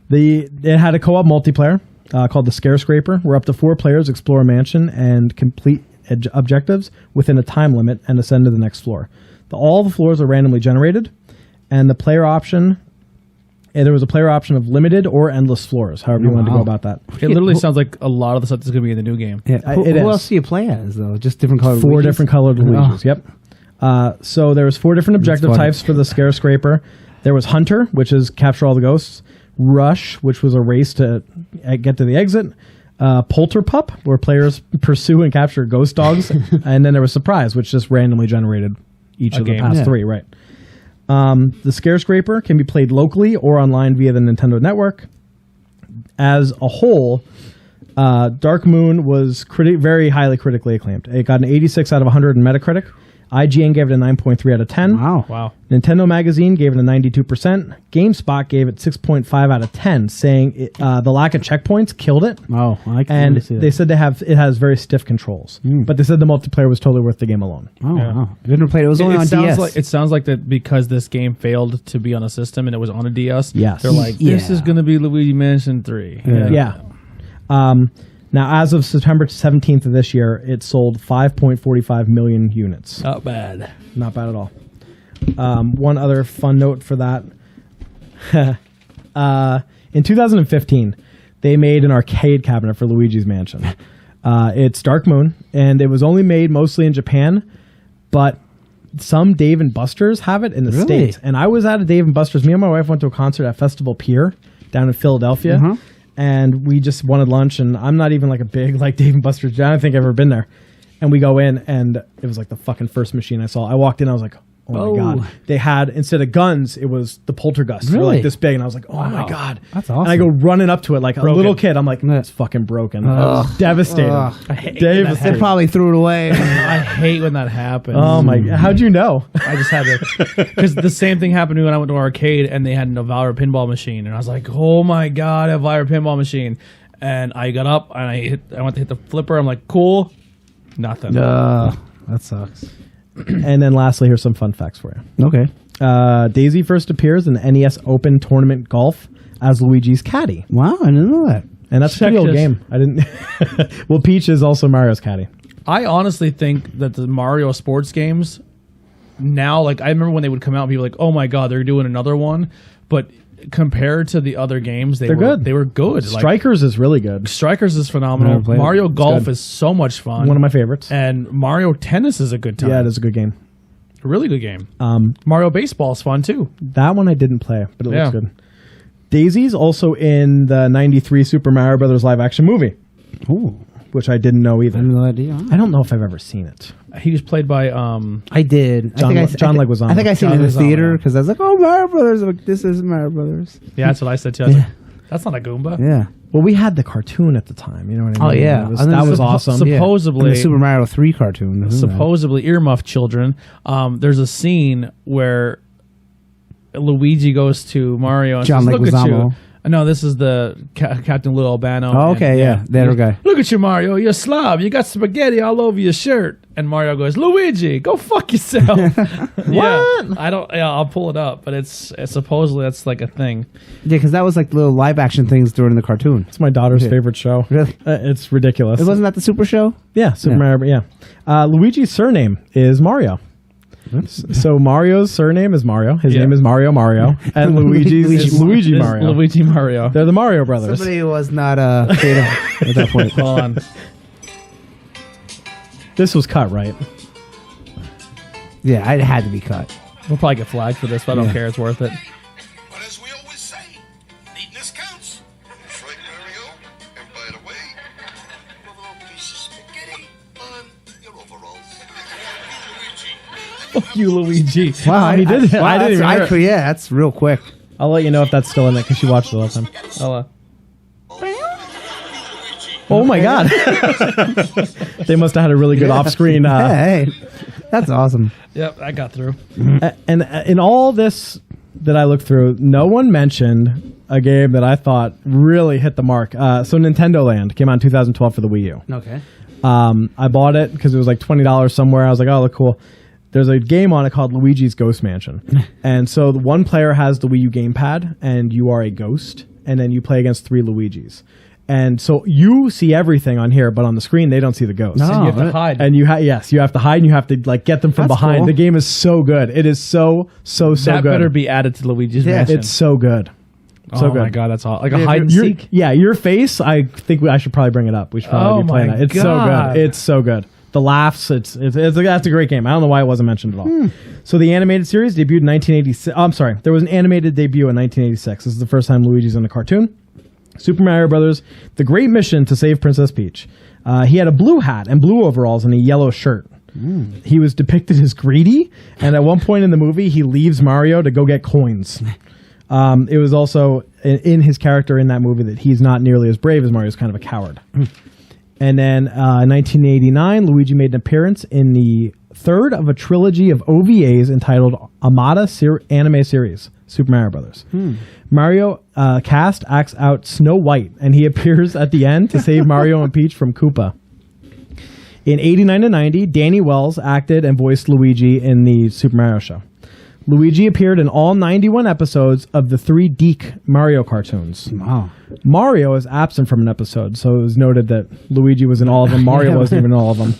It had a co-op multiplayer called the Scare Scraper, where up to 4 players explore a mansion and complete objectives within a time limit and ascend to the next floor. All the floors are randomly generated, and the player option. And there was a player option of limited or endless floors, however you wanted to go about that. It literally sounds like a lot of the stuff that's going to be in the new game. Yeah. Who else do you play as, though? Just different colored 4 Luigis? different colored Luigis, yep. So there was 4 different objective types for the Scare Scraper. There was Hunter, which is capture all the ghosts. Rush, which was a race to get to the exit. Polterpup, where players pursue and capture ghost dogs. And then there was Surprise, which just randomly generated each of the past 3, right. The Scare Scraper can be played locally or online via the Nintendo Network. As a whole, Dark Moon was very highly critically acclaimed. It got an 86 out of 100 in Metacritic. IGN gave it a 9.3 out of 10. Wow. Nintendo Magazine gave it a 92%. GameSpot gave it 6.5 out of 10, saying the lack of checkpoints killed it. Oh, I can And see that. they said it has very stiff controls. But they said the multiplayer was totally worth the game alone. Oh, wow. I never played it. It was only on DS. It sounds like that because this game failed to be on a system and it was on a DS. Yes. They're like, this is going to be Luigi Mansion 3. Yeah. Now, as of September 17th of this year, it sold 5.45 million units. Not bad. Not bad at all. One other fun note for that. In 2015, they made an arcade cabinet for Luigi's Mansion. It's Dark Moon, and it was only made mostly in Japan, but some Dave & Buster's have it in the States. And I was at a Dave & Buster's. Me and my wife went to a concert at Festival Pier down in Philadelphia. And we just wanted lunch, and I'm not even like a big like Dave & Buster's. I don't think I've ever been there. And we go in, and it was like the fucking first machine I saw. I walked in, I was like, oh my God. They had, instead of guns, it was the poltergeist. Really? Like this big. And I was like, oh my God. That's awesome. And I go running up to it like a little kid. I'm like, it's fucking broken. I was devastated. I hate They probably threw it away. I hate when that happens. Oh my God. How'd you know? I just had to, because the same thing happened to me when I went to an arcade and they had an Elvira pinball machine. And I was like, oh my God, Elvira pinball machine. And I got up and I went to hit the flipper. I'm like, cool. Nothing. That sucks. And then lastly, here's some fun facts for you. Okay. Daisy first appears in the NES Open Tournament Golf as Luigi's caddy. Wow, I didn't know that. And that's a pretty old game. I didn't. Well, Peach is also Mario's caddy. I honestly think that the Mario sports games now, like I remember when they would come out, people were like, oh my God, they're doing another one. But compared to the other games, they're good. They were good. Strikers is really good. Strikers is phenomenal. Mario Golf is so much fun. One of my favorites. And Mario Tennis is a good time. Yeah, it is a good game. A really good game. Mario Baseball is fun too. That one I didn't play, but it looks good. Daisy's also in the 93 Super Mario Brothers live action movie. Ooh. Which I didn't know either. I had no idea. I don't know if I've ever seen it. He was played by I did. John Leguizamo. I think I seen it in the Leguizamo, theater because I was like, "Oh, Mario Brothers!" I'm like, this is Mario Brothers. Yeah, that's what I said too. I was like, that's not a Goomba. Yeah. Well, we had the cartoon at the time. You know what I mean? Oh, yeah. That was awesome. Supposedly, And the Super Mario 3 cartoon. supposedly earmuffed children. There's a scene where Luigi goes to Mario and John says, "Look at Leguizamo. you." No, this is the Captain Little Albano. Oh, okay, yeah. That guy. Look at you, Mario. You're a slob. You got spaghetti all over your shirt. And Mario goes, "Luigi, go fuck yourself." What? I don't. Yeah, I'll pull it up, but it's supposedly that's like a thing. Yeah, because that was like little live action things during the cartoon. It's my daughter's favorite show. Really? It's ridiculous. It wasn't that the Super Show? Yeah, Super Mario. Yeah. Luigi's surname is Mario. So Mario's surname is Mario. His name is Mario, and Luigi's is Luigi Mario. Luigi Mario. They're the Mario brothers. Somebody was not creative at that point. Hold on. This was cut, right? Yeah, it had to be cut. We'll probably get flagged for this, but I don't care. It's worth it. But as we always say, neatness counts. That's right, Mario. And by the way, you have a little piece of spaghetti on your overalls. Luigi. Fuck you, Luigi. Wow, he did. I didn't even hear it. Yeah, that's real quick. I'll let you know if that's still in it because she watched it all the time. Oh my god! They must have had a really good off-screen. Hey, that's awesome. Yep, I got through. And in all this that I looked through, no one mentioned a game that I thought really hit the mark. So Nintendo Land came out in 2012 for the Wii U. Okay. I bought it because it was like $20 somewhere. I was like, oh, look cool. There's a game on it called Luigi's Ghost Mansion. And so the one player has the Wii U gamepad, and you are a ghost, and then you play against 3 Luigis. And so you see everything on here, but on the screen they don't see the ghost. No. And you have to hide. And you have to hide, and you have to like get them from That's behind. cool. The game is so good. It is so that good. better be added to Luigi's Yeah. Mansion. It's so good. So oh good. my god, that's all like a Yeah, hide and Your- seek. Yeah, your face. I think I should probably bring it up. We should probably Oh be playing my that. It's God. so good. It's so good. The laughs. It's that's a great game. I don't know why it wasn't mentioned at all. So the animated series debuted in 1986. I'm sorry, there was an animated debut in 1986. This is the first time Luigi's in a cartoon. Super Mario Brothers: The Great Mission to Save Princess Peach. He had a blue hat and blue overalls and a yellow shirt. He was depicted as greedy, and at one point in the movie, he leaves Mario to go get coins. It was also in his character in that movie that he's not nearly as brave as Mario. He's kind of a coward. And then in 1989, Luigi made an appearance in the third of a trilogy of OVAs entitled Amada anime series, Super Mario Brothers. Mario cast acts out Snow White, and he appears at the end to save Mario and Peach from Koopa. In 89 to 90, Danny Wells acted and voiced Luigi in the Super Mario show. Luigi appeared in all 91 episodes of the 3 DiC Mario cartoons. Wow. Mario is absent from an episode, so it was noted that Luigi was in all of them. Mario wasn't even in all of them.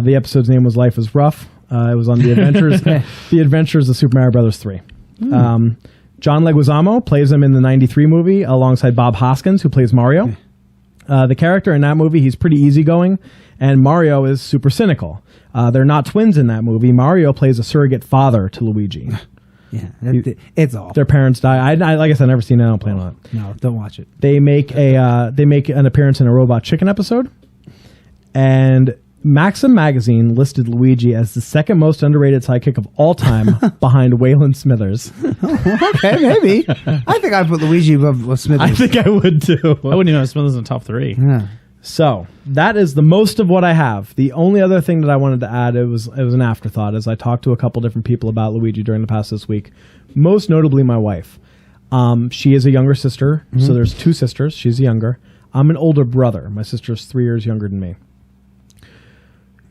The episode's name was Life is Rough. It was on the Adventures of Super Mario Brothers 3. John Leguizamo plays him in the 93 movie alongside Bob Hoskins, who plays Mario. The character in that movie, he's pretty easygoing, and Mario is super cynical. They're not twins in that movie. Mario plays a surrogate father to Luigi. Yeah, it's awful. Their parents die. I like I said, I've never seen it. I don't plan on it. No, don't watch it. They make an appearance in a Robot Chicken episode, and Maxim magazine listed Luigi as the second most underrated sidekick of all time, behind Waylon Smithers. Okay, maybe. I think I put Luigi above Smithers. I think I would too. I wouldn't even have Smithers in the top 3. Yeah. So that is the most of what I have. The only other thing that I wanted to add, it was an afterthought, as I talked to a couple different people about Luigi during the past this week, most notably my wife. She is a younger sister, so there's 2 sisters. She's younger. I'm an older brother. My sister's 3 years younger than me.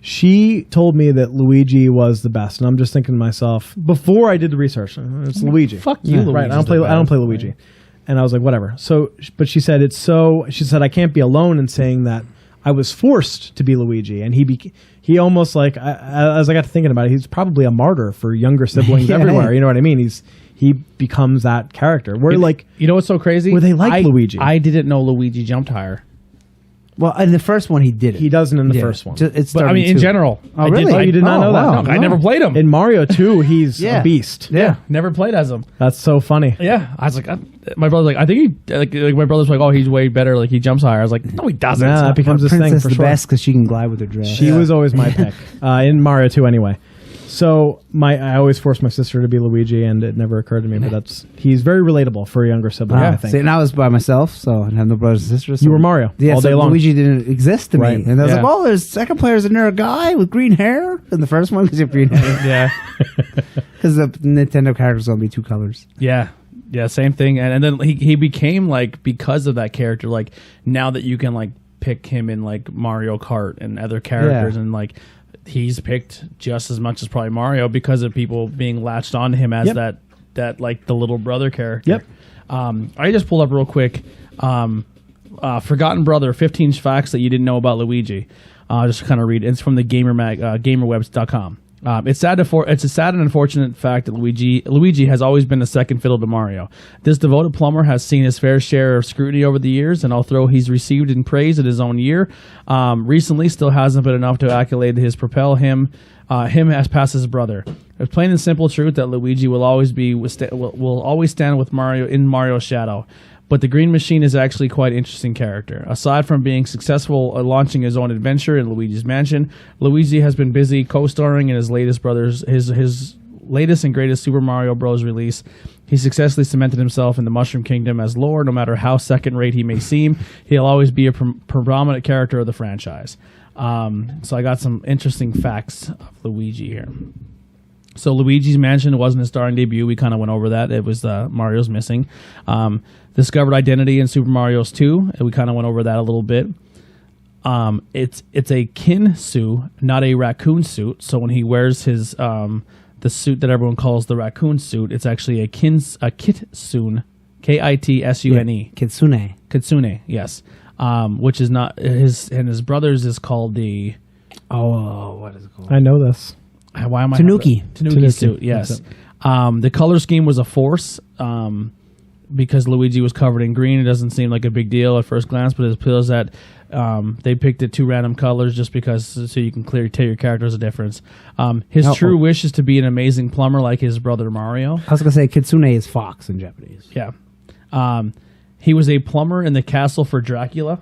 She told me that Luigi was the best, and I'm just thinking to myself, before I did the research, it's Luigi. Fuck you, Luigi's right? I don't the play best. Luigi. And I was like, whatever. So, but she said she said I can't be alone in saying that I was forced to be Luigi, and he almost like as I got to thinking about it, he's probably a martyr for younger siblings everywhere. You know what I mean? He becomes that character. Where like, You know what's so crazy? Where they like Luigi. I didn't know Luigi jumped higher. Well, in the first one, he did it. he doesn't in the first one. But I mean, in general. Oh, I really? Oh, you did not know that? wow. No, I never played him. In Mario 2, he's Yeah. a beast. Yeah. Never played as him. That's so funny. Yeah, I was like, my brother's like, I think he, like my brother's like, oh, he's way better. Like he jumps higher. I was like, no, he doesn't. Nah, that becomes this thing Princess for the sure. best because she can glide with her dress. She was always my pick in Mario 2 anyway. So I always forced my sister to be Luigi, and it never occurred to me. But he's very relatable for a younger sibling. I think. See, and I was by myself, so I have no brothers and sisters. So You were Mario all day long. Luigi didn't exist to Right. me, and I was Yeah. like, "Oh, there's second players, and there a guy with green hair in the first one because you have green hair." Yeah. Because the Nintendo character's gonna be 2 colors. Yeah. Yeah, same thing. And then he became like, because of that character, like now that you can like pick him in like Mario Kart and other characters, Yeah. and like he's picked just as much as probably Mario because of people being latched on to him as Yep. that like the little brother character. Yep. I just pulled up real quick. Forgotten Brother, 15 facts that you didn't know about Luigi. Just to kind of read. It's from the gamerwebs.com. It's a sad and unfortunate fact that Luigi has always been a second fiddle to Mario. This devoted plumber has seen his fair share of scrutiny over the years, and although he's received in praise in his own year, recently still hasn't been enough to accolade his propel him as past his brother. It's plain and simple truth that Luigi will always stand with Mario in Mario's shadow. But the Green Machine is actually quite an interesting character. Aside from being successful at launching his own adventure in Luigi's Mansion, Luigi has been busy co-starring in his latest latest and greatest Super Mario Bros. Release. He successfully cemented himself in the Mushroom Kingdom as lore. No matter how second-rate he may seem, he'll always be a predominant character of the franchise. So I got some interesting facts of Luigi here. So Luigi's Mansion wasn't his starring debut. We kind of went over that. It was Mario's Missing. Discovered identity in Super Mario's 2. And we kind of went over that a little bit. It's a kin suit, not a raccoon suit. So when he wears his the suit that everyone calls the raccoon suit, it's actually a kitsune, Kitsune. Kitsune. Kitsune, yes. Which is not his brother's is called the What is it called? I know this. why am I Tanuki. Tanuki suit, yes. The color scheme was a force because Luigi was covered in green. It doesn't seem like a big deal at first glance, but it appears that they picked it 2 random colors just because so you can clearly tell your character is a difference. His true wish is to be an amazing plumber like his brother Mario. I was gonna say Kitsune is fox in Japanese. Yeah. He was a plumber in the castle for Dracula.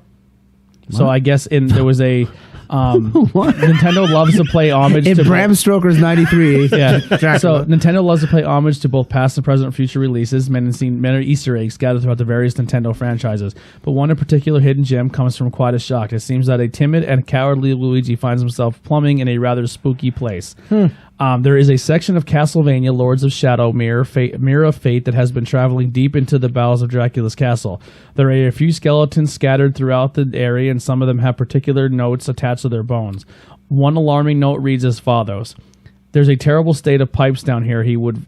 So I guess there was a Nintendo loves to play homage In to Bram Stoker's 93. yeah. Dracula. So Nintendo loves to pay homage to both past and present and future releases. Many Easter eggs scattered throughout the various Nintendo franchises. But one in particular hidden gem comes from quite a shock. It seems that a timid and cowardly Luigi finds himself plumbing in a rather spooky place. There is a section of Castlevania Lords of Shadow Mirror of Fate that has been traveling deep into the bowels of Dracula's castle. There are a few skeletons scattered throughout the area, and some of them have particular notes attached to their bones. One alarming note reads as follows: "There's a terrible state of pipes down here. He would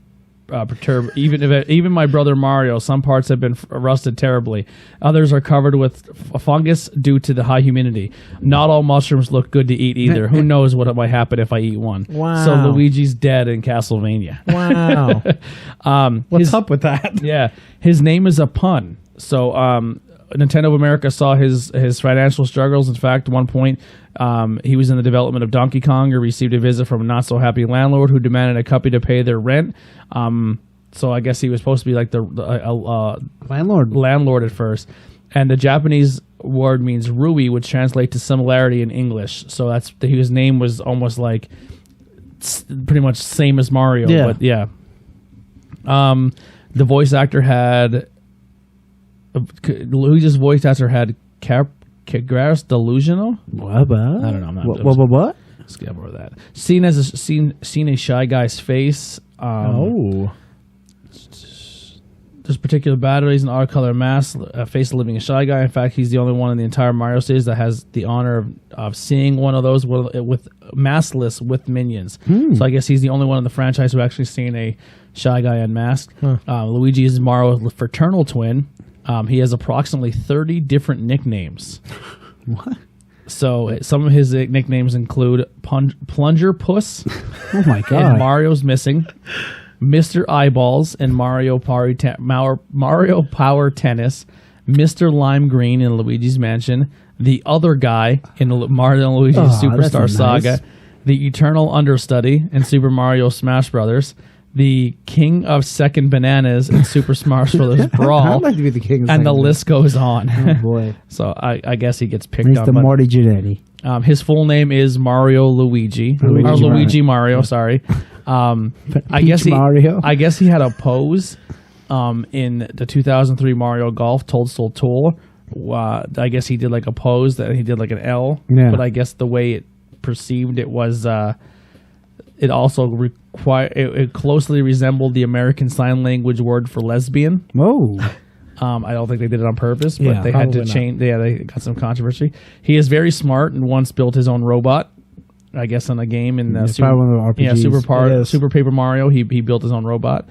perturb even my brother Mario. Some parts have been rusted terribly. Others are covered with fungus due to the high humidity. Not all mushrooms look good to eat either. Who knows what might happen if I eat one?" Wow. So Luigi's dead in Castlevania. Wow. What's up with that? Yeah, his name is a pun. So Nintendo of America saw his financial struggles. In fact, at one point, he was in the development of Donkey Kong and received a visit from a not-so-happy landlord who demanded a company to pay their rent. So I guess he was supposed to be like the landlord at first. And the Japanese word means rui, which translates to similarity in English. So his name was almost like pretty much same as Mario. Yeah. But yeah. The voice actor had... Luigi's voice actor had Cagras Delusional. What? I don't know. I'm not, What? skip over that. Seen a shy guy's face. There's particular batteries and odd-color mask. Face of living a shy guy. In fact, he's the only one in the entire Mario series that has the honor of seeing one of those with maskless with minions. So I guess he's the only one in the franchise who actually seen a shy guy unmasked. Luigi is Mario's fraternal twin. He has approximately 30 different nicknames. What? So some of his nicknames include Plunger Puss. Oh my god! And Mario's Missing, Mr. Eyeballs in Mario Power Tennis, Mr. Lime Green in Luigi's Mansion, the Other Guy in Mario and Luigi's Superstar that's Saga, nice. the Eternal Understudy in Super Mario Smash Brothers, the King of Second Bananas in Super Smash Brothers Brawl. I'd like to be the king. Of And the Second list goes on. Oh boy! So I guess he gets picked He's up. the Morty Giannetti. His full name is Mario Luigi. Luigi Luigi Mario, sorry. I Peach Mario. I guess he had a pose in the 2003 Mario Golf Toadstool Tour. I guess he did like a pose that he did like an L. Yeah. But I guess the way it perceived it was it also it closely resembled the American Sign Language word for lesbian. Whoa. I don't think they did it on purpose, but Yeah, they had to probably change. Yeah, they got some controversy. He is very smart and once built his own robot. I guess in a game in It's probably one of the RPGs. Super Paper Mario. He built his own robot,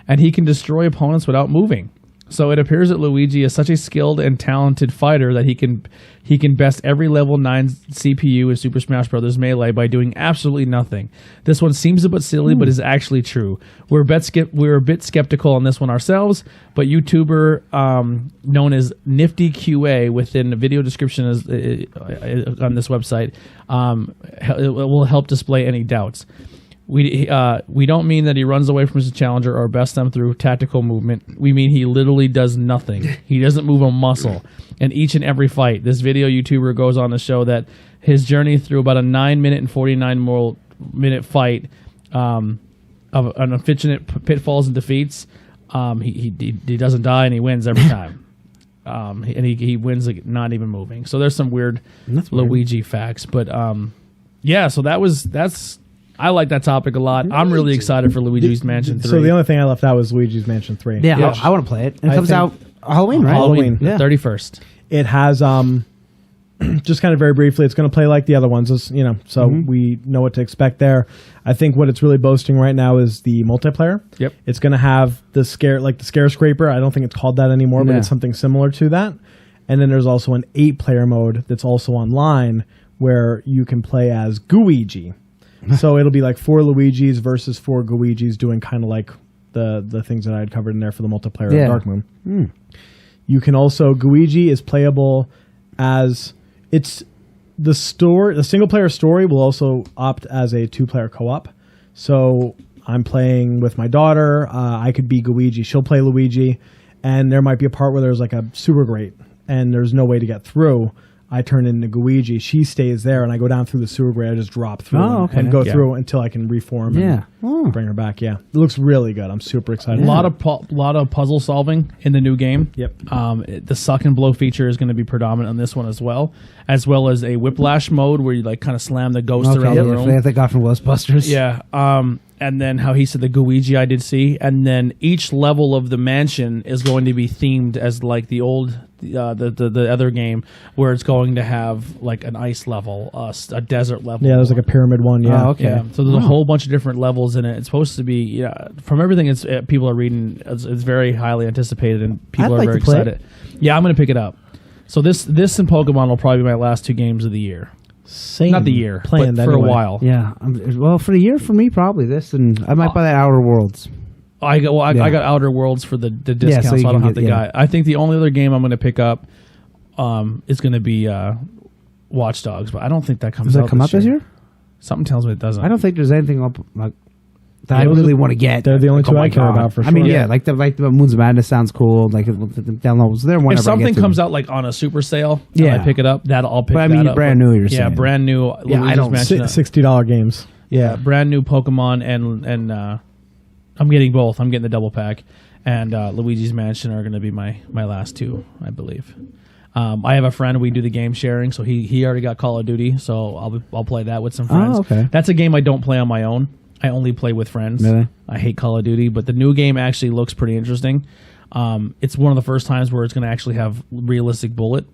and he can destroy opponents without moving. So it appears that Luigi is such a skilled and talented fighter that he can best every level 9 CPU in Super Smash Bros. Melee by doing absolutely nothing. This one seems a bit silly, but is actually true. We're a bit skeptical on this one ourselves, but YouTuber known as Nifty QA within the video description on this website it will help display any doubts. We don't mean that he runs away from his challenger or bests them through tactical movement. We mean he literally does nothing. He doesn't move a muscle. In each and every fight, this video YouTuber goes on to show that his journey through about a 9-minute and 49-minute fight of unfortunate pitfalls and defeats, he doesn't die and he wins every time. And he wins like, not even moving. So there's some weird Luigi facts, but yeah. So that's. I like that topic a lot. I'm really excited for Luigi's Mansion 3. So the only thing I left out was Luigi's Mansion 3. Yeah, I want to play it. It comes out Halloween, right? Halloween. Yeah. 31st. It has just kind of very briefly, it's going to play like the other ones, so we know what to expect there. I think what it's really boasting right now is the multiplayer. Yep. It's going to have the scare scraper. I don't think it's called that anymore, but it's something similar to that. And then there's also an 8-player mode that's also online where you can play as Gooigi. So it'll be like 4 Luigis versus 4 Gooigis doing kind of like the things that I had covered in there for the multiplayer of Dark Moon. You can also, Gooigi is playable as, it's the single player story will also opt as a 2-player co-op. So I'm playing with my daughter. I could be Gooigi. She'll play Luigi. And there might be a part where there's like a super grate and there's no way to get through. I turn into Gooigi. She stays there, and I go down through the sewer grate. I just drop through and go through until I can reform and bring her back. Yeah, it looks really good. I'm super excited. A lot of puzzle solving in the new game. Yep. The suck and blow feature is going to be predominant on this one as well as a whiplash mode where you like kind of slam the ghost around the room. They got from Ghostbusters. Yeah. And then how he said the Gooigi I did see, and then each level of the mansion is going to be themed as like the old the other game where it's going to have like an ice level, a desert level. Yeah, there's like a pyramid one. Yeah. Oh, okay. Yeah. So there's a whole bunch of different levels in it. It's supposed to be from everything people are reading, it's very highly anticipated and people are very excited. Yeah, I'm going to pick it up. So this and Pokemon will probably be my last 2 games of the year. Same. Not the year, planned but for anyway. a while. Yeah. Well, for the year, for me, probably this, and I might buy that Outer Worlds. I got Outer Worlds for the discount, so so I don't have to get guy. I think the only other game I'm going to pick up is going to be Watch Dogs, but I don't think that comes Does out that come out this year? Something tells me it doesn't. I don't think there's anything up like that I really want to get. They're the only 2 I care about for sure. I mean, like the Moons of Madness sounds cool. Like the downloads, they're whenever if something I get to comes them. out like on a super sale, and I pick it up. I'll pick. But I that mean, up. brand new. You're saying, Yeah, brand new. Yeah, I don't- $60 games. Yeah, brand new Pokemon and I'm getting both. I'm getting the double pack, and Luigi's Mansion are going to be my last 2, I believe. I have a friend. We do the game sharing, so he already got Call of Duty, so I'll play that with some friends. Oh, okay. That's a game I don't play on my own. I only play with friends. Really? I hate Call of Duty, but the new game actually looks pretty interesting. It's one of the first times where it's going to actually have realistic bullet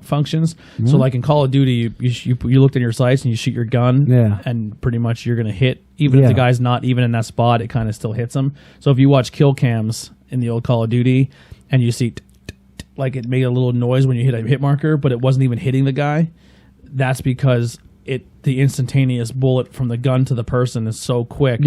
functions. So like in Call of Duty, you looked in your sights and you shoot your gun, and pretty much you're going to hit. Even if the guy's not even in that spot, it kind of still hits him. So if you watch kill cams in the old Call of Duty and you see like it made a little noise when you hit a hit marker, but it wasn't even hitting the guy, that's because the instantaneous bullet from the gun to the person is so quick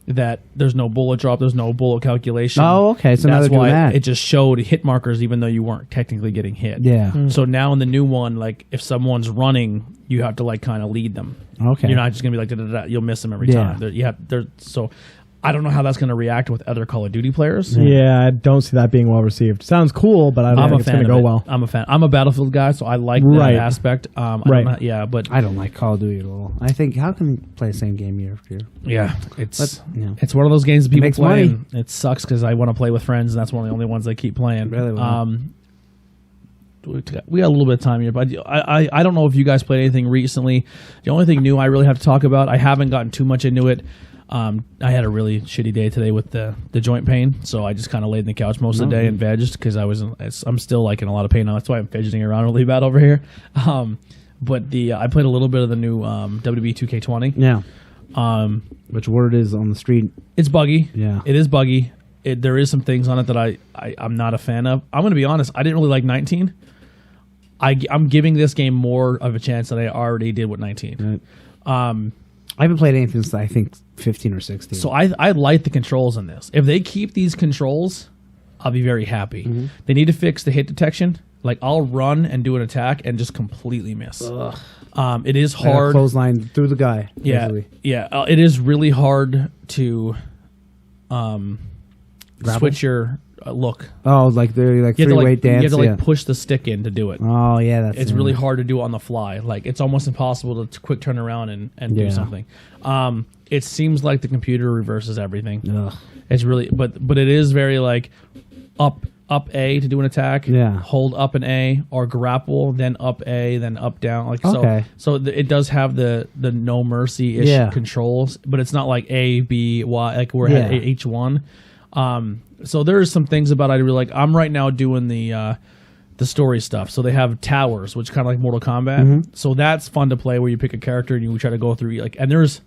that there's no bullet drop, there's no bullet calculation. Oh, okay. So now that's they're doing why that. it just showed hit markers even though you weren't technically getting hit. Yeah. So now in the new one, like if someone's running, you have to like kind of lead them. Okay. You're not just gonna be like da-da-da, you'll miss them every time. So I don't know how that's going to react with other Call of Duty players. Yeah, I don't see that being well received. Sounds cool, but I don't think it's going to go well. I'm a fan. I'm a Battlefield guy, so I like that aspect. Right. But I don't like Call of Duty at all. I think, how can you play the same game year after year? yeah, it's yeah. it's one of those games that people Makes play. money. And it sucks because I want to play with friends, and that's one of the only ones I keep playing. Really well. We got a little bit of time here, but I don't know if you guys played anything recently. The only thing new I really have to talk about, I haven't gotten too much into it. I had a really shitty day today with the joint pain, so I just kind of laid in the couch most of the day and vegged because I'm still like in a lot of pain now. That's why I'm fidgeting around really bad over here. But I played a little bit of the new WWE 2K20. Yeah. Which word is on the street? It's buggy. Yeah. It is buggy. There is some things on it that I'm not a fan of. I'm going to be honest. I didn't really like 19. I'm giving this game more of a chance than I already did with 19. Right. I haven't played anything since I think 15 or 16. So I like the controls in this. If they keep these controls, I'll be very happy. Mm-hmm. They need to fix the hit detection. Like I'll run and do an attack and just completely miss. It is hard. Clothesline through the guy. Yeah, basically. yeah. It is really hard to switch your look. Oh, like they're like You have to, three-way dance. you have to yeah. push the stick in to do it. Oh yeah, It's really hard to do on the fly. Like it's almost impossible to quick turn around and do Yeah. something. It seems like the computer reverses everything. Ugh. It's really, but it is very like up A to do an attack. Yeah. Hold up an A or grapple, then up A, then up down. Like Okay. so it does have the no mercy ish Yeah. controls, but it's not like A B Y like we're at Yeah. H1. So there's some things about it I really like. I'm right now doing the story stuff. So they have towers, which kind of like Mortal Kombat. Mm-hmm. So that's fun to play where you pick a character and you try to go through like, and there's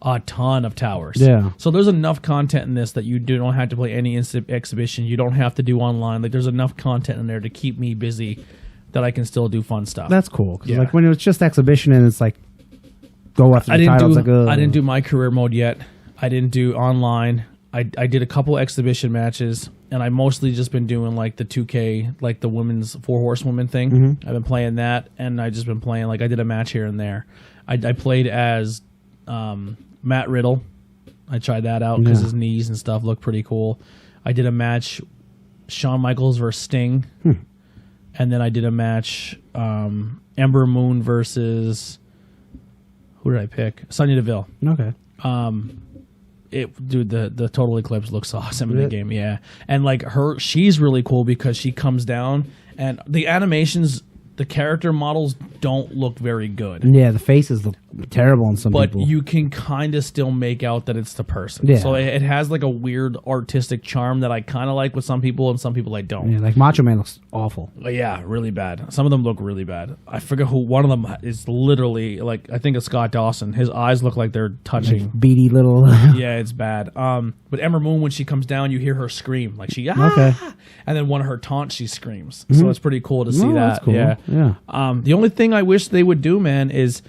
a ton of towers. Yeah. So there's enough content in this that you don't have to play any exhibition. You don't have to do online. Like there's enough content in there to keep me busy that I can still do fun stuff. That's cool. 'Cause Yeah. like when it was just exhibition and it's like go after the title. It's like, I didn't do my career mode yet. I didn't do online. I did a couple exhibition matches, and I mostly just been doing like the 2K, like the women's 4 horsewomen thing. Mm-hmm. I've been playing that, and I just been playing like I did a match here and there. I played as Matt Riddle. I tried that out because his knees and stuff look pretty cool. I did a match, Shawn Michaels versus Sting, and then I did a match, Ember Moon versus who did I pick? Sonya Deville. Okay. The Total Eclipse looks awesome in the game, yeah. And like she's really cool because she comes down and the animations, the character models don't look very good. Yeah, the faces look terrible on some But people. you can kind of still make out that it's the person. Yeah. So it has like a weird artistic charm that I kind of like with some people and some people I don't. Yeah, like Macho Man looks awful. But yeah, really bad. Some of them look really bad. I forget who one of them is literally like I think it's Scott Dawson. His eyes look like they're touching. Beady little. Yeah, it's bad. But Ember Moon, when she comes down, you hear her scream like she Okay. and then one of her taunts, she screams. So it's pretty cool to see that. That's cool. Yeah. Yeah. The only thing I wish they would do, man, is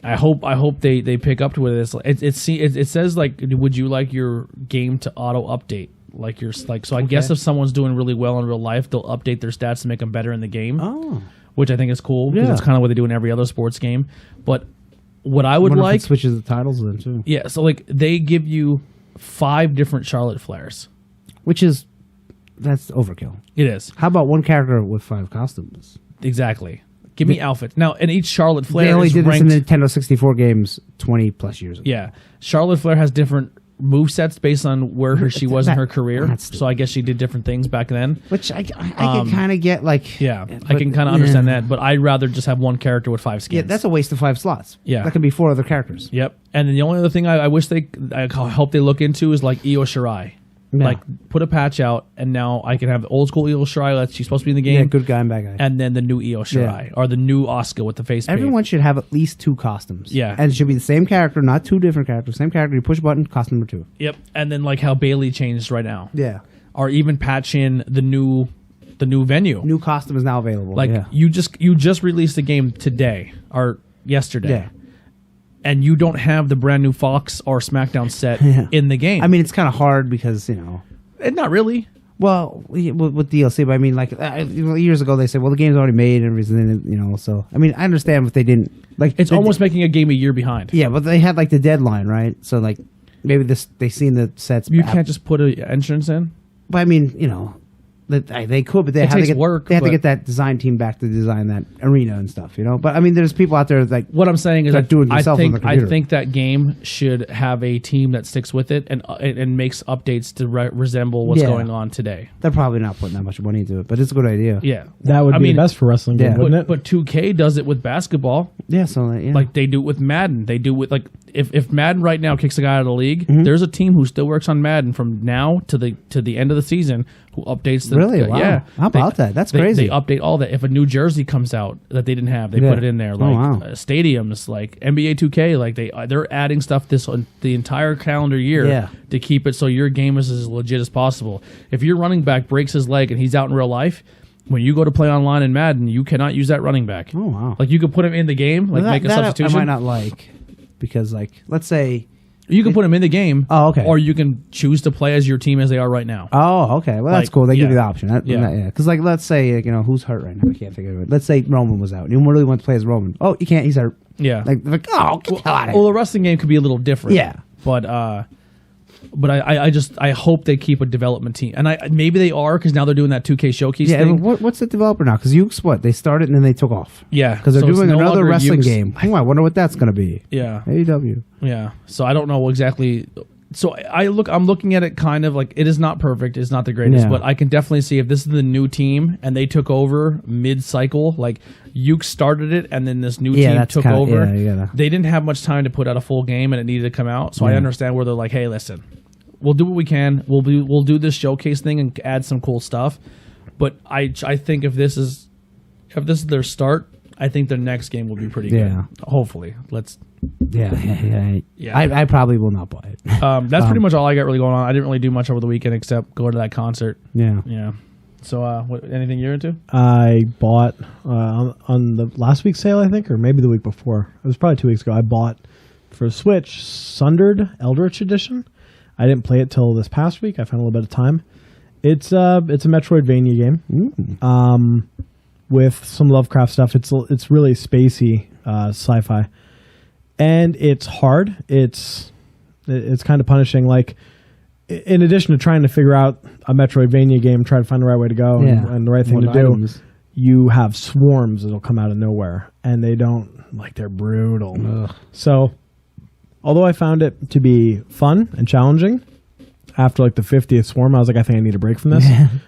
I hope they pick up to this. It says like, would you like your game to auto update? Like your like so I guess if someone's doing really well in real life, they'll update their stats to make them better in the game. Oh. Which I think is cool because Yeah. it's kind of what they do in every other sports game. But what I would Wonder if like it switches the titles then too. yeah, so like they give you 5 different Charlotte Flairs. Which is that's overkill. It is. How about one character with 5 costumes? Exactly. Give me outfits. Now, and each Charlotte Flair They only is did this ranked. in Nintendo 64 games 20 plus years ago. Yeah. Charlotte Flair has different movesets based on where she was in her career. That's So I guess she did different things back then. Which I can kind of get like. Yeah. I but- can kind of understand that, but I'd rather just have one character with 5 skins. Yeah, that's a waste of 5 slots. Yeah. That could be 4 other characters. Yep. And then the only other thing I wish I hope they look into is like Io Shirai. Yeah. Like put a patch out, and now I can have the old school Io Shirai that she's supposed to be in the game. Yeah, good guy and bad guy. And then the new Io Shirai or the new Asuka with the face paint. Everyone should have at least 2 costumes. Yeah. And it should be the same character, not 2 different characters. Same character, you push a button, costume number 2. Yep. And then like how Bailey changed right now. Yeah. Or even patch in the new venue. New costume is now available. Like yeah. you just released the game today or yesterday. Yeah. And you don't have the brand new Fox or SmackDown set Yeah. in the game. I mean, it's kind of hard because, Not really. well, with DLC, but I mean, like, years ago they said, well, the game's already made and everything, so, I mean, I understand if they didn't, like. It's almost making a game a year behind. Yeah, but they had, like, the deadline, right? So, like, maybe they seen the sets. You can't just put an entrance in. But I mean, they could, but they have to takes get work, They have to but- get that design team back to design that arena and stuff. But I mean, there's people out there like What I'm saying is, Start doing it I yourself on the think computer. that game should have a team that sticks with it and makes updates to resemble what's Yeah. going on today. they're probably not putting that much money into it, but it's a good idea. Yeah, That would I be mean, the best for wrestling game, Yeah. wouldn't it? But 2K does it with basketball. Yeah, so yeah. Like they do it with Madden. They do it like if Madden right now kicks a guy out of the league, Mm-hmm. there's a team who still works on Madden from now to the end of the season who updates the Really? Wow. Yeah. How about that? That's they, crazy. They update all that. If a new jersey comes out that they didn't have, they Yeah. put it in there. Oh, Like wow. stadiums, like NBA 2K, like they're adding stuff the entire calendar year Yeah. to keep it so your game is as legit as possible. If your running back breaks his leg and he's out in real life, when you go to play online in Madden, you cannot use that running back. Oh, wow. Like you could put him in the game, like That- make a that substitution. I might not like because, like, let's say. You can put them in the game. Oh, okay. Or you can choose to play as your team as they are right now. Oh, okay. Well, that's Like, cool. They give yeah. you the option. Yeah. Because, like, let's say who's hurt right now? I can't think of it. Let's say Roman was out. And you really want to play as Roman. Oh, you can't. He's hurt. Yeah. Like oh, get the hell out of Well, here. the wrestling game could be a little different. Yeah. But I hope they keep a development team, and maybe they are because now they're doing that 2K showcase Yeah. thing. And what's the developer now? Because what they started and then they took off. Yeah, Because they're so it's doing no another longer wrestling Ukes. game. I wonder what that's going to be. Yeah, AEW. yeah. So I don't know exactly. So I'm looking at it kind of like it is not perfect. It's not the greatest, Yeah. but I can definitely see if this is the new team and they took over mid-cycle, like Uke started it and then this new Yeah, team that's took kinda- over. yeah, you gotta- They didn't have much time to put out a full game and it needed to come out. So I Yeah. understand where they're like, hey, listen, we'll do what we can. We'll do this showcase thing and add some cool stuff. But I think if this is their start, I think their next game will be pretty good. Yeah. Hopefully, let's. Yeah. I probably will not buy it. That's pretty much all I got really going on. I didn't really do much over the weekend except go to that concert. Yeah. Yeah. So, anything you're into? I bought on the last week's sale, I think, or maybe the week before. It was probably 2 weeks ago. I bought for Switch Sundered Eldritch Edition. I didn't play it till this past week. I found a little bit of time. It's a Metroidvania game, with some Lovecraft stuff. It's really spacey sci-fi, and it's hard. It's kind of punishing. Like, in addition to trying to figure out a Metroidvania game, try to find the right way to go and the right thing to What do, items? you have swarms that'll come out of nowhere, and they're brutal. Ugh. So, although I found it to be fun and challenging, after like the 50th swarm, I was like, I think I need a break from this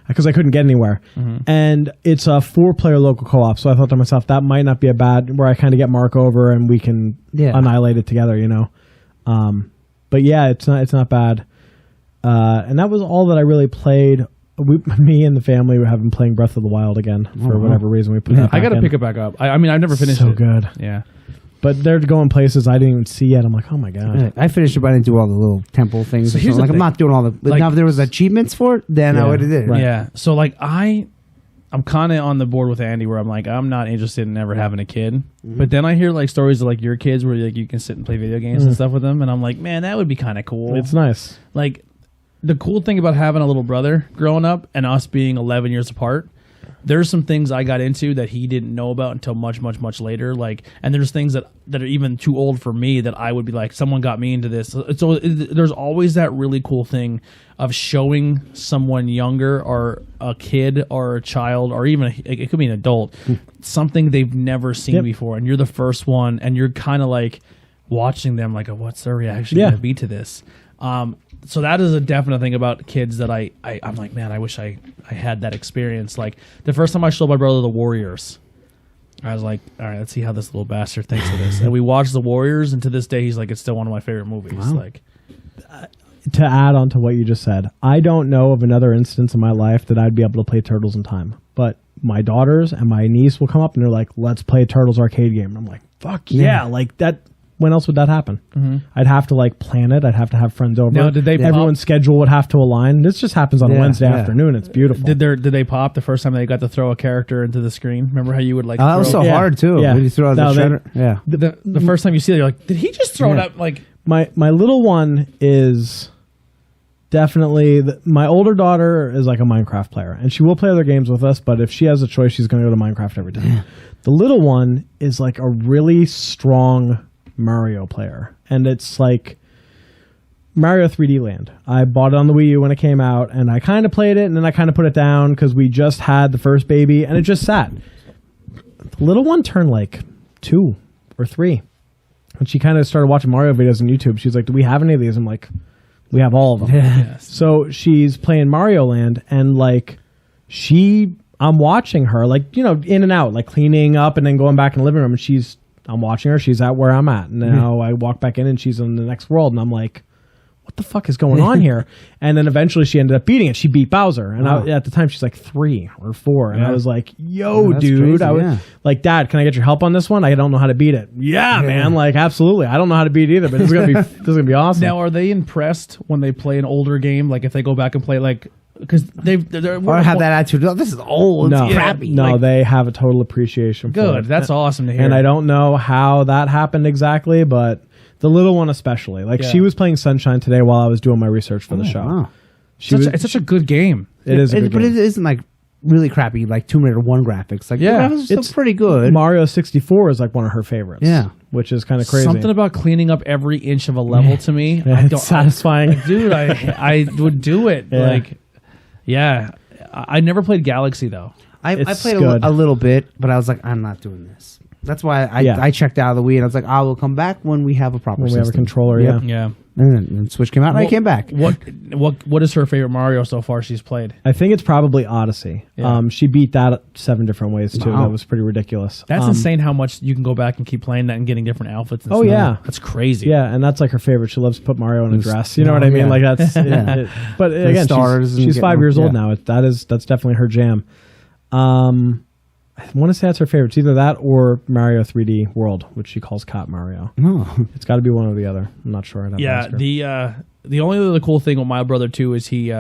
because I couldn't get anywhere. And it's a 4-player local co-op, so I thought to myself that might not be a bad where I kind of get Mark over and we can annihilate it together, But yeah, it's not bad. And that was all that I really played. Me and the family have been playing Breath of the Wild again for whatever reason. We put that I got to back pick in. it back up. I mean, I've never finished So it. good. Yeah. But they're going places I didn't even see yet. I'm like, oh my god. I finished it, but I didn't do all the little temple things. So here's the I'm thing. not doing all the. Like- now, if there was achievements for it, then I Yeah, would have did it. right. Yeah. So like I'm kind of on the board with Andy where I'm like I'm not interested in ever having a kid. But then I hear like stories of like your kids where like you can sit and play video games and stuff with them, and I'm like, man, that would be kind of cool. It's nice. Like the cool thing about having a little brother growing up and us being 11 years apart, there's some things I got into that he didn't know about until much, much, much later. Like, and there's things that are even too old for me that I would be like, someone got me into this. So there's always that really cool thing of showing someone younger or a kid or a child or even it could be an adult something they've never seen before, and you're the first one, and you're kind of like watching them like, what's their reaction going to be to this? So that is a definite thing about kids that I'm like, man, I wish I had that experience. Like the first time I showed my brother The Warriors, I was like, all right, let's see how this little bastard thinks of this. And we watched The Warriors, and to this day, he's like, it's still one of my favorite movies. Wow. Like, To add on to what you just said, I don't know of another instance in my life that I'd be able to play Turtles in time. But my daughters and my niece will come up and they're like, let's play a Turtles arcade game. And I'm like, fuck yeah. Like that. When else would that happen? I'd have to like plan it. I'd have to have friends over. Now, did they Everyone's schedule would have to align. This just happens on a Wednesday afternoon. It's beautiful. did they pop the first time they got to throw a character into the screen? Remember how you would like Oh, that was throw so Yeah. hard too. Yeah. When you throw out No, the they- shredder. Yeah. the first time you see it, you're like, did he just throw it Yeah. up? Like, My little one is definitely my older daughter is like a Minecraft player, and she will play other games with us. But if she has a choice, she's going to go to Minecraft every day. The little one is like a really strong Mario player, and it's like Mario 3D Land. I bought it on the Wii U when it came out, and I kind of played it, and then I kind of put it down because we just had the first baby, and it just sat. The little one turned like 2 or 3. And she kind of started watching Mario videos on YouTube. She's like, do we have any of these? I'm like, we have all of them. Yes. So she's playing Mario Land, and like I'm watching her, like, you know, in and out, like cleaning up and then going back in the living room, and I'm watching her. She's at where I'm at. And now I walk back in and she's in the next world, and I'm like, what the fuck is going on here? And then eventually she ended up beating it. She beat Bowser. And at the time she's like 3 or 4. And I was like, yo, dude. Crazy, I was like, Dad, can I get your help on this one? I don't know how to beat it. Yeah, man. Like, absolutely. I don't know how to beat it either, but this is gonna be awesome. Now, are they impressed when they play an older game? Like if they go back and play like, because they're or have that attitude. Oh, this is old. It's crappy. No, like, they have a total appreciation for it. good. That's awesome to hear. And I don't know how that happened exactly, but the little one especially. Like, she was playing Sunshine today while I was doing my research for the show. Wow. It's such a good game. It is a good but game. it isn't like really crappy, like Tomb Raider 1 graphics. Like, Yeah, the graphics are still pretty good. Mario 64 is like one of her favorites. Yeah. Which is kind of crazy. Something about cleaning up every inch of a level to me. Yeah, it's satisfying. Dude, I would do it. Yeah. Like, yeah. I never played Galaxy though. I It's played good. a little bit, but I was like, I'm not doing this. That's why I checked out of the Wii, and I was like, I will come back when we have a proper When we have a system. controller, Yep. Yeah. And then Switch came out, and I came back. What is her favorite Mario so far she's played? I think it's probably Odyssey. Yeah. She beat that 7 different ways too. Wow. That was pretty ridiculous. That's insane how much you can go back and keep playing that and getting different outfits. And Oh, stuff. yeah. That's crazy. Yeah, and that's like her favorite. She loves to put Mario in a dress. You know what I mean? yeah. Like that's. But again, stars and she's getting 5 them, years old yeah. now. That's definitely her jam. I want to say that's her favorite. It's either that or Mario 3D World, which she calls Cop Mario. No. It's got to be one or the other. I'm not sure. I'd have to Yeah. ask her. The only other cool thing with my brother too is he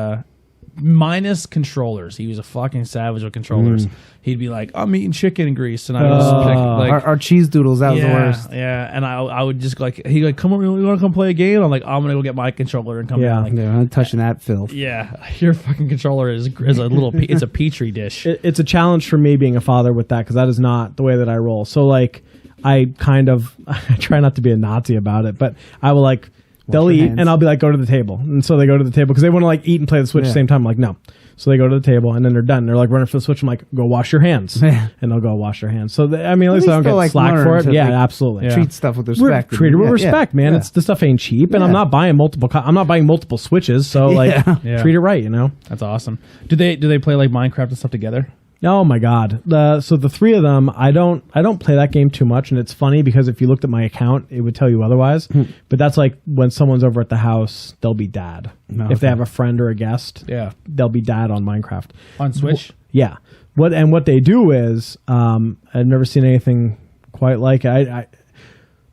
minus controllers. He was a fucking savage with controllers. He'd be like, "I'm eating chicken grease," and I was like, Our cheese doodles, that was the worst. Yeah, and I would just like he like come over, you want to come play a game? I'm like, I'm gonna go get my controller and come Yeah. down. Like, Yeah, I'm touching that filth. yeah, your fucking controller is a little it's a petri dish. It's a challenge for me being a father with that because that is not the way that I roll. So like, I try not to be a Nazi about it, but I will like. They'll your eat, hands. and I'll be like, go to the table. And so they go to the table because they want to like eat and play the Switch at the same time. I'm like, no. So they go to the table, and then they're done. They're like running for the Switch. I'm like, go wash your hands. Yeah. And they'll go wash their hands. So, at least I don't they'll, get like, slack learn for it. to, Yeah, like, absolutely. Treat stuff with respect. Treat it with Yeah, respect, man. yeah. It's the stuff ain't cheap, and I'm not buying multiple Switches. So, like, Yeah. treat it right, you know? That's awesome. Do they play like Minecraft and stuff together? Oh my God! So the 3 of them, I don't play that game too much, and it's funny because if you looked at my account, it would tell you otherwise. But that's like when someone's over at the house, they'll be dad. If they have a friend or a guest, Yeah, they'll be dad on Minecraft. on Switch. Yeah. What they do is, I've never seen anything quite like it.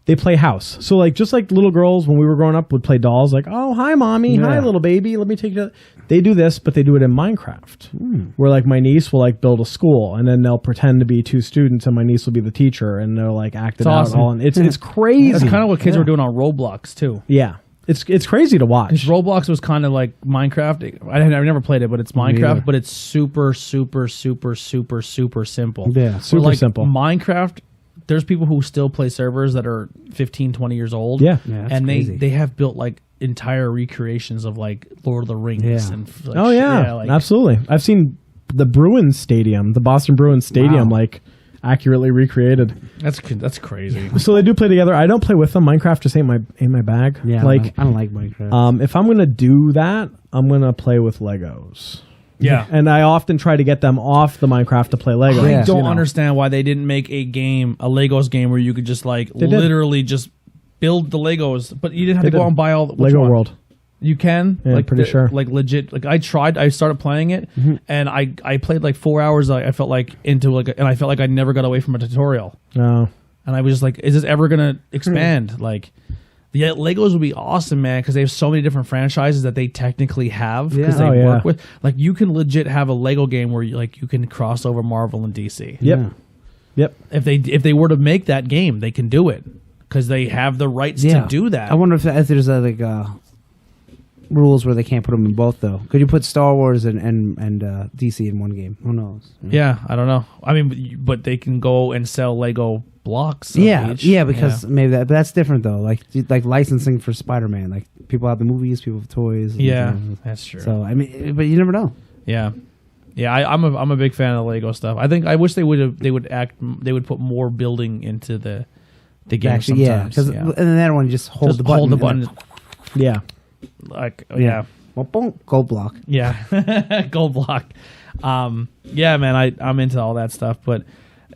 They play house. So like just like little girls when we were growing up would play dolls. Like, oh hi mommy, hi little baby, let me take you. They do this, but they do it in Minecraft. Where like my niece will like build a school, and then they'll pretend to be 2 students, and my niece will be the teacher, and they'll like act it out. awesome. All it's crazy. That's kind of what kids were doing on Roblox too. Yeah. It's crazy to watch. Roblox was kind of like Minecraft. I never played it, but it's Minecraft, but it's super simple. Yeah, super like simple. Minecraft, there's people who still play servers that are 15, 20 years old. Yeah. that's and crazy. they have built like entire recreations of like Lord of the Rings. Yeah. And like, Oh yeah, like, absolutely. I've seen the Bruins Stadium, the Boston Bruins Stadium, Wow. like accurately recreated. That's crazy. So they do play together. I don't play with them. Minecraft just ain't my bag. Yeah, like I don't like Minecraft. if I'm gonna do that, I'm gonna play with Legos. Yeah. And I often try to get them off the Minecraft to play Legos. I Yeah. don't you know. understand why they didn't make a Legos game where you could just like did. literally just build the Legos, but you didn't have They to go did. out and buy all the Lego World. You can, Yeah, like pretty sure. like legit. Like I started playing it, and I played like 4 hours. I felt like into like, and I felt like I never got away from a tutorial, No. and I was just like, is this ever gonna expand? Like, the Legos would be awesome, man, because they have so many different franchises that they technically have because Yeah. they Oh, work yeah. with. Like, you can legit have a Lego game where you can cross over Marvel and DC. Yep. Yeah. Yep. If they were to make that game, they can do it because they have the rights to do that. I wonder if there's rules where they can't put them in both though. Could you put Star Wars and DC in one game? Who knows? Yeah, I don't know. I mean, but they can go and sell Lego blocks. Of Yeah, each. yeah, because maybe that's different though. Like licensing for Spider-Man, like people have the movies, people have toys. and, Yeah, you know, that's true. So I mean, but you never know. Yeah, yeah. I'm a big fan of the Lego stuff. I wish they would put more building into the game. Actually, yeah, sometimes. because and then that one you just hold Just the button. hold the and button. Yeah. Like yeah. Boom, boom, gold block. Yeah, gold block. Yeah, man, I'm into all that stuff. But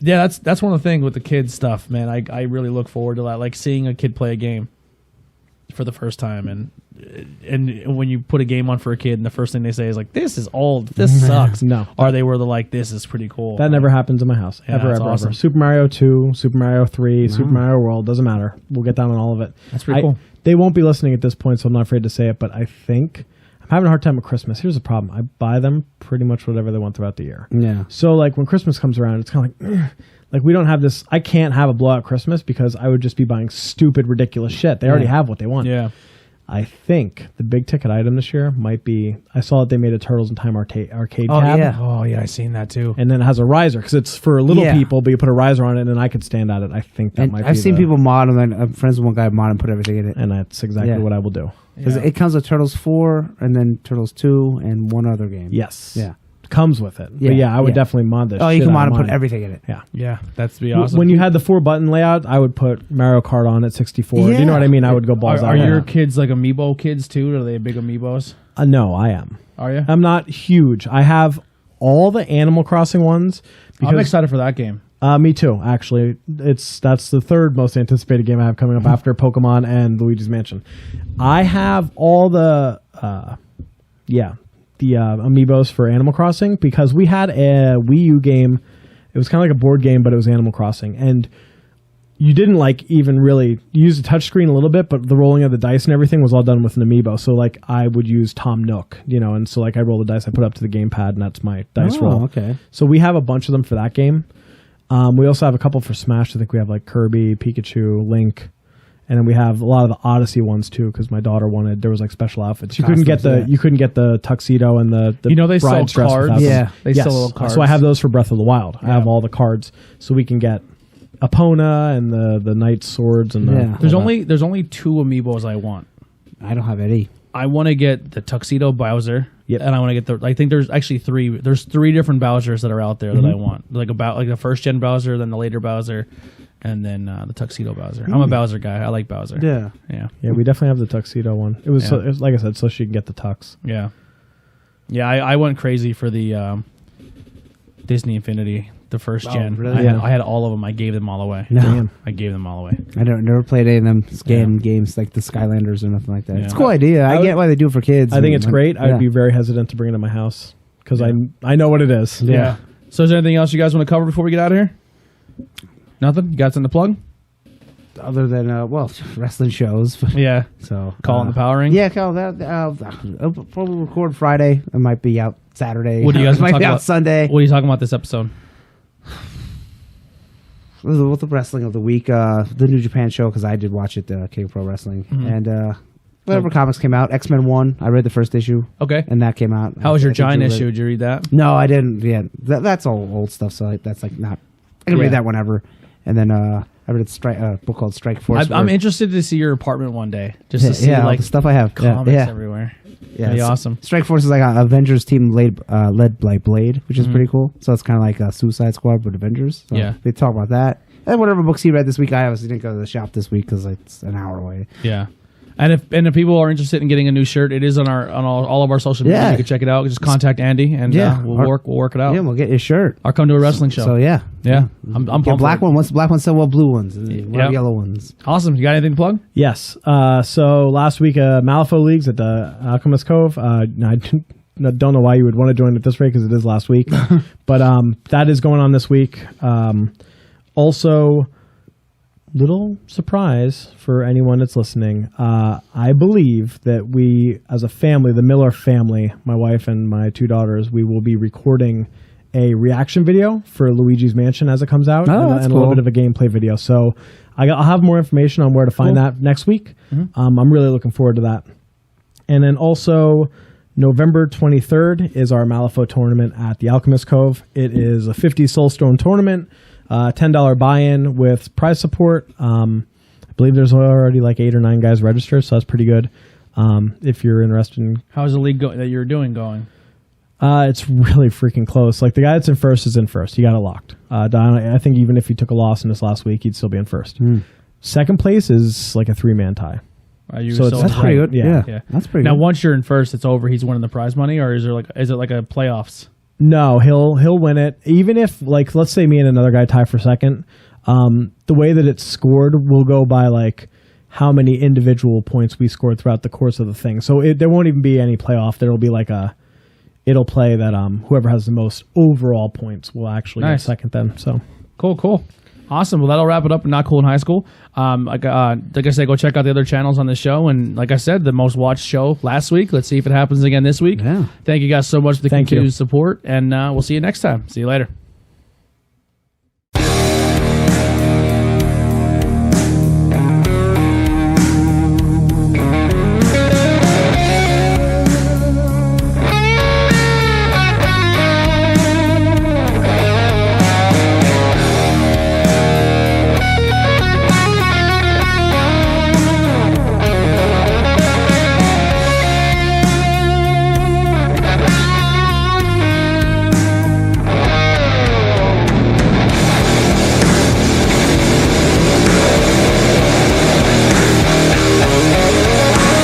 yeah, that's one of the things with the kids stuff, man. I really look forward to that, like seeing a kid play a game for the first time, and when you put a game on for a kid, and the first thing they say is like, "This is old. This sucks." No. Or they were like, "This is pretty cool." That never happens in my house. Yeah, ever, that's ever, awesome. ever. Super Mario 2, Super Mario 3, Super Mario World, doesn't matter. We'll get down on all of it. That's pretty cool. They won't be listening at this point, so I'm not afraid to say it, but I think I'm having a hard time with Christmas. Here's the problem. I buy them pretty much whatever they want throughout the year. Yeah. So, like, when Christmas comes around, it's kind of like, like, we don't have this. I can't have a blowout Christmas because I would just be buying stupid, ridiculous shit. They already have what they want. Yeah. I think the big ticket item this year might be, I saw that they made a Turtles in Time arcade Oh, cab. yeah. Oh yeah, I seen that too. And then it has a riser because it's for little Yeah. people, but you put a riser on it and I could stand at it. I think that And might be I've seen the- people mod them, and I'm friends with one guy mod and put everything in it. and that's exactly Yeah. what I will do. Because Yeah. it comes with Turtles 4 and then Turtles 2 and one other game. Yes. Yeah. Comes with it. Yeah, But yeah, I would yeah. definitely mod this. Oh, you shit can out mod of and put mine. everything in it. Yeah. Yeah, that's be awesome. When you had the 4-button layout, I would put Mario Kart on at 64. Do you know what I mean? I would go balls are out. your Yeah. kids like amiibo kids too? Are they big amiibos? No, I am. Are you? I'm not huge. I have all the Animal Crossing ones. I'm excited for that game. Me too, actually. That's the third most anticipated game I have coming up after Pokemon and Luigi's Mansion. I have all the amiibos for Animal Crossing because we had a Wii U game. It was kind of like a board game, but it was Animal Crossing, and you didn't like even really use the touchscreen a little bit, but the rolling of the dice and everything was all done with an amiibo. So like I would use Tom Nook, and so like I roll the dice, I put it up to the gamepad, and that's my dice roll. Okay. So we have a bunch of them for that game. We also have a couple for Smash. I think we have like Kirby, Pikachu, Link, and then we have a lot of the Odyssey ones too because my daughter wanted. There was like special outfits. You couldn't get Costumes, the tuxedo and the they sell bride's dress cards. without them. Yeah. They Yes. sell little cards. So I have those for Breath of the Wild. I have all the cards, so we can get Epona and the knight's swords and Yeah. There's only 2 amiibos I want. I don't have any. I want to get the Tuxedo Bowser, Yep. and I want to get I think there's actually 3. There's 3 different Bowsers that are out there that I want. Like the first gen Bowser, then the later Bowser, and then the Tuxedo Bowser. I'm a Bowser guy. I like Bowser. Yeah. Yeah. Yeah, we definitely have the tuxedo one. It was, Yeah. it was like I said, so she can get the tux. Yeah. Yeah. I went crazy for the Disney Infinity, the first gen. really? I had all of them. I gave them all away. No. Damn. I gave them all away. I never played any of them scan games like the Skylanders or nothing like that. Yeah. It's a cool idea. I get why they do it for kids. I think it's great. Yeah. I'd be very hesitant to bring it to my house because I know what it is. Yeah. So is there anything else you guys want to cover before we get out of here? Nothing? You got something to plug? Other than wrestling shows. Yeah. So Call it the Power Ring? Yeah, call that. We'll probably record Friday. It might be out Saturday. What do you guys It might wanna be talk out about? Sunday. What are you talking about this episode? With the wrestling of the week, the New Japan show because I did watch it, King of Pro Wrestling, and whatever comics came out. X-Men 1. I read the first issue, Okay. and that came out. How was your I think giant you read issue? it. Did you read that? No, I didn't. Yeah, that's all old stuff. So that's like not. I can Yeah. read that whenever. And then I read a book called Strike Force. I'm where- interested to see your apartment one day, just to see yeah, all like the stuff I have. comics yeah. everywhere. Yeah, That'd be s- awesome. Strike Force is like an Avengers team led by Blade, which is pretty cool. So it's kind of like a Suicide Squad but Avengers. So Yeah. they talk about that. And whatever books he read this week, I obviously didn't go to the shop this week because it's an hour away. Yeah. And if people are interested in getting a new shirt, it is on all of our social media. Yeah. You can check it out. Just contact Andy and we'll work it out. Yeah, we'll get your shirt. I'll come to a wrestling show. So yeah, yeah. I'm get pumped black for it. one. Once the black ones sell well, blue ones, and then Yep. yellow ones. Awesome. You got anything to plug? Yes. So last week, Malifaux Leagues at the Alchemist Cove. I don't know why you would want to join at this rate because it is last week, but that is going on this week. Also, little surprise for anyone that's listening. I believe that we, as a family, the Miller family, my wife and my 2 daughters, we will be recording a reaction video for Luigi's Mansion as it comes out, Oh, that's and a cool. little bit of a gameplay video. So I'll have more information on where to find that next week. I'm really looking forward to that. And then also, November 23rd is our Malifaux tournament at the Alchemist Cove. It is a 50 Soulstone tournament, $10 buy-in with prize support. I believe there's already like 8 or 9 guys registered, so that's pretty good. If you're interested in, How's the league that you're doing going? it's really freaking close. Like the guy that's in first is in first. He got it locked. I think even if he took a loss in this last week, he'd still be in first. Second place is like a 3-man tie. That's pretty good. Yeah. That's pretty Now, good. once you're in first, it's over. He's winning the prize money, or is it like a playoffs? No, he'll win it. Even if, like, let's say me and another guy tie for second, the way that it's scored will go by like how many individual points we scored throughout the course of the thing. So there won't even be any playoff. There'll be like it'll play that whoever has the most overall points will actually get second then. So Cool. Awesome. Well, that'll wrap it up in Not Cool in High School. Like I said, go check out the other channels on this show. And like I said, the most watched show last week. Let's see if it happens again this week. Yeah. Thank you guys so much for the continued support. And we'll see you next time. See you later.